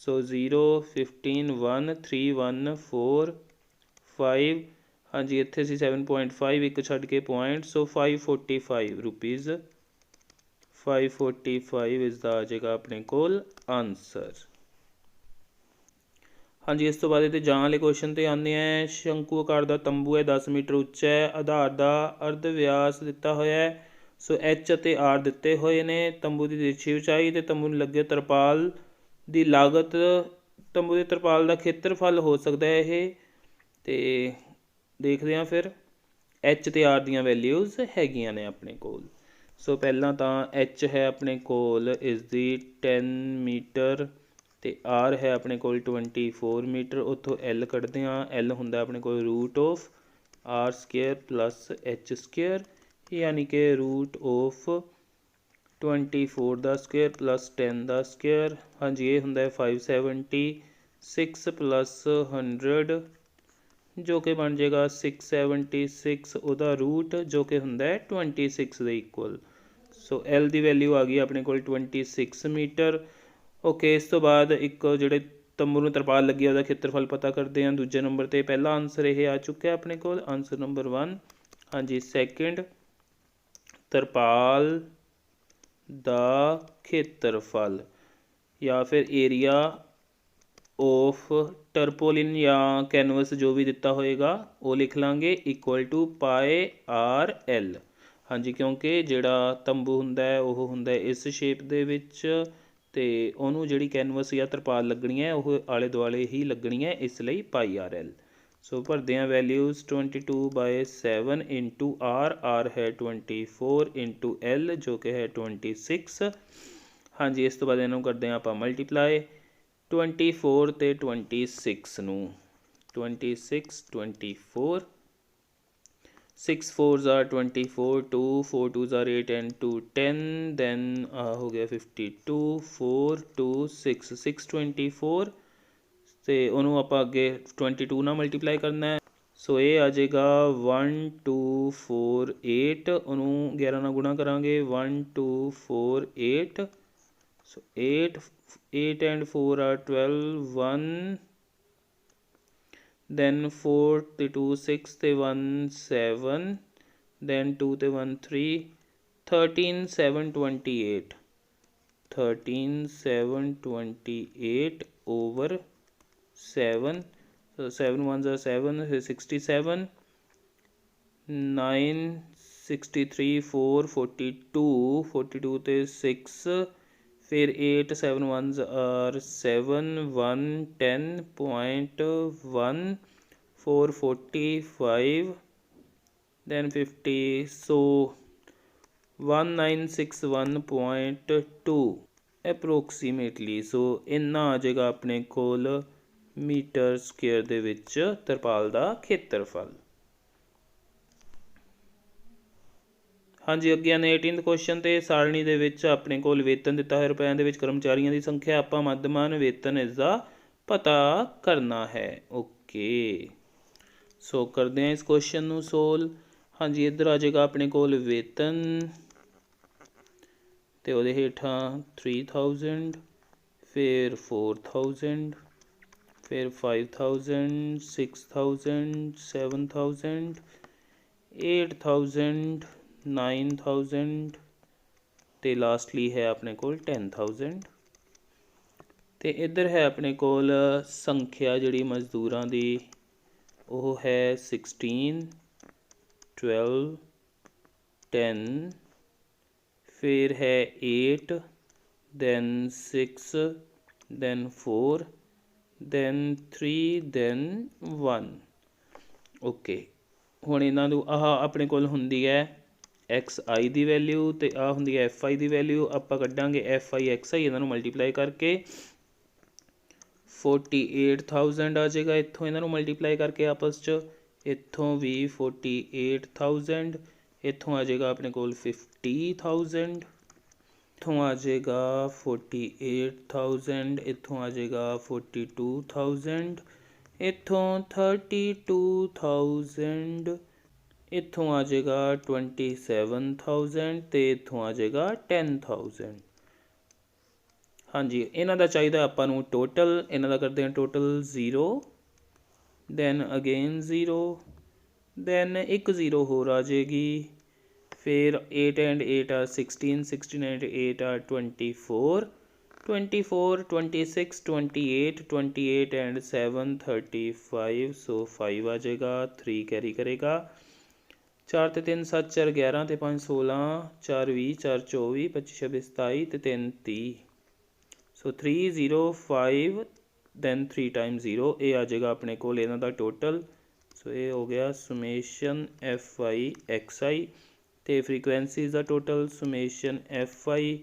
So 0 15 1 3 1 4 5, ਹਾਂਜੀ ਇੱਥੇ ਸੀ 7.5, ਇੱਕ ਛੱਡ ਕੇ ਪੁਆਇੰਟ। ਸੋ 545 ਰੁਪੀਜ਼ 545 ਇਸ ਦਾ ਆ ਜਾਏਗਾ ਆਪਣੇ ਕੋਲ ਆਨਸਰ। ਹਾਂਜੀ, ਇਸ ਤੋਂ ਬਾਅਦ ਇਹਦੇ ਜਾਂ ਵਾਲੇ ਕੁਐਸਚਨ 'ਤੇ ਆਉਂਦੇ ਹਾਂ। ਸ਼ੰਕੂ ਆਕਾਰ ਦਾ ਤੰਬੂ ਹੈ, 10 ਮੀਟਰ ਉੱਚਾ ਹੈ, ਆਧਾਰ ਦਾ ਅਰਧ ਵਿਆਸ ਦਿੱਤਾ ਹੋਇਆ ਹੈ। ਸੋ H ਅਤੇ R ਦਿੱਤੇ ਹੋਏ ਨੇ। ਤੰਬੂ ਦੀ ਤਿਰਛੀ ਉਚਾਈ ਅਤੇ ਤੰਬੂ ਨੂੰ ਲੱਗੇ ਤਰਪਾਲ ਦੀ ਲਾਗਤ, ਤੰਬੂ ਦੇ ਤਰਪਾਲ ਦਾ ਖੇਤਰਫਲ ਹੋ ਸਕਦਾ ਹੈ ਇਹ। ਅਤੇ ਦੇਖਦੇ ਹਾਂ ਫਿਰ H ਅਤੇ R ਦੀਆਂ ਵੈਲਿਊਜ਼ ਹੈਗੀਆਂ ਨੇ ਆਪਣੇ ਕੋਲ। ਸੋ ਪਹਿਲਾਂ ਤਾਂ H ਹੈ ਆਪਣੇ ਕੋਲ ਇਸ ਦੀ 10 ਮੀਟਰ ਅਤੇ R ਹੈ ਆਪਣੇ ਕੋਲ 24 ਮੀਟਰ। ਉੱਥੋਂ L ਕੱਢਦੇ ਹਾਂ। L ਹੁੰਦਾ ਆਪਣੇ ਕੋਲ √R² + H² ਯਾਨੀ ਕਿ √24 ਦਾ ਸਕੁਏਅਰ + 10 ਦਾ ਸਕੁਏਅਰ। ਹਾਂਜੀ, ਇਹ ਹੁੰਦਾ 576 + 100 ਜੋ ਕਿ ਬਣ ਜਾਏਗਾ 676, ਉਹਦਾ ਰੂਟ ਜੋ ਕਿ ਹੁੰਦਾ 26 ਦੇ ਇਕੁਅਲ। ਸੋ L ਦੀ ਵੈਲਿਊ ਆ ਗਈ ਆਪਣੇ ਕੋਲ 26 ਮੀਟਰ। ਓਕੇ, ਇਸ ਤੋਂ ਬਾਅਦ ਇੱਕ ਜਿਹੜੇ ਤੰਬੂ ਨੂੰ ਤਰਪਾਲ ਲੱਗੀ ਉਹਦਾ ਖੇਤਰਫਲ ਪਤਾ ਕਰਦੇ ਹਾਂ ਦੂਜੇ ਨੰਬਰ 'ਤੇ। ਪਹਿਲਾ ਆਨਸਰ ਇਹ ਆ ਚੁੱਕਿਆ ਆਪਣੇ ਕੋਲ, ਆਨਸਰ ਨੰਬਰ 1। ਹਾਂਜੀ, ਸੈਕਿੰਡ ਤਰਪਾਲ ਦਾ ਖੇਤਰਫਲ ਜਾਂ ਫਿਰ ਏਰੀਆ ਆਫ ਟਰਪੋਲਿਨ ਜਾਂ ਕੈਨਵਸ ਜੋ ਵੀ ਦਿੱਤਾ ਹੋਏਗਾ ਉਹ ਲਿਖ ਲਾਂਗੇ = πRL। ਹਾਂਜੀ, ਕਿਉਂਕਿ ਜਿਹੜਾ ਤੰਬੂ ਹੁੰਦਾ ਹੈ ਉਹ ਹੁੰਦਾ ਇਸ ਸ਼ੇਪ ਦੇ ਵਿੱਚ ਅਤੇ ਉਹਨੂੰ ਜਿਹੜੀ ਕੈਨਵਸ ਜਾਂ ਤਰਪਾਲ ਲੱਗਣੀ ਹੈ ਉਹ ਆਲੇ ਦੁਆਲੇ ਹੀ ਲੱਗਣੀ ਹੈ, ਇਸ ਲਈ πRL। ਸੋ ਭਰਦੇ ਹਾਂ ਵੈਲਿਊਜ਼ 22/7 × R ਹੈ 24 × L ਜੋ ਕਿ ਹੈ 26। ਹਾਂਜੀ, ਇਸ ਤੋਂ ਬਾਅਦ ਇਹਨੂੰ ਕਰਦੇ ਹਾਂ ਆਪਾਂ ਮਲਟੀਪਲਾਈ 24 ਅਤੇ 26 ਨੂੰ। 26 24, 6 4s are 24, 2 4 2s are 8 and 2 10, then हो गया 52, 4 2 6 624 ਤੇ ਉਹਨੂੰ ਆਪਾਂ ਅੱਗੇ 22 ਨਾਲ ਮਲਟੀਪਲਾਈ ਕਰਨਾ ਹੈ। ਸੋ ਇਹ ਆ ਜਾਏਗਾ 1 2 4 8, ਉਹਨੂੰ 11 ਨਾਲ ਗੁਣਾ ਕਰਾਂਗੇ 1 2 4 8, ਸੋ 8 and 4 are 12, 1 then 4 ਤੇ 2 6 ਤੇ 1 7, then 2 ਤੇ 1 3, 13 7 28, 13 7 28 over 7, so 7 ones are 7, 67, 9 63 4 42, 42 ਤੇ 6, फिर 8 7 ones are 7, 1 10.1, 4 45, then 50, so 1961.2 approximately। सो इन्ना आ जाएगा अपने कोल मीटर स्क्वेयर ਦੇ ਵਿੱਚ ਤਰਪਾਲ ਦਾ ਖੇਤਰਫਲ। ਹਾਂਜੀ ਅੱਗੇ ਆਨੇ 18th ਕੁਐਸਚਨ ਤੇ ਸਾਰਣੀ ਦੇ ਵਿੱਚ ਆਪਣੇ ਕੋਲ ਵੇਤਨ ਦਿੱਤਾ ਹੈ ਰੁਪਏ ਦੇ ਵਿੱਚ ਕਰਮਚਾਰੀਆਂ ਦੀ ਸੰਖਿਆ, ਆਪਾਂ ਮੱਧਮਾਨ ਵੇਤਨ ਇਸ ਦਾ ਪਤਾ ਕਰਨਾ ਹੈ। ਓਕੇ ਸੋ ਕਰਦੇ ਹਾਂ ਇਸ ਕੁਐਸਚਨ ਨੂੰ ਸੋਲਵ। ਹਾਂਜੀ ਇੱਧਰ ਆ ਜਾਏਗਾ ਆਪਣੇ ਕੋਲ ਵੇਤਨ ਤੇ ਉਹਦੇ ਹੇਠਾਂ 3000, ਫਿਰ 4000, फिर 5000, 6000, 7000, 8000, 9000 ਤੇ ਲਾਸਟਲੀ ਹੈ ਆਪਣੇ ਕੋਲ 10000। ਤੇ ਇੱਧਰ ਹੈ ਆਪਣੇ ਕੋਲ ਸੰਖਿਆ ਜਿਹੜੀ ਮਜ਼ਦੂਰਾਂ ਦੀ ਉਹ ਹੈ 16, 12, 10, ਫਿਰ ਹੈ 8, then 6, then 4, then 3, then 1। Okay ਹੁਣ ਇਹਨਾਂ ਨੂੰ ਆਹ ਆਪਣੇ ਕੋਲ ਹੁੰਦੀ ਹੈ XI ਦੀ ਵੈਲਿਊ ਅਤੇ ਆਹ ਹੁੰਦੀ ਹੈ FI ਦੀ ਵੈਲਿਊ। ਆਪਾਂ ਕੱਢਾਂਗੇ FI XI, ਇਹਨਾਂ ਨੂੰ ਮਲਟੀਪਲਾਈ ਕਰਕੇ 48,000 ਆ ਜਾਏਗਾ ਇੱਥੋਂ, ਇਹਨਾਂ ਨੂੰ ਮਲਟੀਪਲਾਈ ਕਰਕੇ ਆਪਸ 'ਚ ਇੱਥੋਂ ਵੀ 48,000, ਇੱਥੋਂ ਆ ਜਾਏਗਾ ਆਪਣੇ ਕੋਲ 50,000, ਇੱਥੋਂ ਆ ਜਾਏਗਾ 48,000, ਇੱਥੋਂ ਆ ਜਾਏਗਾ 42,000, ਇੱਥੋਂ 32,000, ਇੱਥੋਂ ਆ ਜਾਏਗਾ 27,000 ਅਤੇ ਇੱਥੋਂ ਆ ਜਾਏਗਾ 10,000। ਹਾਂਜੀ ਇਹਨਾਂ ਦਾ ਚਾਹੀਦਾ ਆਪਾਂ ਨੂੰ ਟੋਟਲ, ਇਹਨਾਂ ਦਾ ਕਰਦੇ ਹਾਂ ਟੋਟਲ 0, ਦੈਨ ਅਗੇਨ 0, ਦੈਨ ਇੱਕ 0 ਹੋਰ ਆ ਜਾਏਗੀ, फिर 8 and 8 are 16, 16 and 8 are 24, 24, 26, 28, 28 and 7 35, so 5 आ जाएगा, 3 कैरी करेगा, 4 ਤੇ 3 7 4 11 ਤੇ 5 16, 4 20, 4 24, 25 26 27 ਤੇ 3 30, so 3 0 5, then 3 times 0, ਇਹ ਆ ਜਾਏਗਾ ਆਪਣੇ ਕੋਲ ਇਹਨਾਂ ਦਾ ਟੋਟਲ। ਸੋ ਇਹ ਹੋ ਗਿਆ ਸੁਮੇਸ਼ਨ FI XI ਤੇ ਫਰੀਕੁਐਂਸੀਜ਼ ਦਾ ਟੋਟਲ ਸੁਮੇਸ਼ਨ FI।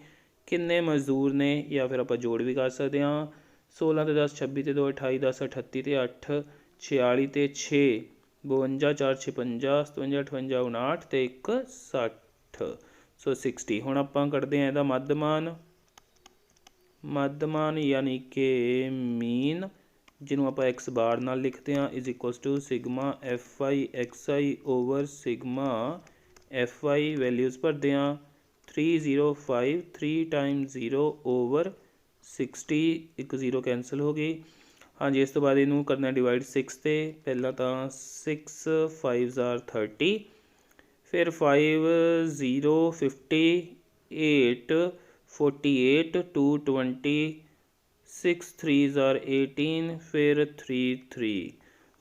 ਕਿੰਨੇ ਮਜ਼ਦੂਰ ਨੇ ਜਾਂ ਫਿਰ ਆਪਾਂ ਜੋੜ ਵੀ ਕਰ ਸਕਦੇ ਹਾਂ, 16 ਤੇ 10 26 ਤੇ 2 28, 10 38 ਤੇ 8 46 ਤੇ 6 52 4 56 57 58 59 ਤੇ 1 60, ਸੋ 60। ਹੁਣ ਆਪਾਂ ਕੱਢਦੇ ਹਾਂ ਇਹਦਾ ਮੱਧਮਾਨ ਯਾਨੀ ਕਿ ਮੀਨ, ਜਿਹਨੂੰ ਆਪਾਂ x ਬਾਰ ਨਾਲ ਲਿਖਦੇ ਹਾਂ, is equals to sigma FI XI over sigma FI। Values ਭਰਦੇ ਹਾਂ 305, 3 times 0 ਓਵਰ 60, ਇੱਕ 0 ਕੈਂਸਲ ਹੋ ਗਈ। ਹਾਂਜੀ ਇਸ ਤੋਂ ਬਾਅਦ ਇਹਨੂੰ ਕਰਨਾ ਡਿਵਾਈਡ 6 ਤੇ, ਪਹਿਲਾਂ ਤਾਂ 6 5s are 30, ਫਿਰ 5 0 50, 8 48, 2 20, 6 3s are 18, ਫਿਰ 3 3,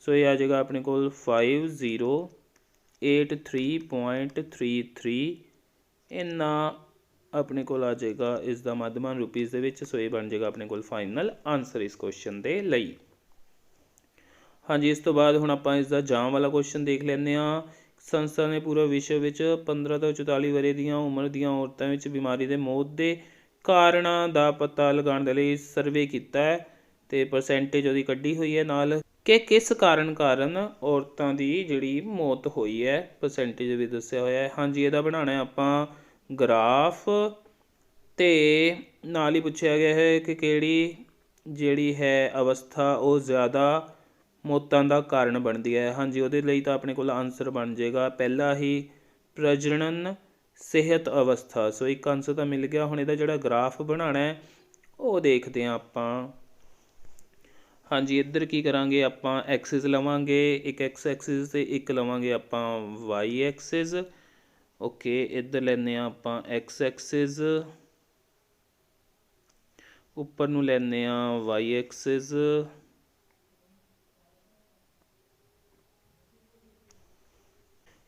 ਸੋ ਇਹ ਆ ਜਾਏਗਾ ਆਪਣੇ ਕੋਲ 5083.33, ਇੰਨਾ ਆਪਣੇ ਕੋਲ ਆ ਜਾਏਗਾ ਇਸ ਦਾ ਮੱਧਮਾਨ ਰੁਪੀਜ਼ ਦੇ ਵਿੱਚ। ਸੋ ਇਹ ਬਣ ਜਾਏਗਾ ਆਪਣੇ ਕੋਲ ਫਾਈਨਲ ਆਨਸਰ ਇਸ ਕੁਐਸਚਨ ਦੇ ਲਈ। ਹਾਂਜੀ ਇਸ ਤੋਂ ਬਾਅਦ ਹੁਣ ਆਪਾਂ ਇਸ ਦਾ ਜਾਮ ਵਾਲਾ ਕੁਐਸਚਨ ਦੇਖ ਲੈਂਦੇ ਹਾਂ। ਸੰਸਥਾ ਨੇ ਪੂਰੇ ਵਿਸ਼ਵ ਵਿੱਚ 15 ਤੋਂ 44 ਵਰ੍ਹੇ ਦੀਆਂ ਉਮਰ ਦੀਆਂ ਔਰਤਾਂ ਵਿੱਚ ਬਿਮਾਰੀ ਦੇ ਮੌਤ ਦੇ ਕਾਰਨਾਂ ਦਾ ਪਤਾ ਲਗਾਉਣ ਦੇ ਲਈ ਸਰਵੇ ਕੀਤਾ ਹੈ ਅਤੇ ਪਰਸੈਂਟੇਜ ਉਹਦੀ ਕੱਢੀ ਹੋਈ ਹੈ ਨਾਲ। ਕਿ ਕਿਸ ਕਾਰਨ ਔਰਤਾਂ ਦੀ ਜਿਹੜੀ ਮੌਤ ਹੋਈ ਹੈ, ਪਰਸੈਂਟੇਜ ਵੀ ਦੱਸਿਆ ਹੋਇਆ ਹੈ। ਹਾਂਜੀ, ਇਹਦਾ ਬਣਾਉਣਾ ਆਪਾਂ ਗ੍ਰਾਫ, ਅਤੇ ਨਾਲ ਹੀ ਪੁੱਛਿਆ ਗਿਆ ਹੈ ਕਿ ਕਿਹੜੀ ਜਿਹੜੀ ਹੈ ਅਵਸਥਾ ਉਹ ਜ਼ਿਆਦਾ ਮੌਤਾਂ ਦਾ ਕਾਰਨ ਬਣਦੀ ਹੈ। ਹਾਂਜੀ, ਉਹਦੇ ਲਈ ਤਾਂ ਆਪਣੇ ਕੋਲ ਆਨਸਰ ਬਣ ਜਾਏਗਾ ਪਹਿਲਾ ਹੀ ਪ੍ਰਜਨਨ ਸਿਹਤ ਅਵਸਥਾ। ਸੋ ਇੱਕ ਆਨਸਰ ਤਾਂ ਮਿਲ ਗਿਆ। ਹੁਣ ਇਹਦਾ ਜਿਹੜਾ ਗ੍ਰਾਫ ਬਣਾਉਣਾ ਹੈ ਉਹ ਦੇਖਦੇ ਹਾਂ ਆਪਾਂ। ਹਾਂਜੀ, ਇੱਧਰ ਕੀ ਕਰਾਂਗੇ ਆਪਾਂ, ਐਕਸਿਸ ਲਵਾਂਗੇ, ਇੱਕ ਐਕਸ ਐਕਸਿਸ ਅਤੇ ਇੱਕ ਲਵਾਂਗੇ ਆਪਾਂ ਵਾਈ ਐਕਸਿਸ। ਓਕੇ, ਇੱਧਰ ਲੈਂਦੇ ਹਾਂ ਆਪਾਂ ਐਕਸ ਐਕਸਿਸ, ਉੱਪਰ ਨੂੰ ਲੈਂਦੇ ਹਾਂ ਵਾਈ ਐਕਸਿਸ,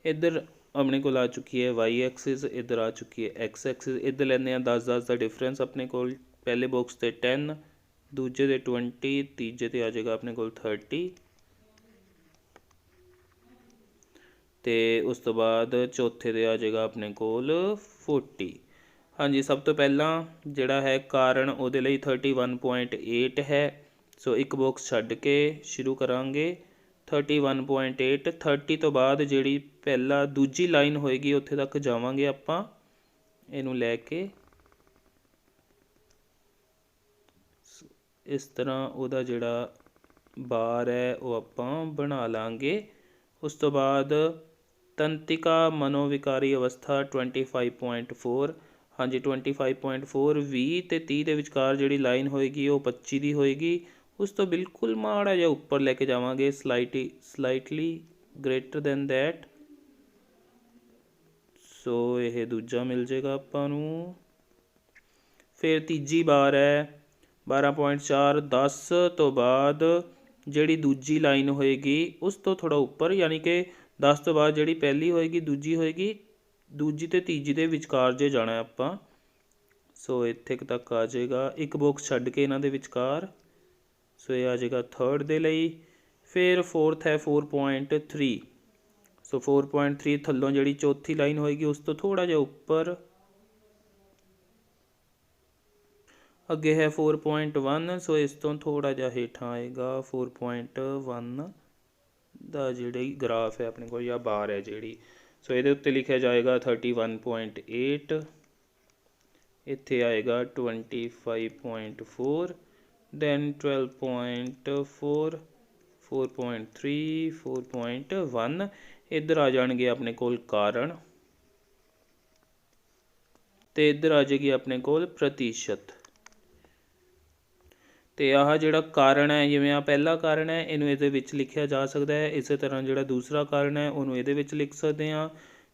ਇੱਧਰ ਆਪਣੇ ਕੋਲ ਆ ਚੁੱਕੀ ਹੈ ਵਾਈ ਐਕਸਿਸ, ਇੱਧਰ ਆ ਚੁੱਕੀ ਹੈ ਐਕਸ ਐਕਸਿਸ। ਇੱਧਰ ਲੈਂਦੇ ਹਾਂ 10 ਦਾ ਡਿਫਰੈਂਸ ਆਪਣੇ ਕੋਲ, ਪਹਿਲੇ ਬਾਕਸ 'ਤੇ 10, ਦੂਜੇ 'ਤੇ 20, ਤੀਜੇ 'ਤੇ ਆ ਜਾਏਗਾ ਆਪਣੇ ਕੋਲ 30, ਅਤੇ ਉਸ ਤੋਂ ਬਾਅਦ ਚੌਥੇ 'ਤੇ ਆ ਜਾਏਗਾ ਆਪਣੇ ਕੋਲ 40। ਹਾਂਜੀ, ਸਭ ਤੋਂ ਪਹਿਲਾਂ ਜਿਹੜਾ ਹੈ ਕਾਰਨ ਉਹਦੇ ਲਈ 31.8 ਹੈ। ਸੋ ਇੱਕ ਬਾਕਸ ਛੱਡ ਕੇ ਸ਼ੁਰੂ ਕਰਾਂਗੇ 31.8। 30 ਤੋਂ ਬਾਅਦ ਜਿਹੜੀ ਪਹਿਲਾਂ ਦੂਜੀ ਲਾਈਨ ਹੋਏਗੀ ਉੱਥੇ ਤੱਕ ਜਾਵਾਂਗੇ ਆਪਾਂ, ਇਹਨੂੰ ਲੈ ਕੇ ਇਸ ਤਰ੍ਹਾਂ ਉਹਦਾ ਜਿਹੜਾ ਬਾਰ ਹੈ ਉਹ ਆਪਾਂ ਬਣਾ ਲਾਂਗੇ। ਉਸ ਤੋਂ ਬਾਅਦ ਤੰਤਿਕਾ ਮਨੋਵਿਕਾਰੀ ਅਵਸਥਾ 25.4। ਹਾਂਜੀ, 25.4 20 ਅਤੇ 30 ਦੇ ਵਿਚਕਾਰ ਜਿਹੜੀ ਲਾਈਨ ਹੋਏਗੀ ਉਹ 25 ਦੀ ਹੋਏਗੀ। ਉਸ ਤੋਂ ਬਿਲਕੁਲ ਮਾੜਾ ਜਿਹਾ ਉੱਪਰ ਲੈ ਕੇ ਜਾਵਾਂਗੇ, ਸਲਾਈਟਲੀ ਗ੍ਰੇਟਰ ਦੈਨ ਦੈਟ। ਸੋ ਇਹ ਦੂਜਾ ਮਿਲ ਜਾਏਗਾ ਆਪਾਂ ਨੂੰ। ਫਿਰ ਤੀਜੀ ਬਾਰ ਹੈ 12.4। 10 ਤੋਂ ਬਾਅਦ ਜਿਹੜੀ ਦੂਜੀ ਲਾਈਨ ਹੋਏਗੀ ਉਸ ਤੋਂ ਥੋੜ੍ਹਾ ਉੱਪਰ, ਯਾਨੀ ਕਿ 10 ਤੋਂ ਬਾਅਦ ਜਿਹੜੀ ਪਹਿਲੀ ਹੋਏਗੀ ਦੂਜੀ ਹੋਏਗੀ, ਦੂਜੀ ਅਤੇ ਤੀਜੀ ਦੇ ਵਿਚਕਾਰ ਜੇ ਜਾਣਾ ਆਪਾਂ। ਸੋ ਇੱਥੇ ਤੱਕ ਆ ਜਾਏਗਾ, ਇੱਕ ਬਾਕਸ ਛੱਡ ਕੇ ਇਹਨਾਂ ਦੇ ਵਿਚਕਾਰ। ਸੋ ਇਹ ਆ ਜਾਏਗਾ 3rd ਦੇ ਲਈ। ਫਿਰ 4th ਹੈ 4.3। ਸੋ 4.3 ਥੱਲੋਂ ਜਿਹੜੀ ਚੌਥੀ ਲਾਈਨ ਹੋਏਗੀ ਉਸ ਤੋਂ ਥੋੜ੍ਹਾ ਜਿਹਾ ਉੱਪਰ। ਅੱਗੇ ਹੈ 4.1। ਸੋ ਇਸ ਤੋਂ ਥੋੜ੍ਹਾ ਜਿਹਾ ਹੇਠਾਂ ਆਏਗਾ 4.1 ਦਾ ਜਿਹੜੀ ਗ੍ਰਾਫ ਹੈ ਆਪਣੇ ਕੋਲ, ਜਾਂ ਬਾਰ ਹੈ ਜਿਹੜੀ। ਸੋ ਇਹਦੇ ਉੱਤੇ ਲਿਖਿਆ ਜਾਏਗਾ 31.8, ਇੱਥੇ ਆਏਗਾ 25.4, ਦੈਨ 12.4, 4.3, 4.1। ਇੱਧਰ ਆ ਜਾਣਗੇ ਆਪਣੇ ਕੋਲ ਕਾਰਨ, ਅਤੇ ਇੱਧਰ ਆ ਜਾਏਗੀ ਆਪਣੇ ਕੋਲ ਪ੍ਰਤੀਸ਼ਤ। ਅਤੇ ਆਹ ਜਿਹੜਾ ਕਾਰਨ ਹੈ, ਜਿਵੇਂ ਆਹ ਪਹਿਲਾ ਕਾਰਨ ਹੈ ਇਹਨੂੰ ਇਹਦੇ ਵਿੱਚ ਲਿਖਿਆ ਜਾ ਸਕਦਾ ਹੈ। ਇਸੇ ਤਰ੍ਹਾਂ ਜਿਹੜਾ ਦੂਸਰਾ ਕਾਰਨ ਹੈ ਉਹਨੂੰ ਇਹਦੇ ਵਿੱਚ ਲਿਖ ਸਕਦੇ ਹਾਂ।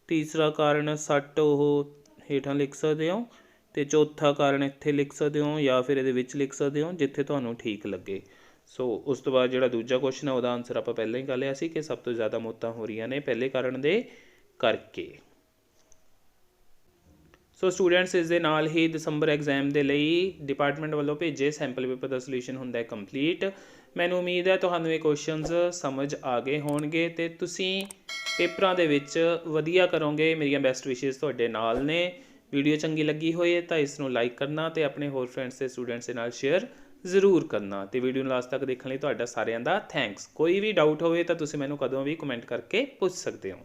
ਤੀਸਰਾ ਕਾਰਨ 60 ਉਹ ਹੇਠਾਂ ਲਿਖ ਸਕਦੇ ਹੋ, ਅਤੇ ਚੌਥਾ ਕਾਰਨ ਇੱਥੇ ਲਿਖ ਸਕਦੇ ਹੋ, ਜਾਂ ਫਿਰ ਇਹਦੇ ਵਿੱਚ ਲਿਖ ਸਕਦੇ ਹੋ, ਜਿੱਥੇ ਤੁਹਾਨੂੰ ਠੀਕ ਲੱਗੇ। ਸੋ ਉਸ ਤੋਂ ਬਾਅਦ ਜਿਹੜਾ ਦੂਜਾ ਕੁਐਸਚਨ ਹੈ ਉਹਦਾ ਆਨਸਰ ਆਪਾਂ ਪਹਿਲਾਂ ਹੀ ਕਰ ਲਿਆ ਸੀ ਕਿ ਸਭ ਤੋਂ ਜ਼ਿਆਦਾ ਮੌਤਾਂ ਹੋ ਰਹੀਆਂ ਨੇ ਪਹਿਲੇ ਕਾਰਨ ਦੇ ਕਰਕੇ। ਸੋ ਸਟੂਡੈਂਟਸ, ਇਸ ਦੇ ਨਾਲ ਹੀ ਦਸੰਬਰ ਐਗਜ਼ਾਮ ਦੇ ਲਈ ਡਿਪਾਰਟਮੈਂਟ ਵੱਲੋਂ ਭੇਜੇ ਸੈਂਪਲ ਪੇਪਰ ਦਾ ਸੋਲਿਊਸ਼ਨ ਹੁੰਦਾ ਹੈ ਕੰਪਲੀਟ। ਮੈਨੂੰ ਉਮੀਦ ਹੈ ਤੁਹਾਨੂੰ ਇਹ ਕੁਐਸਚਨਸ ਸਮਝ ਆ ਗਏ ਹੋਣਗੇ ਅਤੇ ਤੁਸੀਂ ਪੇਪਰਾਂ ਦੇ ਵਿੱਚ ਵਧੀਆ ਕਰੋਗੇ। ਮੇਰੀਆਂ ਬੈਸਟ ਵਿਸ਼ੇਸ ਤੁਹਾਡੇ ਨਾਲ ਨੇ। ਵੀਡੀਓ ਚੰਗੀ ਲੱਗੀ ਹੋਈ ਹੈ ਤਾਂ ਇਸ ਨੂੰ ਲਾਈਕ ਕਰਨਾ ਅਤੇ ਆਪਣੇ ਹੋਰ ਫਰੈਂਡਸ ਅਤੇ ਸਟੂਡੈਂਟਸ ਦੇ ਨਾਲ ਸ਼ੇਅਰ ਜ਼ਰੂਰ ਕਰਨਾ। ਅਤੇ ਵੀਡੀਓ ਨੂੰ ਲਾਸਟ ਤੱਕ ਦੇਖਣ ਲਈ ਤੁਹਾਡਾ ਸਾਰਿਆਂ ਦਾ ਥੈਂਕਸ। ਕੋਈ ਵੀ ਡਾਊਟ ਹੋਵੇ ਤਾਂ ਤੁਸੀਂ ਮੈਨੂੰ ਕਦੋਂ ਵੀ ਕਮੈਂਟ ਕਰਕੇ ਪੁੱਛ ਸਕਦੇ ਹੋ।